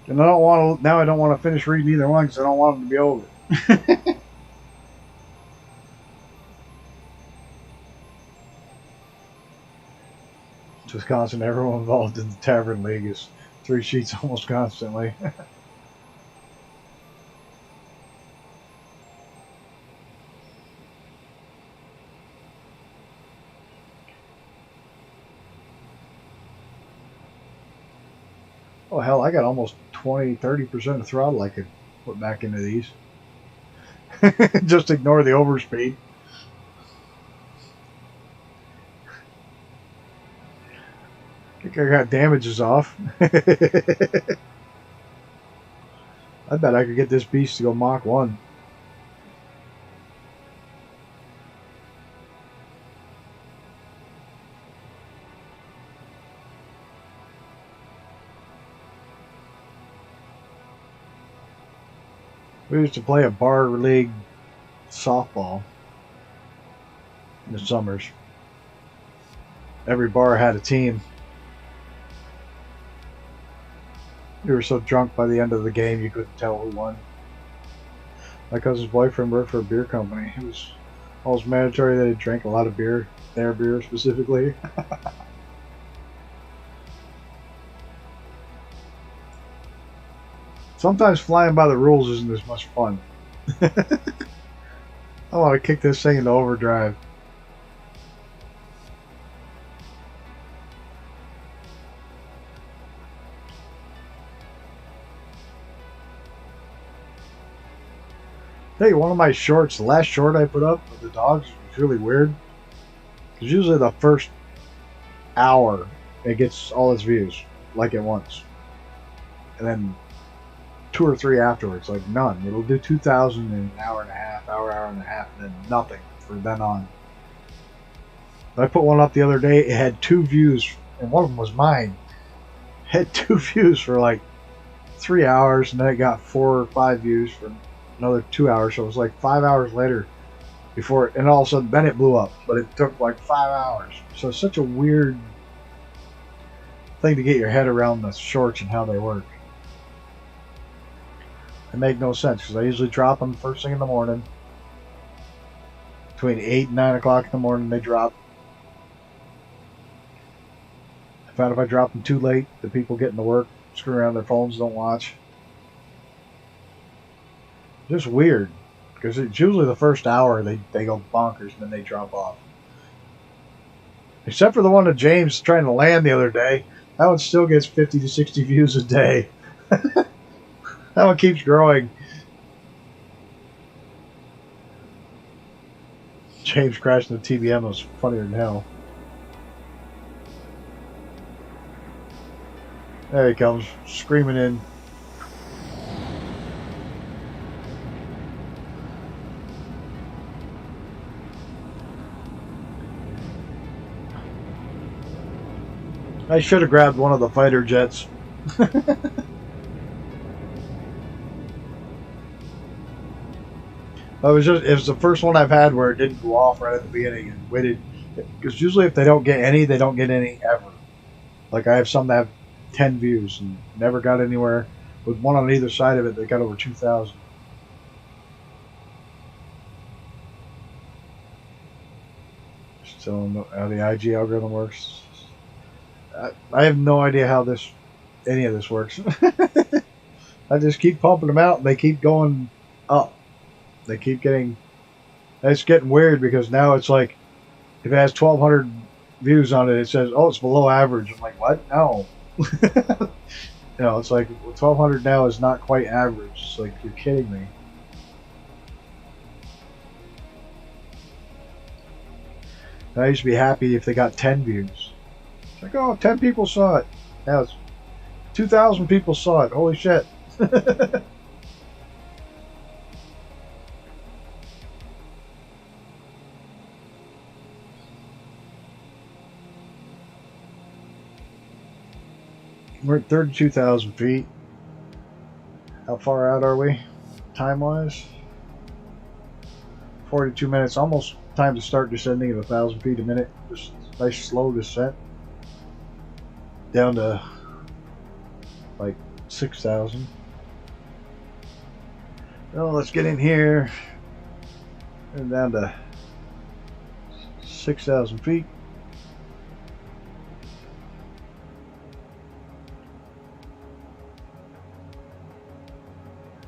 And I don't want to. Now I don't want to finish reading either one because I don't want them to be over. Wisconsin, everyone involved in the Tavern League is 3 sheets almost constantly. Oh hell, I got almost 20-30% of throttle I could put back into these. Just ignore the overspeed. I think I got damages off. I bet I could get this beast to go Mach 1. We used to play a bar league softball in the summers. Every bar had a team. We were so drunk by the end of the game you couldn't tell who won. My cousin's boyfriend worked for a beer company. It was almost mandatory that he drank a lot of beer, their beer specifically. Sometimes flying by the rules isn't as much fun. I want to kick this thing into overdrive. Hey, one of my shorts, the last short I put up with the dogs was really weird. Because usually the first hour it gets all its views, like at once. And then 2 or 3 afterwards, like none. It'll do 2,000 in an hour and a half, hour and a half, and then nothing from then on. I put one up the other day, it had 2 views, and one of them was mine. It had 2 views for like 3 hours, and then it got 4 or 5 views for another 2 hours, so it was like 5 hours later before, and all of a sudden, then it blew up, but it took like 5 hours. So it's such a weird thing to get your head around the shorts and how they work. They make no sense, because I usually drop them first thing in the morning. Between 8 and 9 o'clock in the morning, they drop. I found if I drop them too late, the people getting to work, screw around their phones, don't watch. Just weird, because it's usually the first hour they go bonkers and then they drop off. Except for the one that James trying to land the other day. That one still gets 50 to 60 views a day. That one keeps growing. James crashing the TBM was funnier than hell. There he comes, screaming in. I should have grabbed one of the fighter jets. It was the first one I've had where it didn't go off right at the beginning and waited. Because usually if they don't get any, they don't get any ever. Like I have some that have 10 views and never got anywhere. With one on either side of it, they got over 2,000. Still don't know how the IG algorithm works. I have no idea how any of this works. I just keep pumping them out, and they keep going up. They keep getting. It's getting weird because now it's like if it has 1,200 views on it, it says, "Oh, it's below average." I'm like, what? No. It's like 1,200 now is not quite average. It's like you're kidding me. I used to be happy if they got 10 views. It's like, oh, 10 people saw it. Now it's 2,000 people saw it. Holy shit. We're at 32,000 feet. How far out are we, time-wise? 42 minutes. Almost time to start descending at 1,000 feet a minute. Just nice slow descent. Down to like 6,000. Well, let's get in here. And down to 6,000 feet.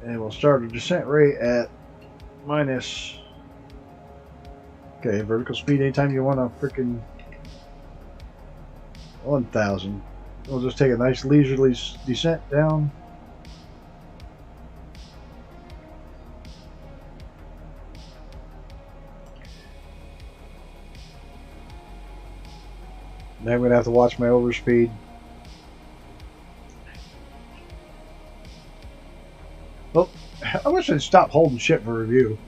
And we'll start a descent rate at minus. Okay, vertical speed anytime you want to freaking 1,000. We'll just take a nice leisurely descent down. Now I'm going to have to watch my overspeed. Well, I wish I'd stop holding shit for review.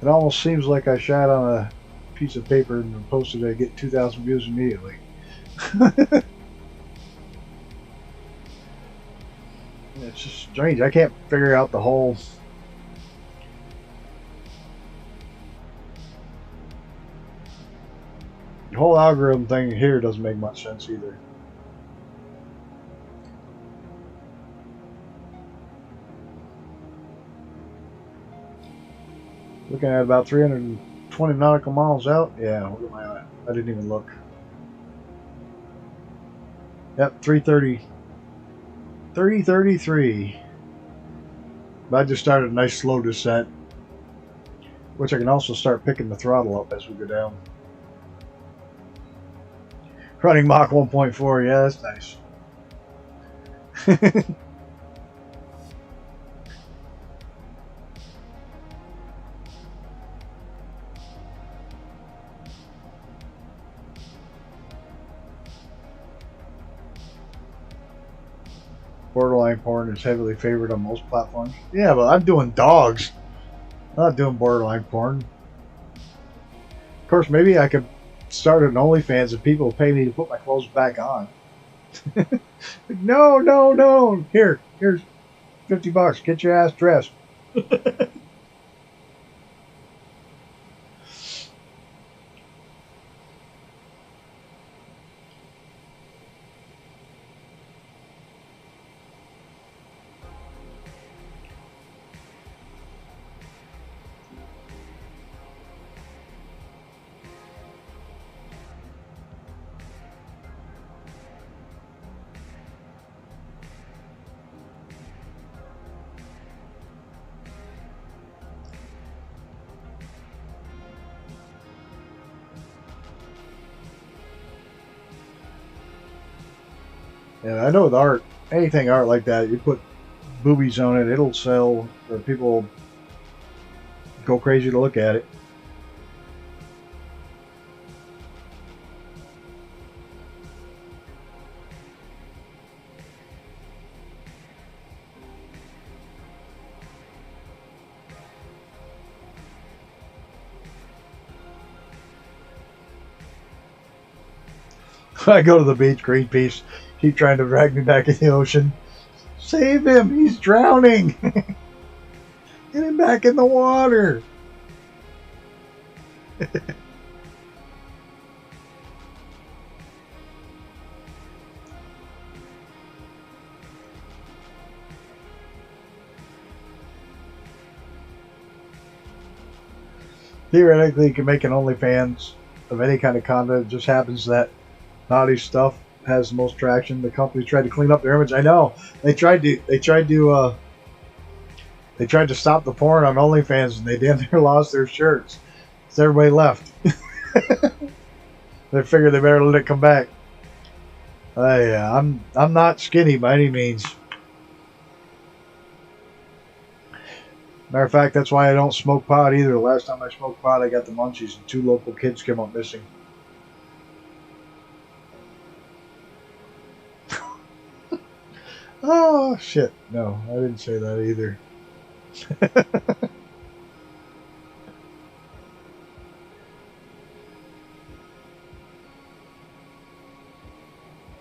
It almost seems like I shot on a piece of paper and posted it, I get 2,000 views immediately. It's just strange. I can't figure out the whole algorithm thing here doesn't make much sense either. Looking at about 320 nautical miles out. Yeah, look at my. I didn't even look. Yep, 330. 333. But I just started a nice slow descent, which I can also start picking the throttle up as we go down. Running Mach 1.4, yeah, that's nice. Borderline porn is heavily favored on most platforms. Yeah, but I'm doing dogs. I'm not doing borderline porn. Of course, maybe I could start an OnlyFans and people will pay me to put my clothes back on. No, no, no. Here's $50. Get your ass dressed. Yeah, I know with art, anything art like that, you put boobies on it, it'll sell, or people go crazy to look at it. I go to the beach, Greenpeace, keep trying to drag me back in the ocean. Save him, he's drowning. Get him back in the water. theoretically, you can make an OnlyFans of any kind of content. It just happens that naughty stuff has the most traction. The company tried to clean up their image. I know they tried to stop the porn on OnlyFans, and they damn near lost their shirts. So everybody left. They figured they better let it come back. Yeah, I'm not skinny by any means. Matter of fact, that's why I don't smoke pot either. The last time I smoked pot, I got the munchies, and 2 local kids came up missing. Oh, shit. No, I didn't say that either.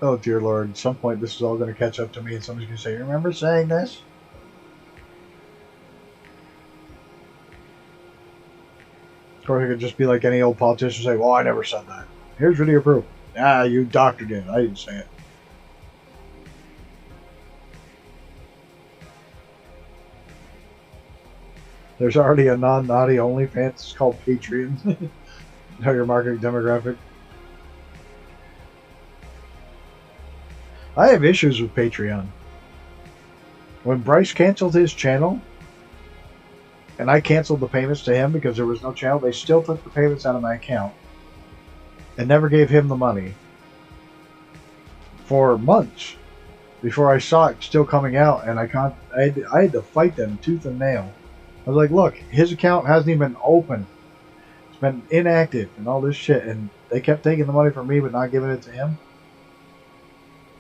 Oh, dear Lord. At some point, this is all going to catch up to me, and somebody's going to say, "You remember saying this?" Or it could just be like any old politician say, "Well, I never said that. Here's video proof." Ah, you doctored it. I didn't say it. There's already a non-naughty OnlyFans. It's called Patreon. Know your marketing demographic. I have issues with Patreon. When Bryce canceled his channel, and I canceled the payments to him because there was no channel, they still took the payments out of my account and never gave him the money for months before I saw it still coming out, and I had to fight them tooth and nail. I was like, look, his account hasn't even been open. It's been inactive and all this shit, and they kept taking the money from me but not giving it to him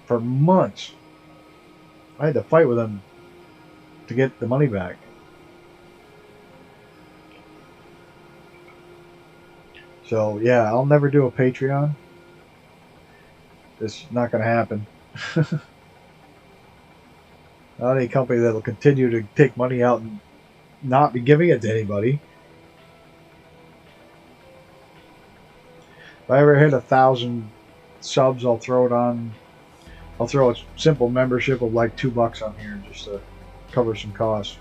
for months. I had to fight with them to get the money back. So, yeah, I'll never do a Patreon. It's not going to happen. Not any company that will continue to take money out and not be giving it to anybody. If I ever hit 1,000 subs, I'll throw it on. I'll throw a simple membership of like $2 on here just to cover some costs.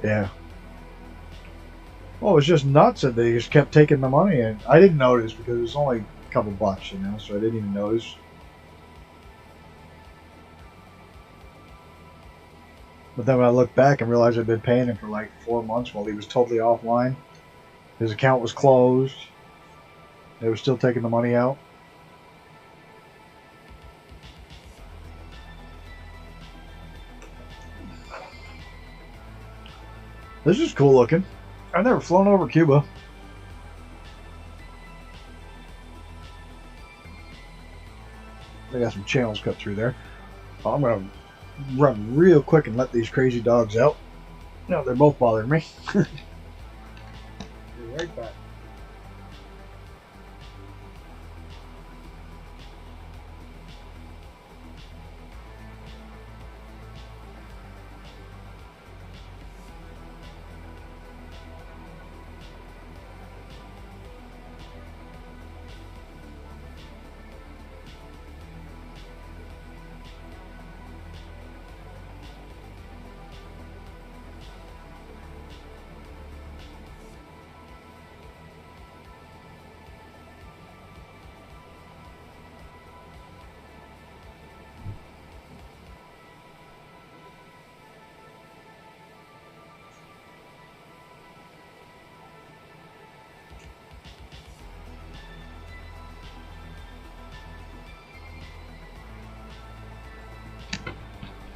Yeah. Well, it was just nuts that they just kept taking the money, and I didn't notice because it was only a couple bucks, you know, so I didn't even notice. But then when I looked back and realized I'd been paying him for like 4 months while he was totally offline, his account was closed. They were still taking the money out. This is cool looking. I've never flown over Cuba. They got some channels cut through there. Oh, I'm going to run real quick and let these crazy dogs out. No, they're both bothering me. Be right back.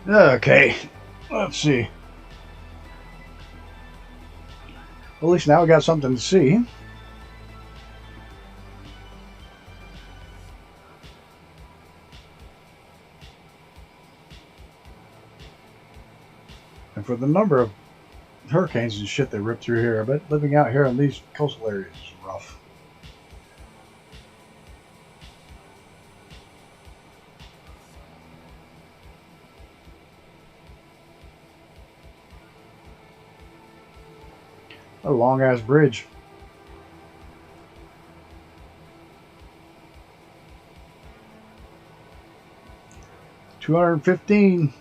Okay, let's see. Well, at least now we got something to see. And for the number of hurricanes and shit that ripped through here, I bet living out here in these coastal areas is rough. A long ass bridge. $215.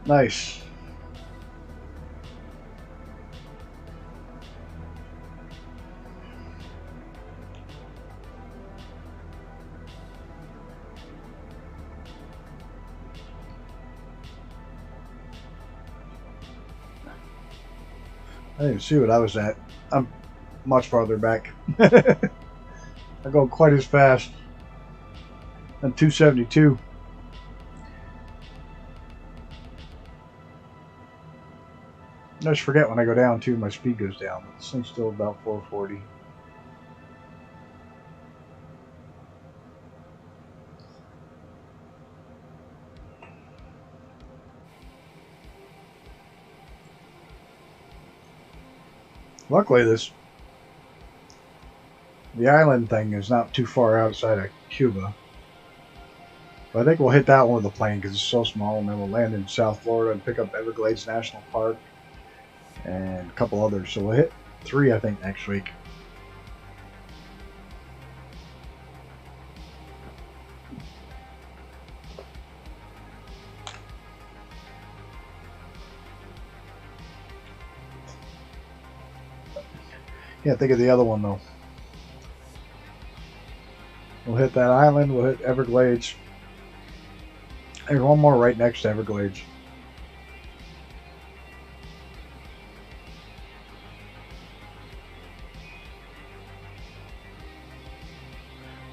Nice. I didn't even see what I was at. I'm much farther back. I go quite as fast. I'm 272. I just forget when I go down too, my speed goes down. But this thing's still about 440. Luckily, the island thing is not too far outside of Cuba. But I think we'll hit that one with a plane because it's so small, and then we'll land in South Florida and pick up Everglades National Park and a couple others. So we'll hit 3, I think, next week. Can't think of the other one though. We'll hit that island. We'll hit Everglades. There's one more right next to Everglades.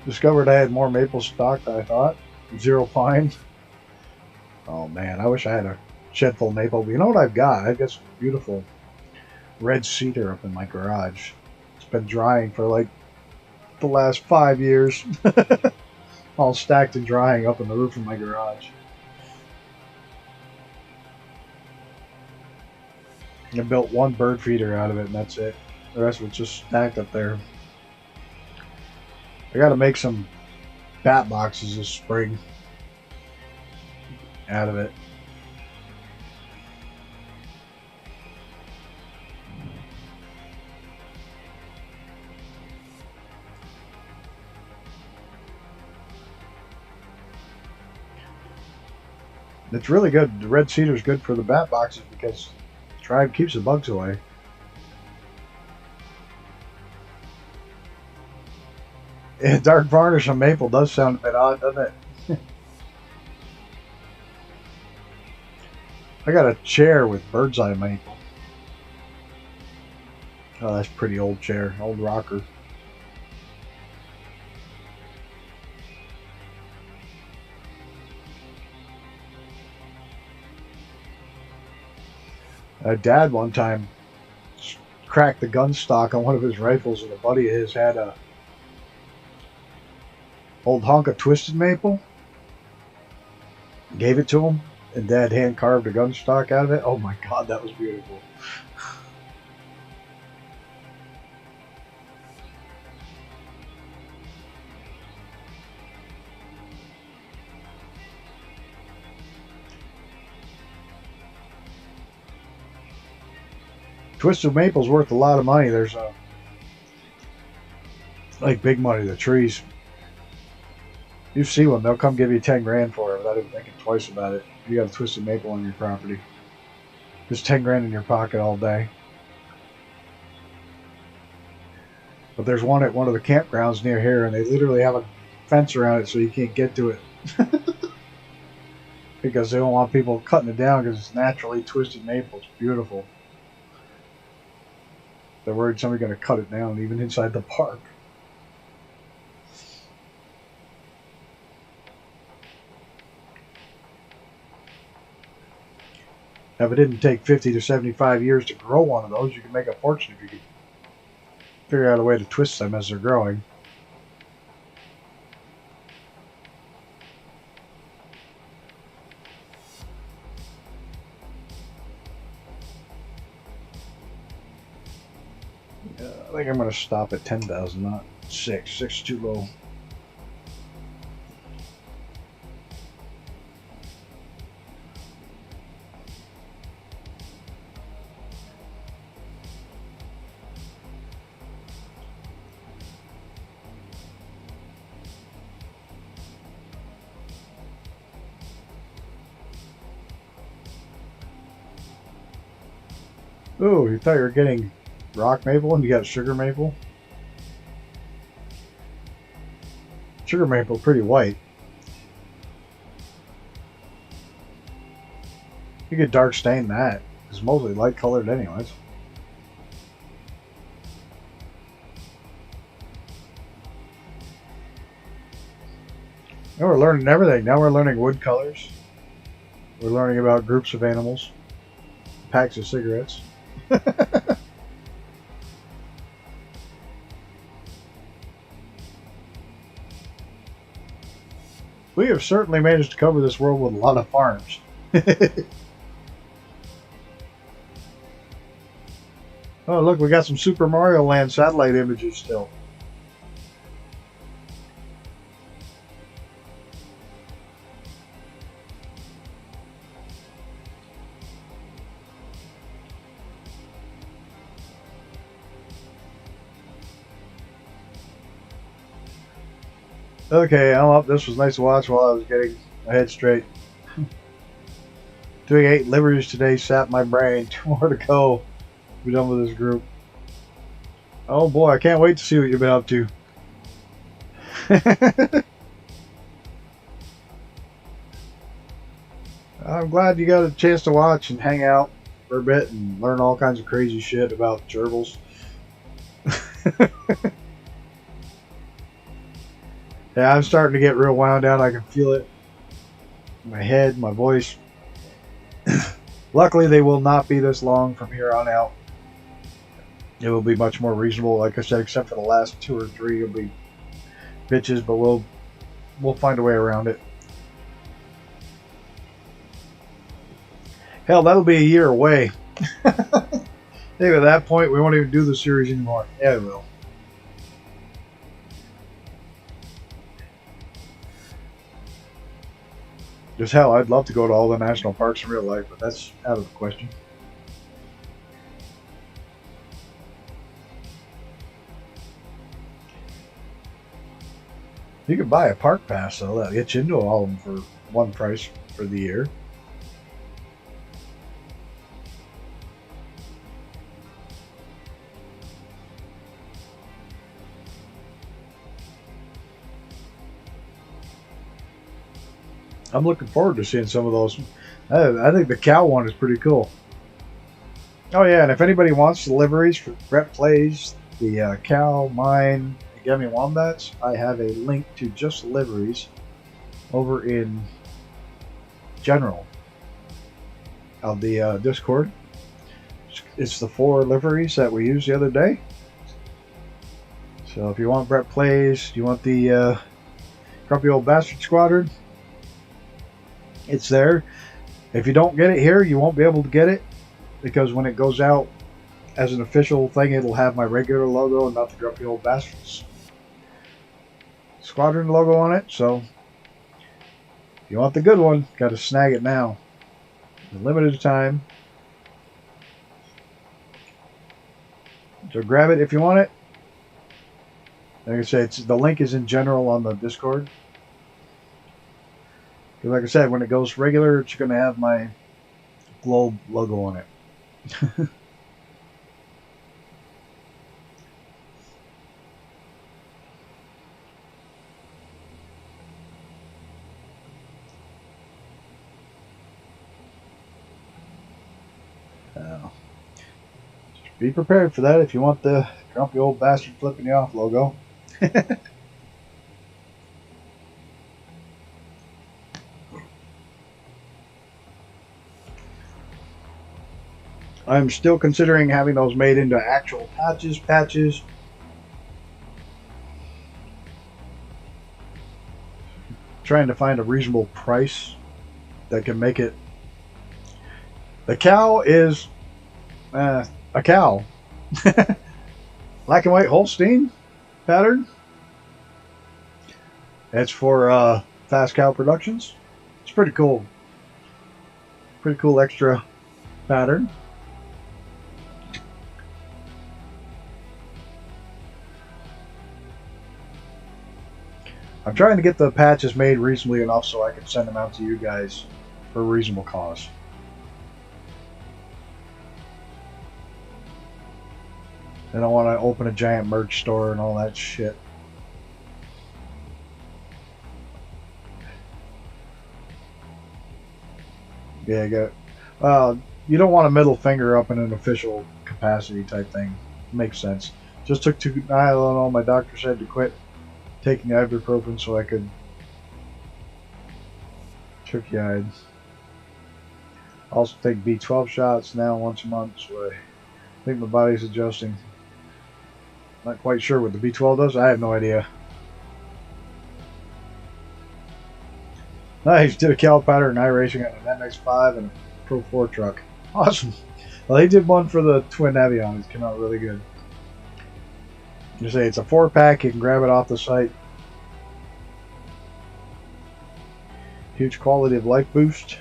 Discovered I had more maple stock than I thought. 0 pine. Oh man, I wish I had a shed full of maple. But you know what I've got? I've got some beautiful red cedar up in my garage. It's been drying for like the last 5 years. All stacked and drying up on the roof of my garage. I built one bird feeder out of it, and that's it. The rest of it's just stacked up there. I got to make some bat boxes this spring out of it. It's really good. The red cedar is good for the bat boxes because the tribe keeps the bugs away. Yeah, dark varnish on maple does sound a bit odd, doesn't it? I got a chair with bird's eye maple. Oh, that's a pretty old chair. Old rocker. Dad one time cracked the gun stock on one of his rifles, and a buddy of his had a old hunk of twisted maple. Gave it to him, and Dad hand carved a gun stock out of it. Oh my God, that was beautiful. Twisted maple's worth a lot of money. There's like big money. The trees. You see one, they'll come give you 10 grand for it without even thinking twice about it. You got a twisted maple on your property. Just 10 grand in your pocket all day. But there's one at one of the campgrounds near here, and they literally have a fence around it so you can't get to it. Because they don't want people cutting it down because it's naturally twisted maple. It's beautiful. They're worried somebody's going to cut it down even inside the park. Now, if it didn't take 50 to 75 years to grow one of those, you could make a fortune if you could figure out a way to twist them as they're growing. I think I'm going to stop at 10,000, not 6. 6 is too low. Ooh, you thought you were getting rock maple and you got sugar maple? Sugar maple pretty white. You could dark stain that. It's mostly light colored anyways. Now we're learning everything. Now we're learning wood colors. We're learning about groups of animals. Packs of cigarettes. We have certainly managed to cover this world with a lot of farms. Oh, look, we got some Super Mario Land satellite images still. Okay, I'm up. This was nice to watch while I was getting my head straight. Doing 8 liveries today sapped my brain. 2 more to go. Be done with this group. Oh boy, I can't wait to see what you've been up to. I'm glad you got a chance to watch and hang out for a bit and learn all kinds of crazy shit about gerbils. Yeah, I'm starting to get real wound down. I can feel it in my head, my voice. Luckily, they will not be this long from here on out. It will be much more reasonable, like I said, except for the last 2 or 3. It'll be bitches, but we'll find a way around it. Hell, that'll be a year away. Maybe at that point, we won't even do the series anymore. Yeah, we will. Just hell, I'd love to go to all the national parks in real life, but that's out of the question. You could buy a park pass, though. That'll get you into all of them for one price for the year. I'm looking forward to seeing some of those. I think the cow one is pretty cool. Oh yeah, and if anybody wants the liveries for Brett Plays, the cow, mine, the Gummy Wombats, I have a link to just liveries over in general of the Discord. It's the 4 liveries that we used the other day. So if you want Brett Plays, you want the Grumpy Old Bastard Squadron, it's there. If you don't get it here, you won't be able to get it, because when it goes out as an official thing, it'll have my regular logo and not the Grumpy Old Bastards Squadron logo on it. So if you want the good one, got to snag it now. Limited time. So grab it if you want it. Like I said, the link is in general on the Discord. Because like I said, when it goes regular, it's going to have my globe logo on it. Just be prepared for that if you want the Grumpy Old Bastard Flipping You Off logo. I'm still considering having those made into actual patches. Trying to find a reasonable price that can make it. The cow is a cow. Black and white Holstein pattern. It's for Fast Cow Productions. It's pretty cool. Pretty cool extra pattern. I'm trying to get the patches made reasonably enough so I can send them out to you guys for a reasonable cost. Then I want to open a giant merch store and all that shit. Yeah, well, you don't want a middle finger up in an official capacity type thing. Makes sense. Just took 2 Tylenol. My doctor said to quit taking ibuprofen so I could turkey-eyed. Also take B12 shots now once a month, so I think my body's adjusting. Not quite sure what the B12 does. I have no idea. Nice. Did a cal powder and iRacing on an MX-5 and a Pro 4 truck. Awesome. Well, they did one for the twin Avion. It came out really good. You say it's a 4-pack. You can grab it off the site. Huge quality of life boost.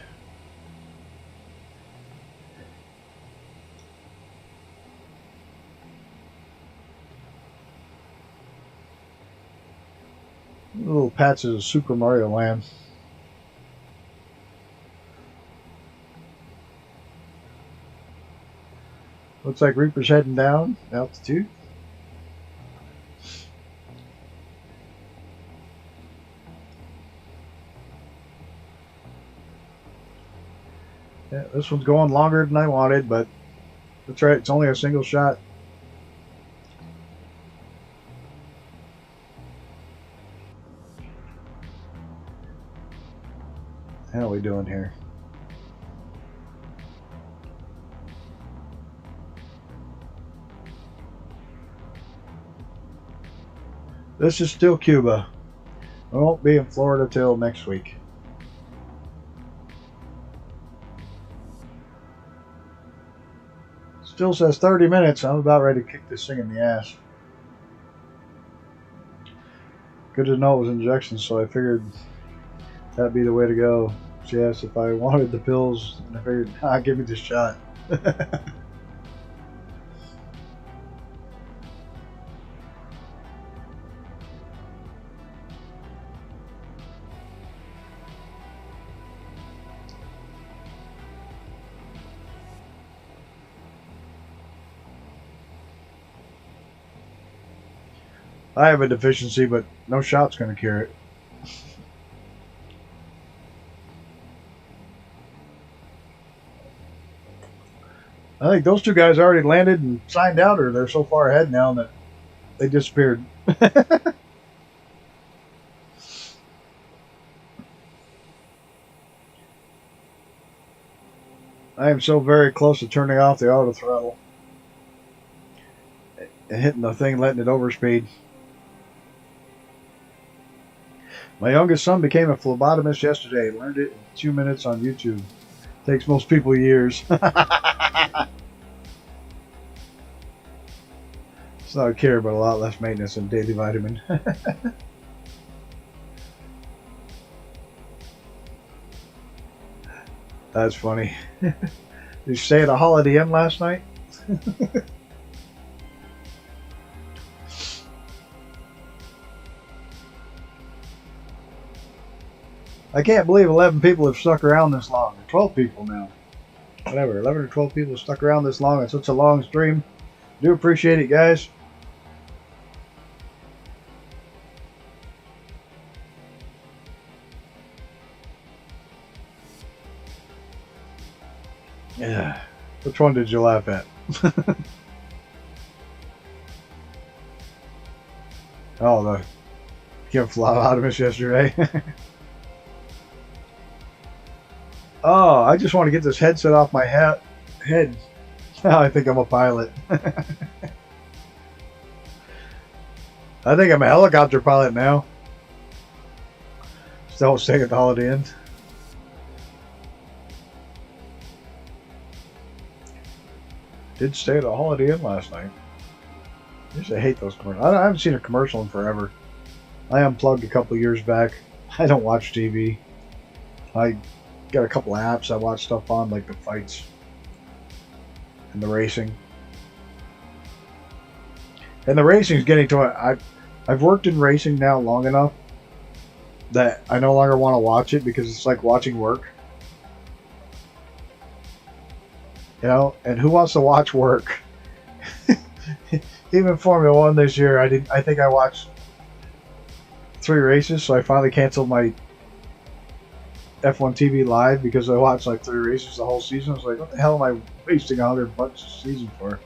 Little patches of Super Mario Land. Looks like Reaper's heading down altitude. Yeah, this one's going longer than I wanted, but that's right. It's only a single shot. How are we doing here? This is still Cuba. I won't be in Florida till next week. Still says 30 minutes. I'm about ready to kick this thing in the ass. Good to know it was injections, so I figured that'd be the way to go. She asked if I wanted the pills, and I figured, give me the shot. I have a deficiency, but no shot's going to cure it. I think those two guys already landed and signed out, or they're so far ahead now that they disappeared. I am so very close to turning off the auto throttle and hitting the thing, letting it overspeed. My youngest son became a phlebotomist yesterday. Learned it in 2 minutes on YouTube. Takes most people years. It's not a care, but a lot less maintenance than daily vitamin. That's funny. Did you stay at a Holiday Inn last night? I can't believe 11 people have stuck around this long. 12 people now. Whatever, 11 or 12 people have stuck around this long. It's such a long stream. Do appreciate it, guys. Yeah. Which one did you laugh at? Oh, the Kim Phlebotomist yesterday. Oh, I just want to get this headset off my head. Now I think I'm a pilot. I think I'm a helicopter pilot now. Still staying at the Holiday Inn. Did stay at a Holiday Inn last night. I used to hate those commercials. I haven't seen a commercial in forever. I unplugged a couple years back. I don't watch TV. I got a couple of apps I watch stuff on, like the fights and the racing. And the racing is getting to it. I've worked in racing now long enough that I no longer want to watch it because it's like watching work. You know, and who wants to watch work? even Formula One this year, I think I watched 3 races, so I finally canceled my F1 TV live because I watched like 3 races the whole season. I was like, what the hell am I wasting $100 a season for?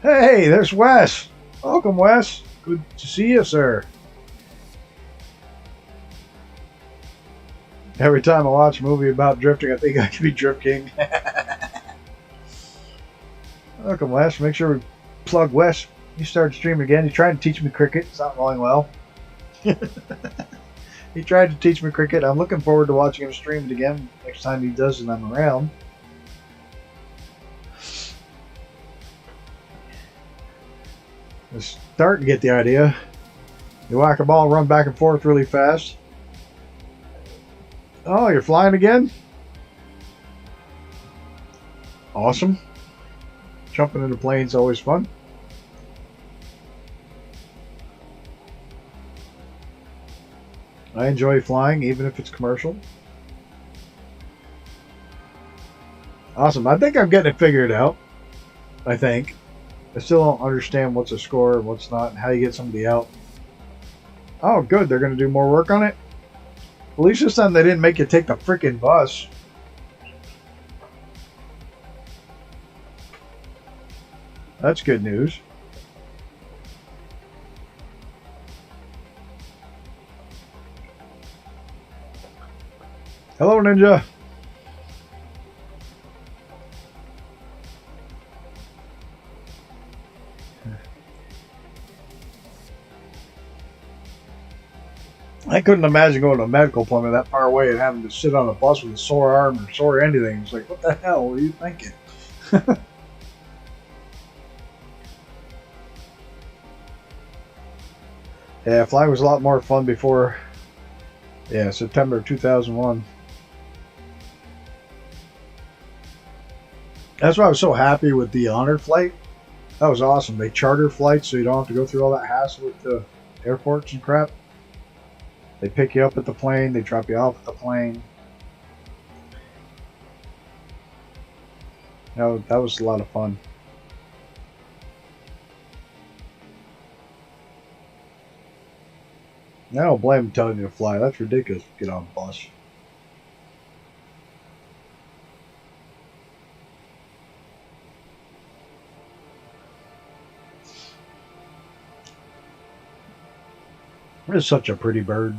Hey, there's Wes. Welcome, Wes. Good to see you, sir. Every time I watch a movie about drifting, I think I could be Drift King. Welcome, Wes. Make sure we plug Wes. He started streaming again. He tried to teach me cricket. It's not going well. He tried to teach me cricket. I'm looking forward to watching him stream it again next time he does and I'm around. I'm starting to get the idea. You whack a ball, run back and forth really fast. Oh, you're flying again? Awesome. Jumping into planes is always fun. I enjoy flying, even if it's commercial. Awesome. I think I'm getting it figured out. I think. I still don't understand what's a score and what's not, and how you get somebody out. Oh, good. They're going to do more work on it. At least this time they didn't make you take the freaking bus. That's good news. Hello, Ninja. I couldn't imagine going to a medical appointment that far away and having to sit on a bus with a sore arm or sore anything. It's like, what the hell were you thinking? Yeah, flying was a lot more fun before. Yeah, September 2001. That's why I was so happy with the Honor flight. That was awesome. They charter flights so you don't have to go through all that hassle with the airports and crap. They pick you up at the plane. They drop you off at the plane. That was a lot of fun. I don't blame them telling you to fly. That's ridiculous. Get on a bus. It is such a pretty bird.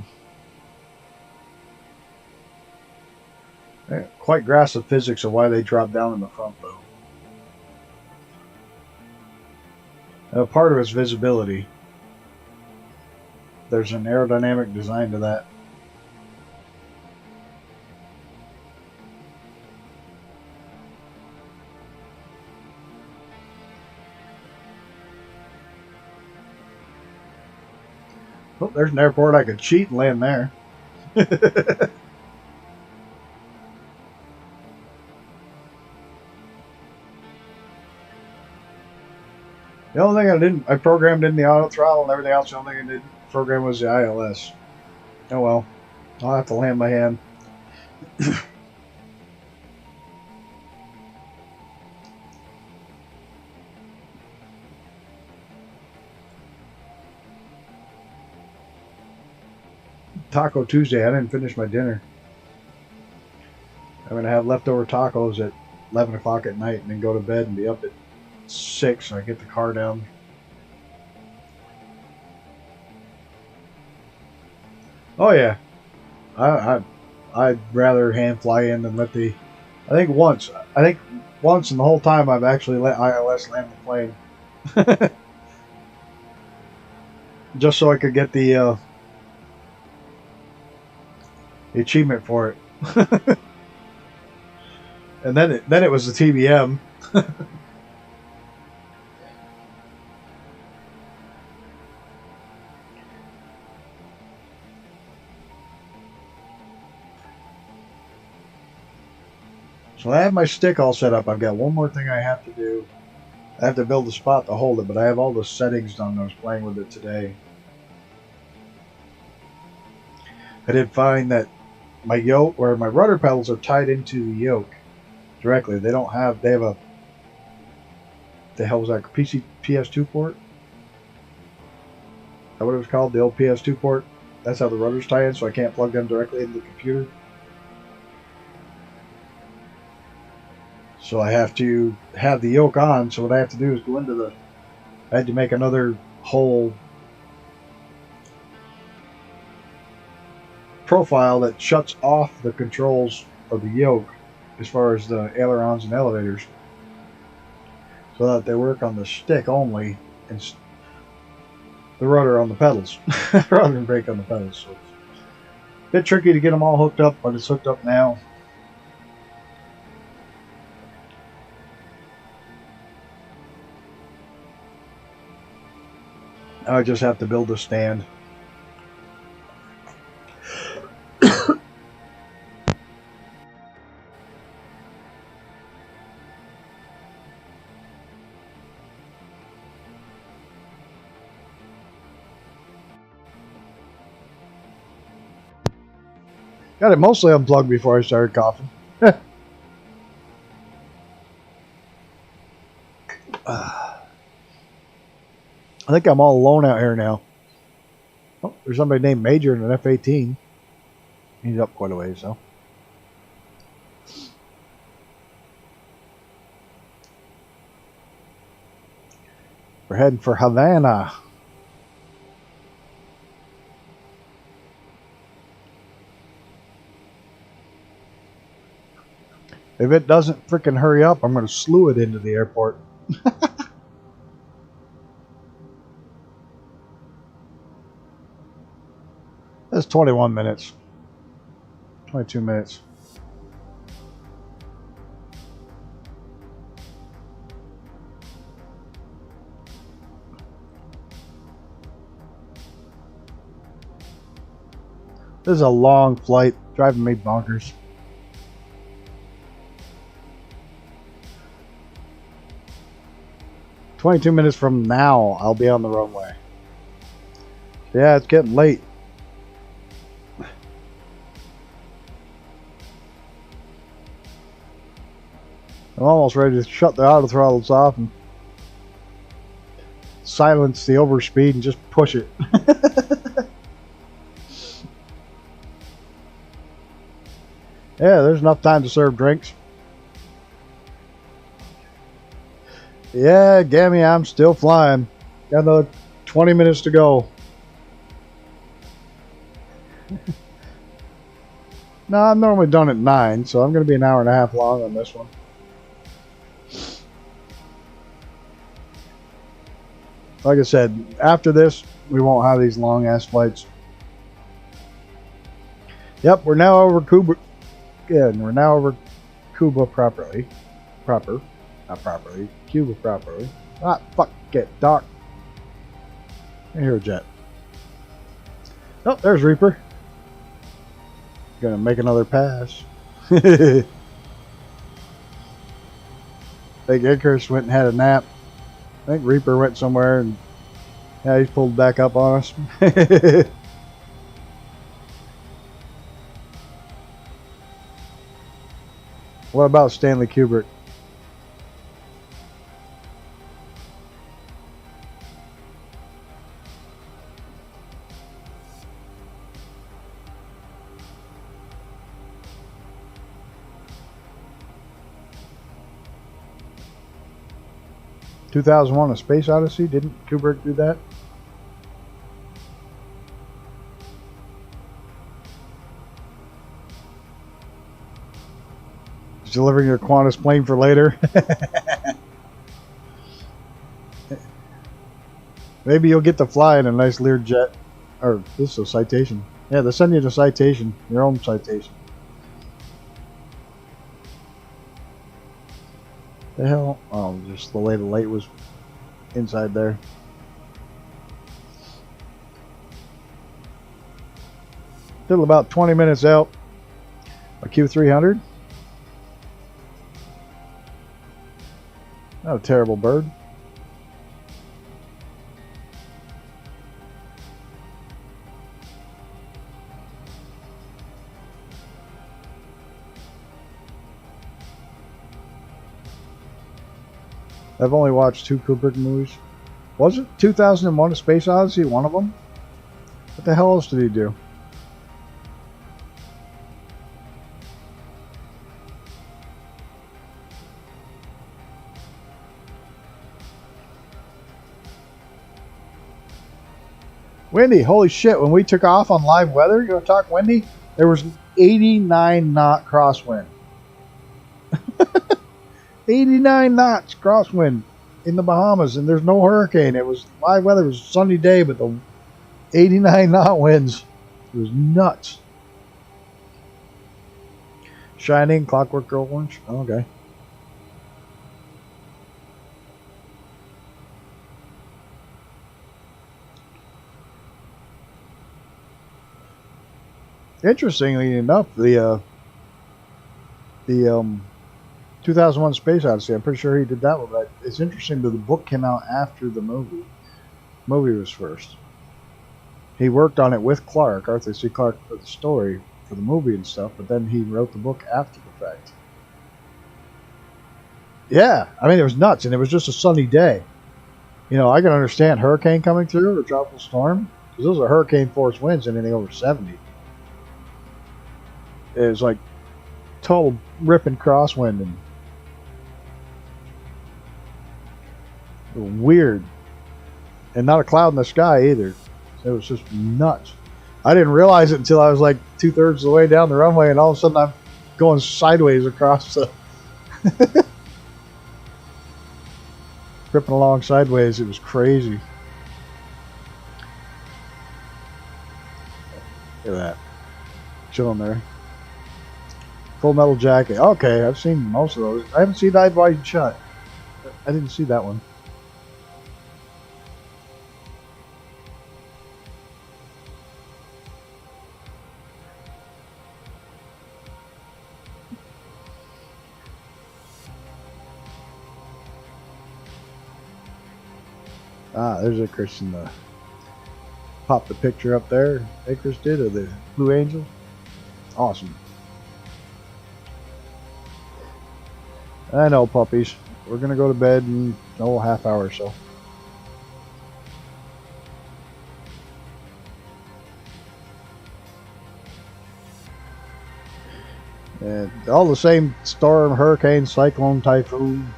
I quite grasp the physics of why they drop down in the front, though. Part of it's visibility. There's an aerodynamic design to that. Oh, there's an airport I could cheat and land there. The only thing I programmed in the auto throttle and everything else. The only thing I did program was the ILS. Oh well, I'll have to land my hand. Taco Tuesday. I didn't finish my dinner. I'm gonna have leftover tacos at 11 o'clock at night and then go to bed and be up at 6 so I get the car down. Oh yeah, I'd rather hand fly in than let the. I think once in the whole time I've actually let ILS land the plane, just so I could get the achievement for it. And then it was the TBM. So I have my stick all set up. I've got one more thing I have to do. I have to build a spot to hold it, but I have all the settings done. I was playing with it today. I did find that my yoke or my rudder pedals are tied into the yoke directly. They have a the hell was that? PS2 port? Is that what it was called? The old PS2 port? That's how the rudders tie in, so I can't plug them directly into the computer. So I have to have the yoke on, so what I have to do is go into the... I had to make another whole profile that shuts off the controls of the yoke as far as the ailerons and elevators, so that they work on the stick only and the rudder on the pedals rather than brake on the pedals. So it's a bit tricky to get them all hooked up, but it's hooked up now. Now I just have to build a stand. Got it mostly unplugged before I started coughing. I think I'm all alone out here now. Oh, there's somebody named Major in an F-18. He's up quite a ways, though. We're heading for Havana. If it doesn't freaking hurry up, I'm going to slew it into the airport. That's 21 minutes. 22 minutes. This is a long flight, driving me bonkers. "22 minutes from now, I'll be on the runway." Yeah, it's getting late. I'm almost ready to shut the auto throttles off and silence the overspeed and just push it. Yeah, there's enough time to serve drinks. Yeah, Gammy, I'm still flying. Got another 20 minutes to go. No, I'm normally done at 9, so I'm going to be an hour and a half long on this one. Like I said, after this, we won't have these long-ass flights. Yep, we're now over Cuba. Yeah, and we're now over Cuba properly. Not properly. Cuba properly. Ah, fuck it, Doc. I hear a jet. Oh, there's Reaper. Gonna make another pass. I think Icarus went and had a nap. I think Reaper went somewhere and yeah, he's pulled back up on us. What about Stanley Kubrick? "2001: A Space Odyssey"? Didn't Kubrick do that? Delivering your Qantas plane for later. Maybe you'll get to fly in a nice Learjet. Or this is a Citation. Yeah, they'll send you the Citation, your own Citation. The hell? Oh, just the way the light was inside there. Still about 20 minutes out. A Q300. Not a terrible bird. I've only watched 2 Kubrick movies. Was it 2001: A Space Odyssey one of them? What the hell else did he do? Windy, holy shit, when we took off on live weather, you want to talk windy? There was an 89 knot crosswind. 89 knots crosswind in the Bahamas, and there's no hurricane. It was live weather. It was a sunny day, but the 89 knot winds, it was nuts. Shining, Clockwork Orange. Okay. Interestingly enough, the 2001: Space Odyssey, I'm pretty sure he did that one, but it's interesting that the book came out after the movie. The movie was first. He worked on it with Clarke, Arthur C. Clarke, for the story, for the movie and stuff, but then he wrote the book after the fact. Yeah, I mean, it was nuts, and it was just a sunny day. You know, I can understand hurricane coming through or tropical storm, because those are hurricane force winds, anything over 70. It was like total ripping crosswind and weird, and not a cloud in the sky either. It was just nuts. I didn't realize it until I was like 2/3 of the way down the runway, and all of a sudden I'm going sideways across the ripping along sideways. It was crazy. Look at that, chilling there. Full Metal Jacket. Okay, I've seen most of those. I haven't seen Eyes Wide Shut. I didn't see that one. Ah, there's a Christian. Pop the picture up there. Hey, Chris did of the Blue Angel. Awesome. I know, puppies. We're gonna go to bed in a half hour or so. And all the same storm, hurricane, cyclone, typhoon.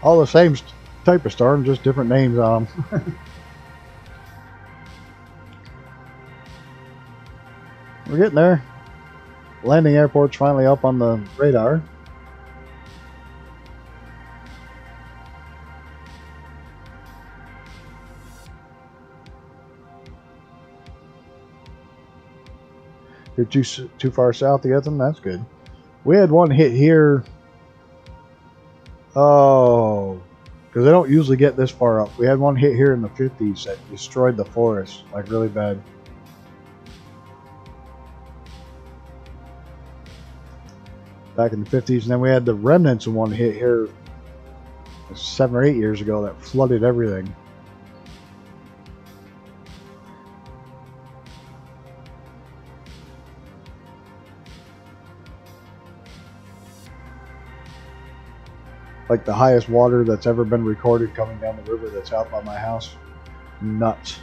All the same type of storm, just different names on them. We're getting there. Landing airport's finally up on the radar. You're too far south to get them? That's good. We had one hit here. Oh, because they don't usually get this far up. We had one hit here in the 50s that destroyed the forest, like really bad. Back in the 50s, and then we had the remnants of one hit here 7 or 8 years ago that flooded everything. Like the highest water that's ever been recorded coming down the river that's out by my house. Nuts.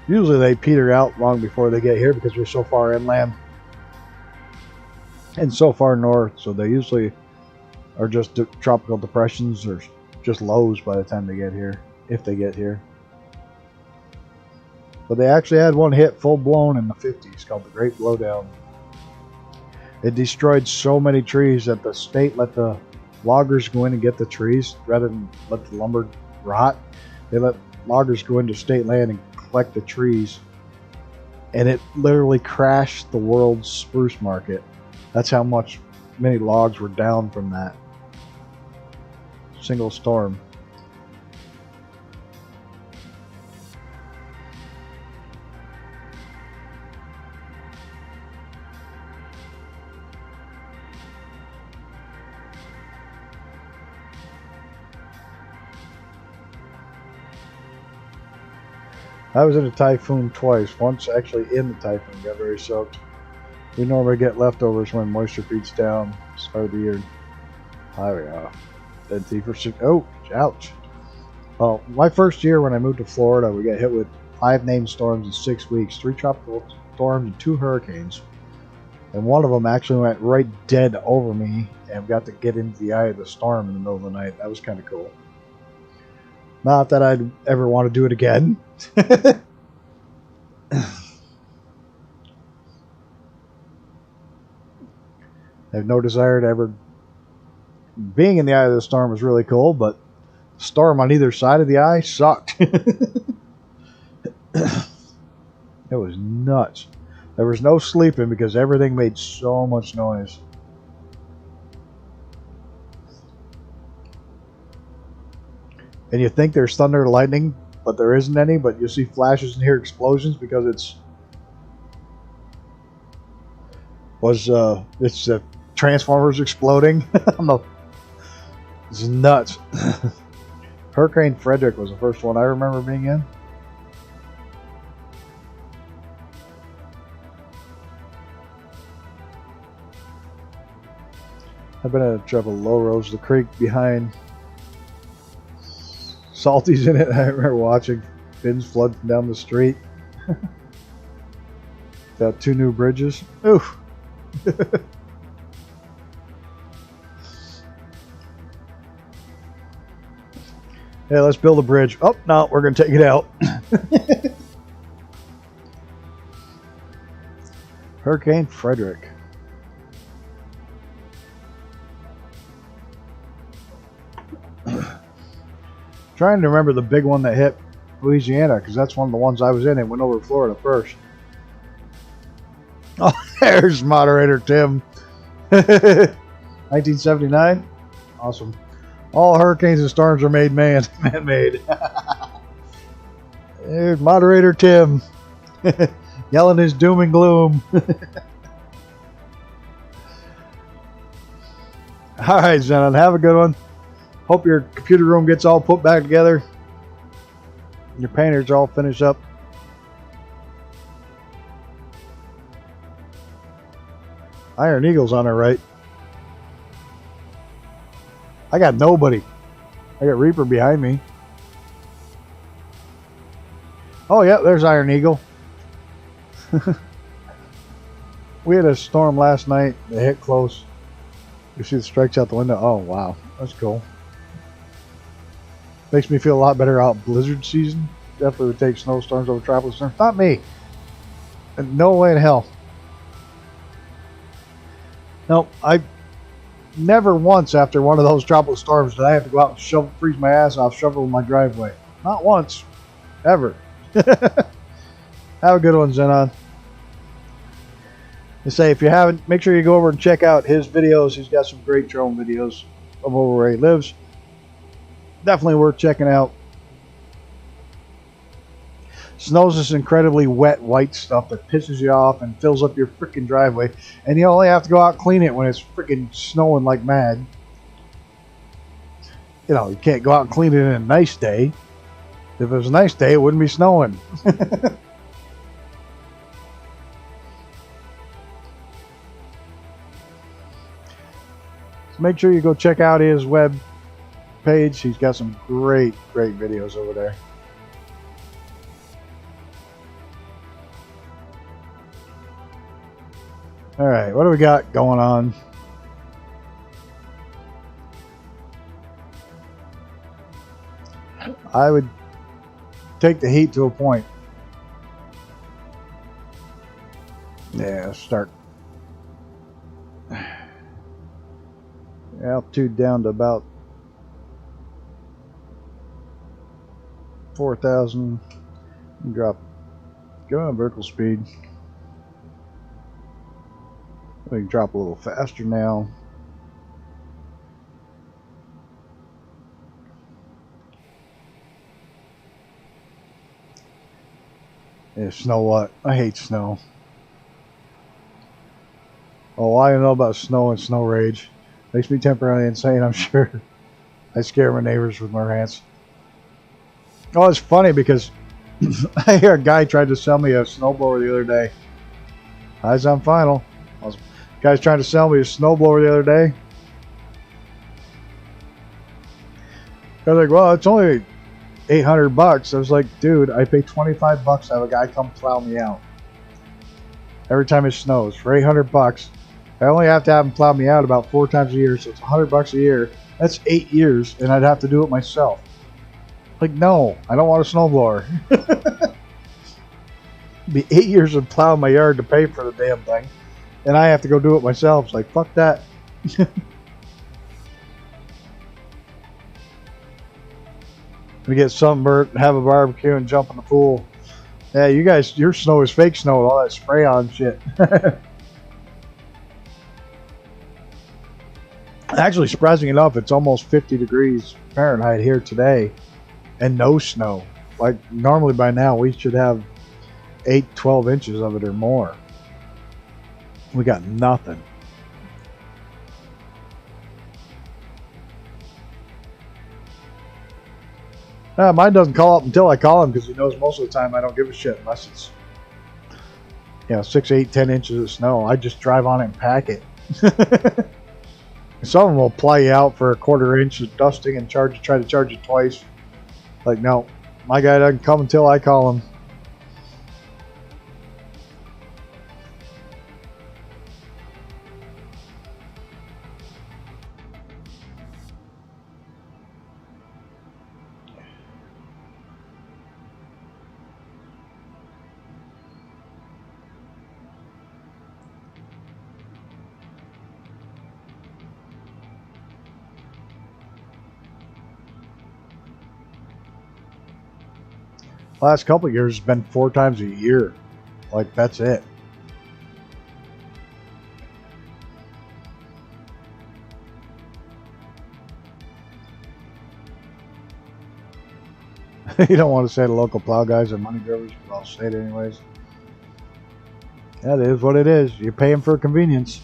Usually they peter out long before they get here because we're so far inland and so far north, so they usually are just tropical depressions or just lows by the time they get here, if they get here. But they actually had one hit full blown in the 50s called the Great Blowdown. It destroyed so many trees that the state let the loggers go in and get the trees rather than let the lumber rot. They let loggers go into state land and collect the trees, and it literally crashed the world's spruce market. That's how many logs were down from that single storm. I was in a typhoon twice. Once actually in the typhoon, got very soaked. We normally get leftovers when moisture peaks down start of the year. Oh yeah. Then tea for oh, ouch. Well, my first year when I moved to Florida, we got hit with 5 named storms in 6 weeks, 3 tropical storms and 2 hurricanes. And one of them actually went right dead over me and got to get into the eye of the storm in the middle of the night. That was kind of cool. Not that I'd ever want to do it again. I have no desire to ever... Being in the eye of the storm was really cool, but the storm on either side of the eye sucked. It was nuts. There was no sleeping because everything made so much noise. And you think there's thunder and lightning, but there isn't any, but you see flashes and hear explosions because it's the transformers exploding. It's nuts. Hurricane Frederick was the first one I remember being in. I've been at a trouble low rose the creek behind Salty's in it. I remember watching bins flood from down the street. Got 2 new bridges. Oof. Yeah, let's build a bridge. Oh, no, we're going to take it out. Hurricane Frederick. Trying to remember the big one that hit Louisiana, because that's one of the ones I was in. It went over Florida first. Oh, there's moderator Tim. 1979. Awesome. All hurricanes and storms are man-made. There's moderator Tim. Yelling his doom and gloom. Alright, Zenon, have a good one. Hope your computer room gets all put back together. Your painters all finished up. Iron Eagle's on our right. I got nobody. I got Reaper behind me. Oh, yeah, there's Iron Eagle. We had a storm last night. It hit close. You see the strikes out the window. Oh, wow. That's cool. Makes me feel a lot better out blizzard season. Definitely would take snowstorms over tropical storms. Not me. No way in hell. No, I never once after one of those tropical storms did I have to go out and freeze my ass off, shovel my driveway. Not once. Ever. Have a good one, Zenon. And say, if you haven't, make sure you go over and check out his videos. He's got some great drone videos of over where he lives. Definitely worth checking out. Snow's this incredibly wet white stuff that pisses you off and fills up your freaking driveway, and you only have to go out and clean it when it's freaking snowing like mad. You know, you can't go out and clean it in a nice day. If it was a nice day, it wouldn't be snowing. So make sure you go check out his web page. He's got some great videos over there. All right, what do we got going on? I would take the heat to a point. Yeah, start altitude down to about 4,000. Drop. Go on vertical speed. We can drop a little faster now. Yeah, snow what? I hate snow. Oh, I don't know about snow and snow rage. Makes me temporarily insane, I'm sure. I scare my neighbors with my rants. Oh, it's funny because I hear a guy tried to sell me a snowblower the other day. Eyes on final. Guy's trying to sell me a snowblower the other day. I was like, well, it's only $800. I was like, dude, I pay $25 to have a guy come plow me out every time it snows for $800. I only have to have him plow me out about 4 times a year, so it's $100 a year. That's 8 years, and I'd have to do it myself. Like, no, I don't want a snowblower. It'd be 8 years of plowing my yard to pay for the damn thing, and I have to go do it myself. It's like, fuck that. We get sunburnt, have a barbecue, and jump in the pool. Yeah, you guys, your snow is fake snow with all that spray on shit. Actually, surprising enough, it's almost 50 degrees Fahrenheit here today and no snow. Like, normally by now we should have 8-12 inches of it or more. We got nothing. Mine doesn't call up until I call him because he knows most of the time I don't give a shit unless it's, 6, 8, 10 inches of snow. I just drive on it and pack it. Some of them will ply you out for a 1/4 inch of dusting and try to charge you twice. Like, no, my guy doesn't come until I call him. Last couple of years has been 4 times a year. Like, that's it. You don't want to say the local plow guys are money givers, but I'll say it anyways. That is what it is. You're paying for convenience.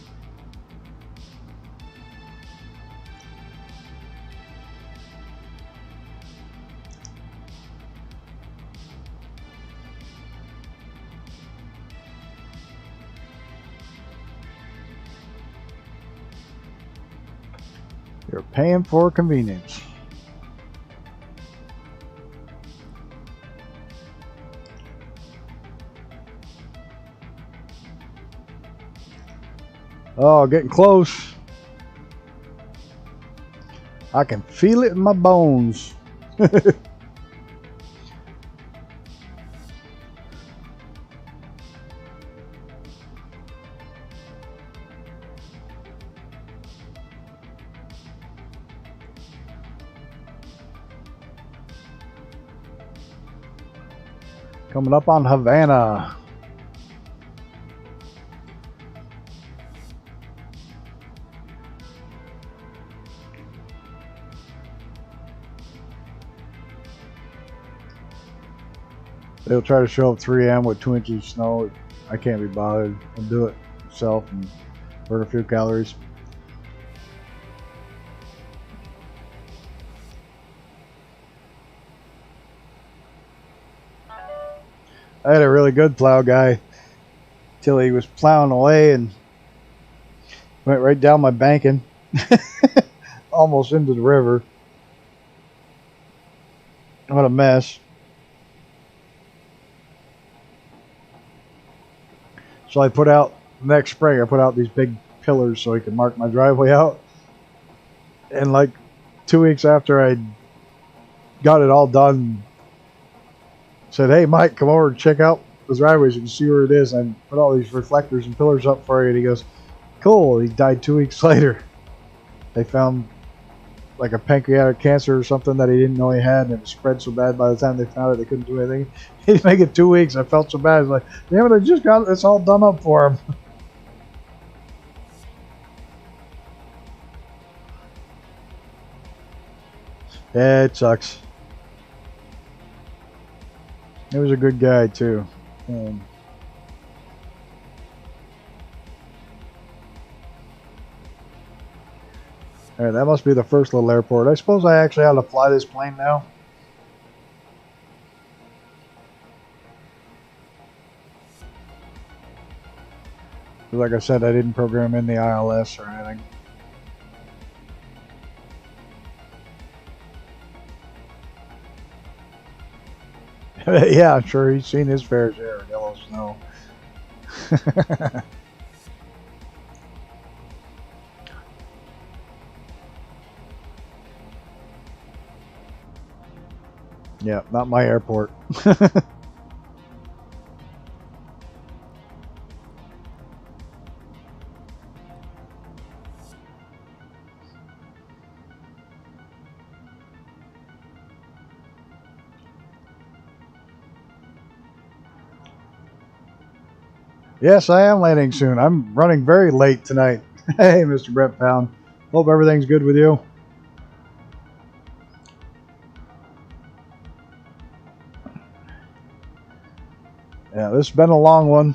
You're paying for convenience. Oh, getting close. I can feel it in my bones. Coming up on Havana. They'll try to show up 3 a.m. with 2 inches of snow. I can't be bothered. I'll do it myself and burn a few calories. I had a really good plow guy till he was plowing away and went right down my banking, almost into the river. What a mess. So I put out, next spring, I put out these big pillars so he could mark my driveway out. And like 2 weeks after I got it all done, said, hey, Mike, come over and check out the driveways. You can see where it is. I put all these reflectors and pillars up for you. And he goes, cool. He died 2 weeks later. They found like a pancreatic cancer or something that he didn't know he had, and it spread so bad by the time they found it they couldn't do anything. He'd make it 2 weeks. I felt so bad. I was like, damn it, I just got this all done up for him. Yeah, it sucks. He was a good guy too. Alright, that must be the first little airport. I suppose I actually ought to fly this plane now. Like I said, I didn't program in the ILS or anything. Yeah, I'm sure he's seen his fair share of yellow snow. Yeah, not my airport. Yes, I am landing soon. I'm running very late tonight. Hey, Mr. Brett Pound. Hope everything's good with you. Yeah, this has been a long one.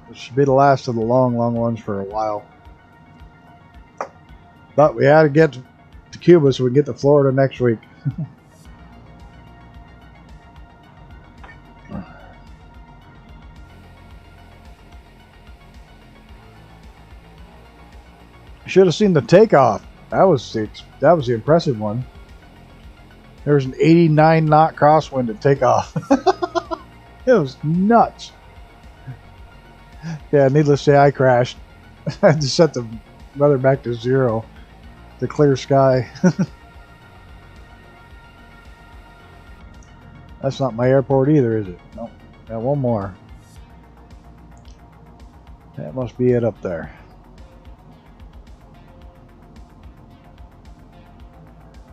This should be the last of the long ones for a while. But we had to get to Cuba so we can get to Florida next week. Should have seen the takeoff. That was the impressive one. There was an 89 knot crosswind at takeoff. It was nuts. Yeah, needless to say, I crashed. I had to set the weather back to 0. The clear sky. That's not my airport either, is it? Nope. Got one more. That must be it up there.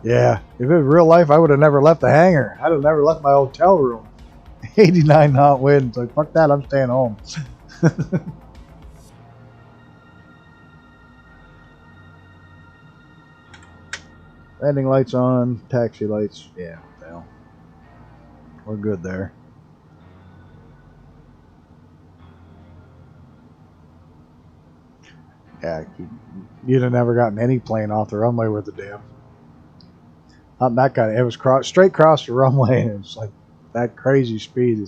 Yeah, if it was real life, I would have never left the hangar. I'd have never left my hotel room. 89 knot wind. Like, fuck that, I'm staying home. Landing lights on, taxi lights. Yeah, well, we're good there. Yeah, you'd have never gotten any plane off the runway with the damn. Not that kind of. It was straight across the runway, and it was like that crazy speed.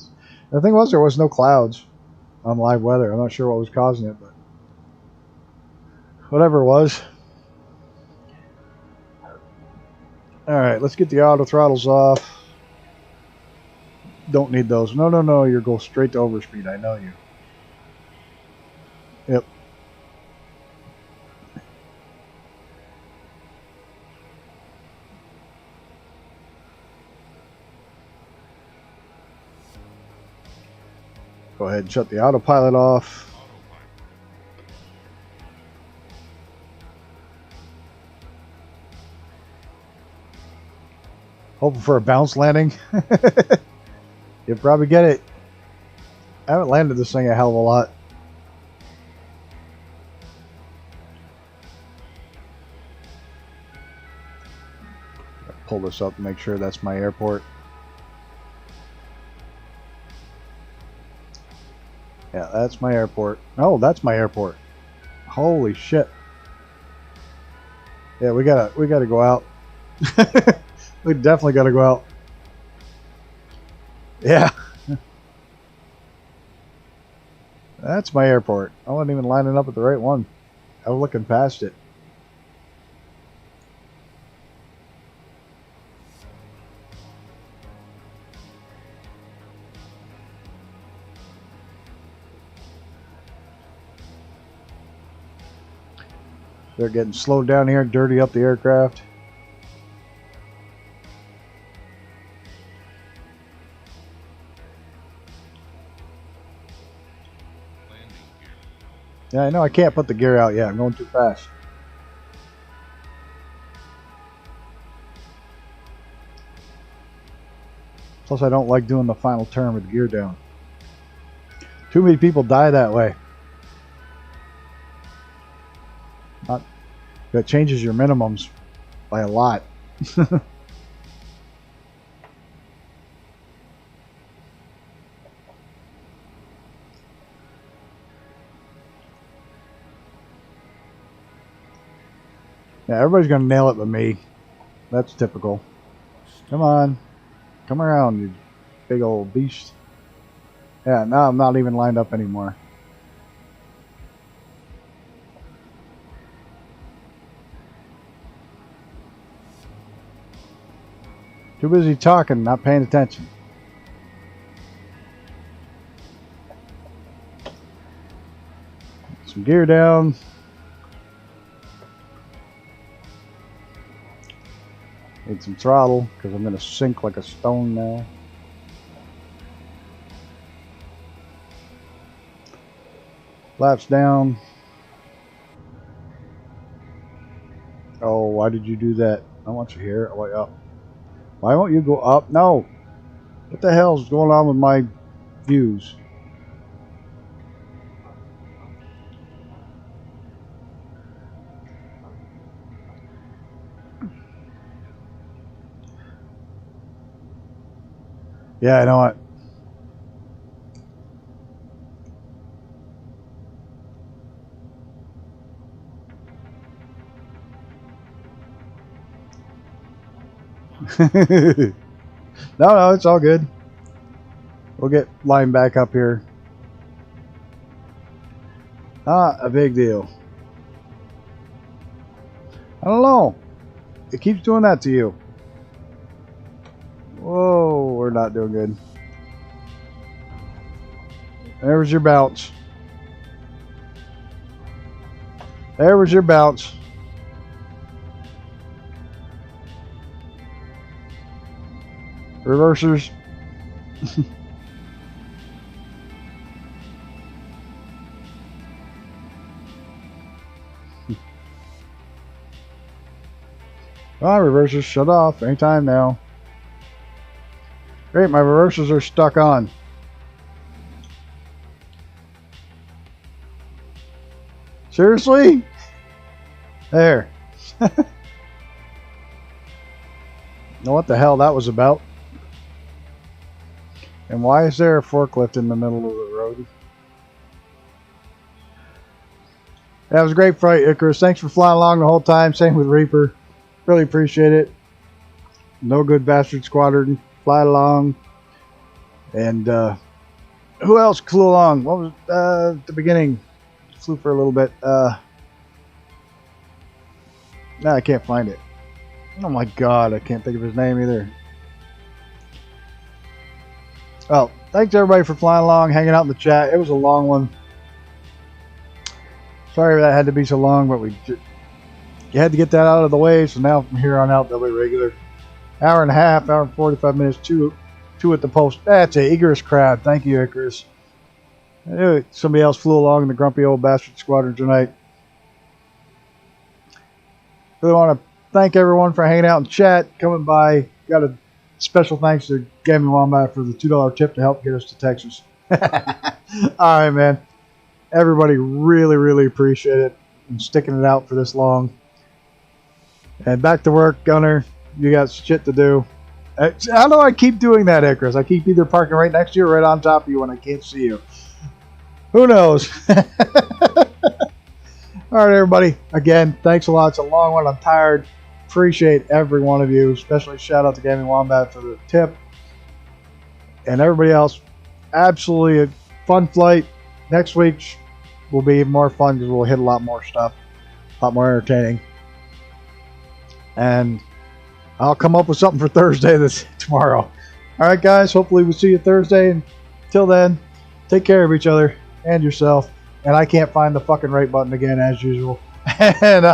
The thing was, there was no clouds on live weather. I'm not sure what was causing it, but whatever it was. All right, let's get the auto throttles off. Don't need those. No. You're going straight to overspeed. I know you. Yep. Go ahead and shut the autopilot off. Hoping for a bounce landing. You'll probably get it. I haven't landed this thing a hell of a lot. Pull this up and make sure that's my airport. Yeah, that's my airport. Oh, that's my airport. Holy shit. Yeah, we gotta go out. We definitely gotta go out. Yeah. That's my airport. I wasn't even lining up at the right one. I was looking past it. They're getting slowed down here, dirty up the aircraft. Yeah, I know I can't put the gear out yet. I'm going too fast. Plus, I don't like doing the final turn with the gear down. Too many people die that way. That changes your minimums by a lot. Yeah, everybody's gonna nail it but me. That's typical. Come on. Come around, you big old beast. Yeah, now I'm not even lined up anymore. Too busy talking, not paying attention. Some gear down. Need some throttle because I'm going to sink like a stone now. Flaps down. Oh, why did you do that? I want you here. Oh, wait, up. Why won't you go up? No. What the hell is going on with my views? Yeah, I know what. No, it's all good. We'll get line back up here. Not a big deal. I don't know. It keeps doing that to you. Whoa, we're not doing good. There was your bounce. There was your bounce. Reversers. Ah, reversers shut off anytime now. Great, my reversers are stuck on. Seriously? There. Know what the hell that was about? And why is there a forklift in the middle of the road? That was a great fight, Icarus. Thanks for flying along the whole time. Same with Reaper. Really appreciate it. No Good Bastard Squadron. Fly along. And who else flew along? What was at the beginning? Flew for a little bit. No, I can't find it. Oh my god, I can't think of his name either. Well, thanks everybody for flying along, hanging out in the chat. It was a long one. Sorry that had to be so long, but you had to get that out of the way. So now from here on out, they'll be regular. Hour and a half, hour and 45 minutes, two at the post. That's a Icarus crowd. Thank you, Icarus. Somebody else flew along in the Grumpy Old Bastard Squadron tonight. Really want to thank everyone for hanging out in chat, coming by. Got a special thanks to Gaming Wombat for the $2 tip to help get us to Texas. Alright, man. Everybody really, really appreciate it and sticking it out for this long. And back to work, Gunner. You got shit to do. How do I keep doing that, Icarus? I keep either parking right next to you or right on top of you when I can't see you. Who knows? Alright, everybody. Again, thanks a lot. It's a long one. I'm tired. Appreciate every one of you, especially shout out to Gaming Wombat for the tip, and everybody else. Absolutely a fun flight. Next week will be even more fun because we'll hit a lot more stuff, a lot more entertaining, and I'll come up with something for Thursday tomorrow. All right, guys. Hopefully we'll see you Thursday. And till then, take care of each other and yourself. And I can't find the fucking right button again as usual. And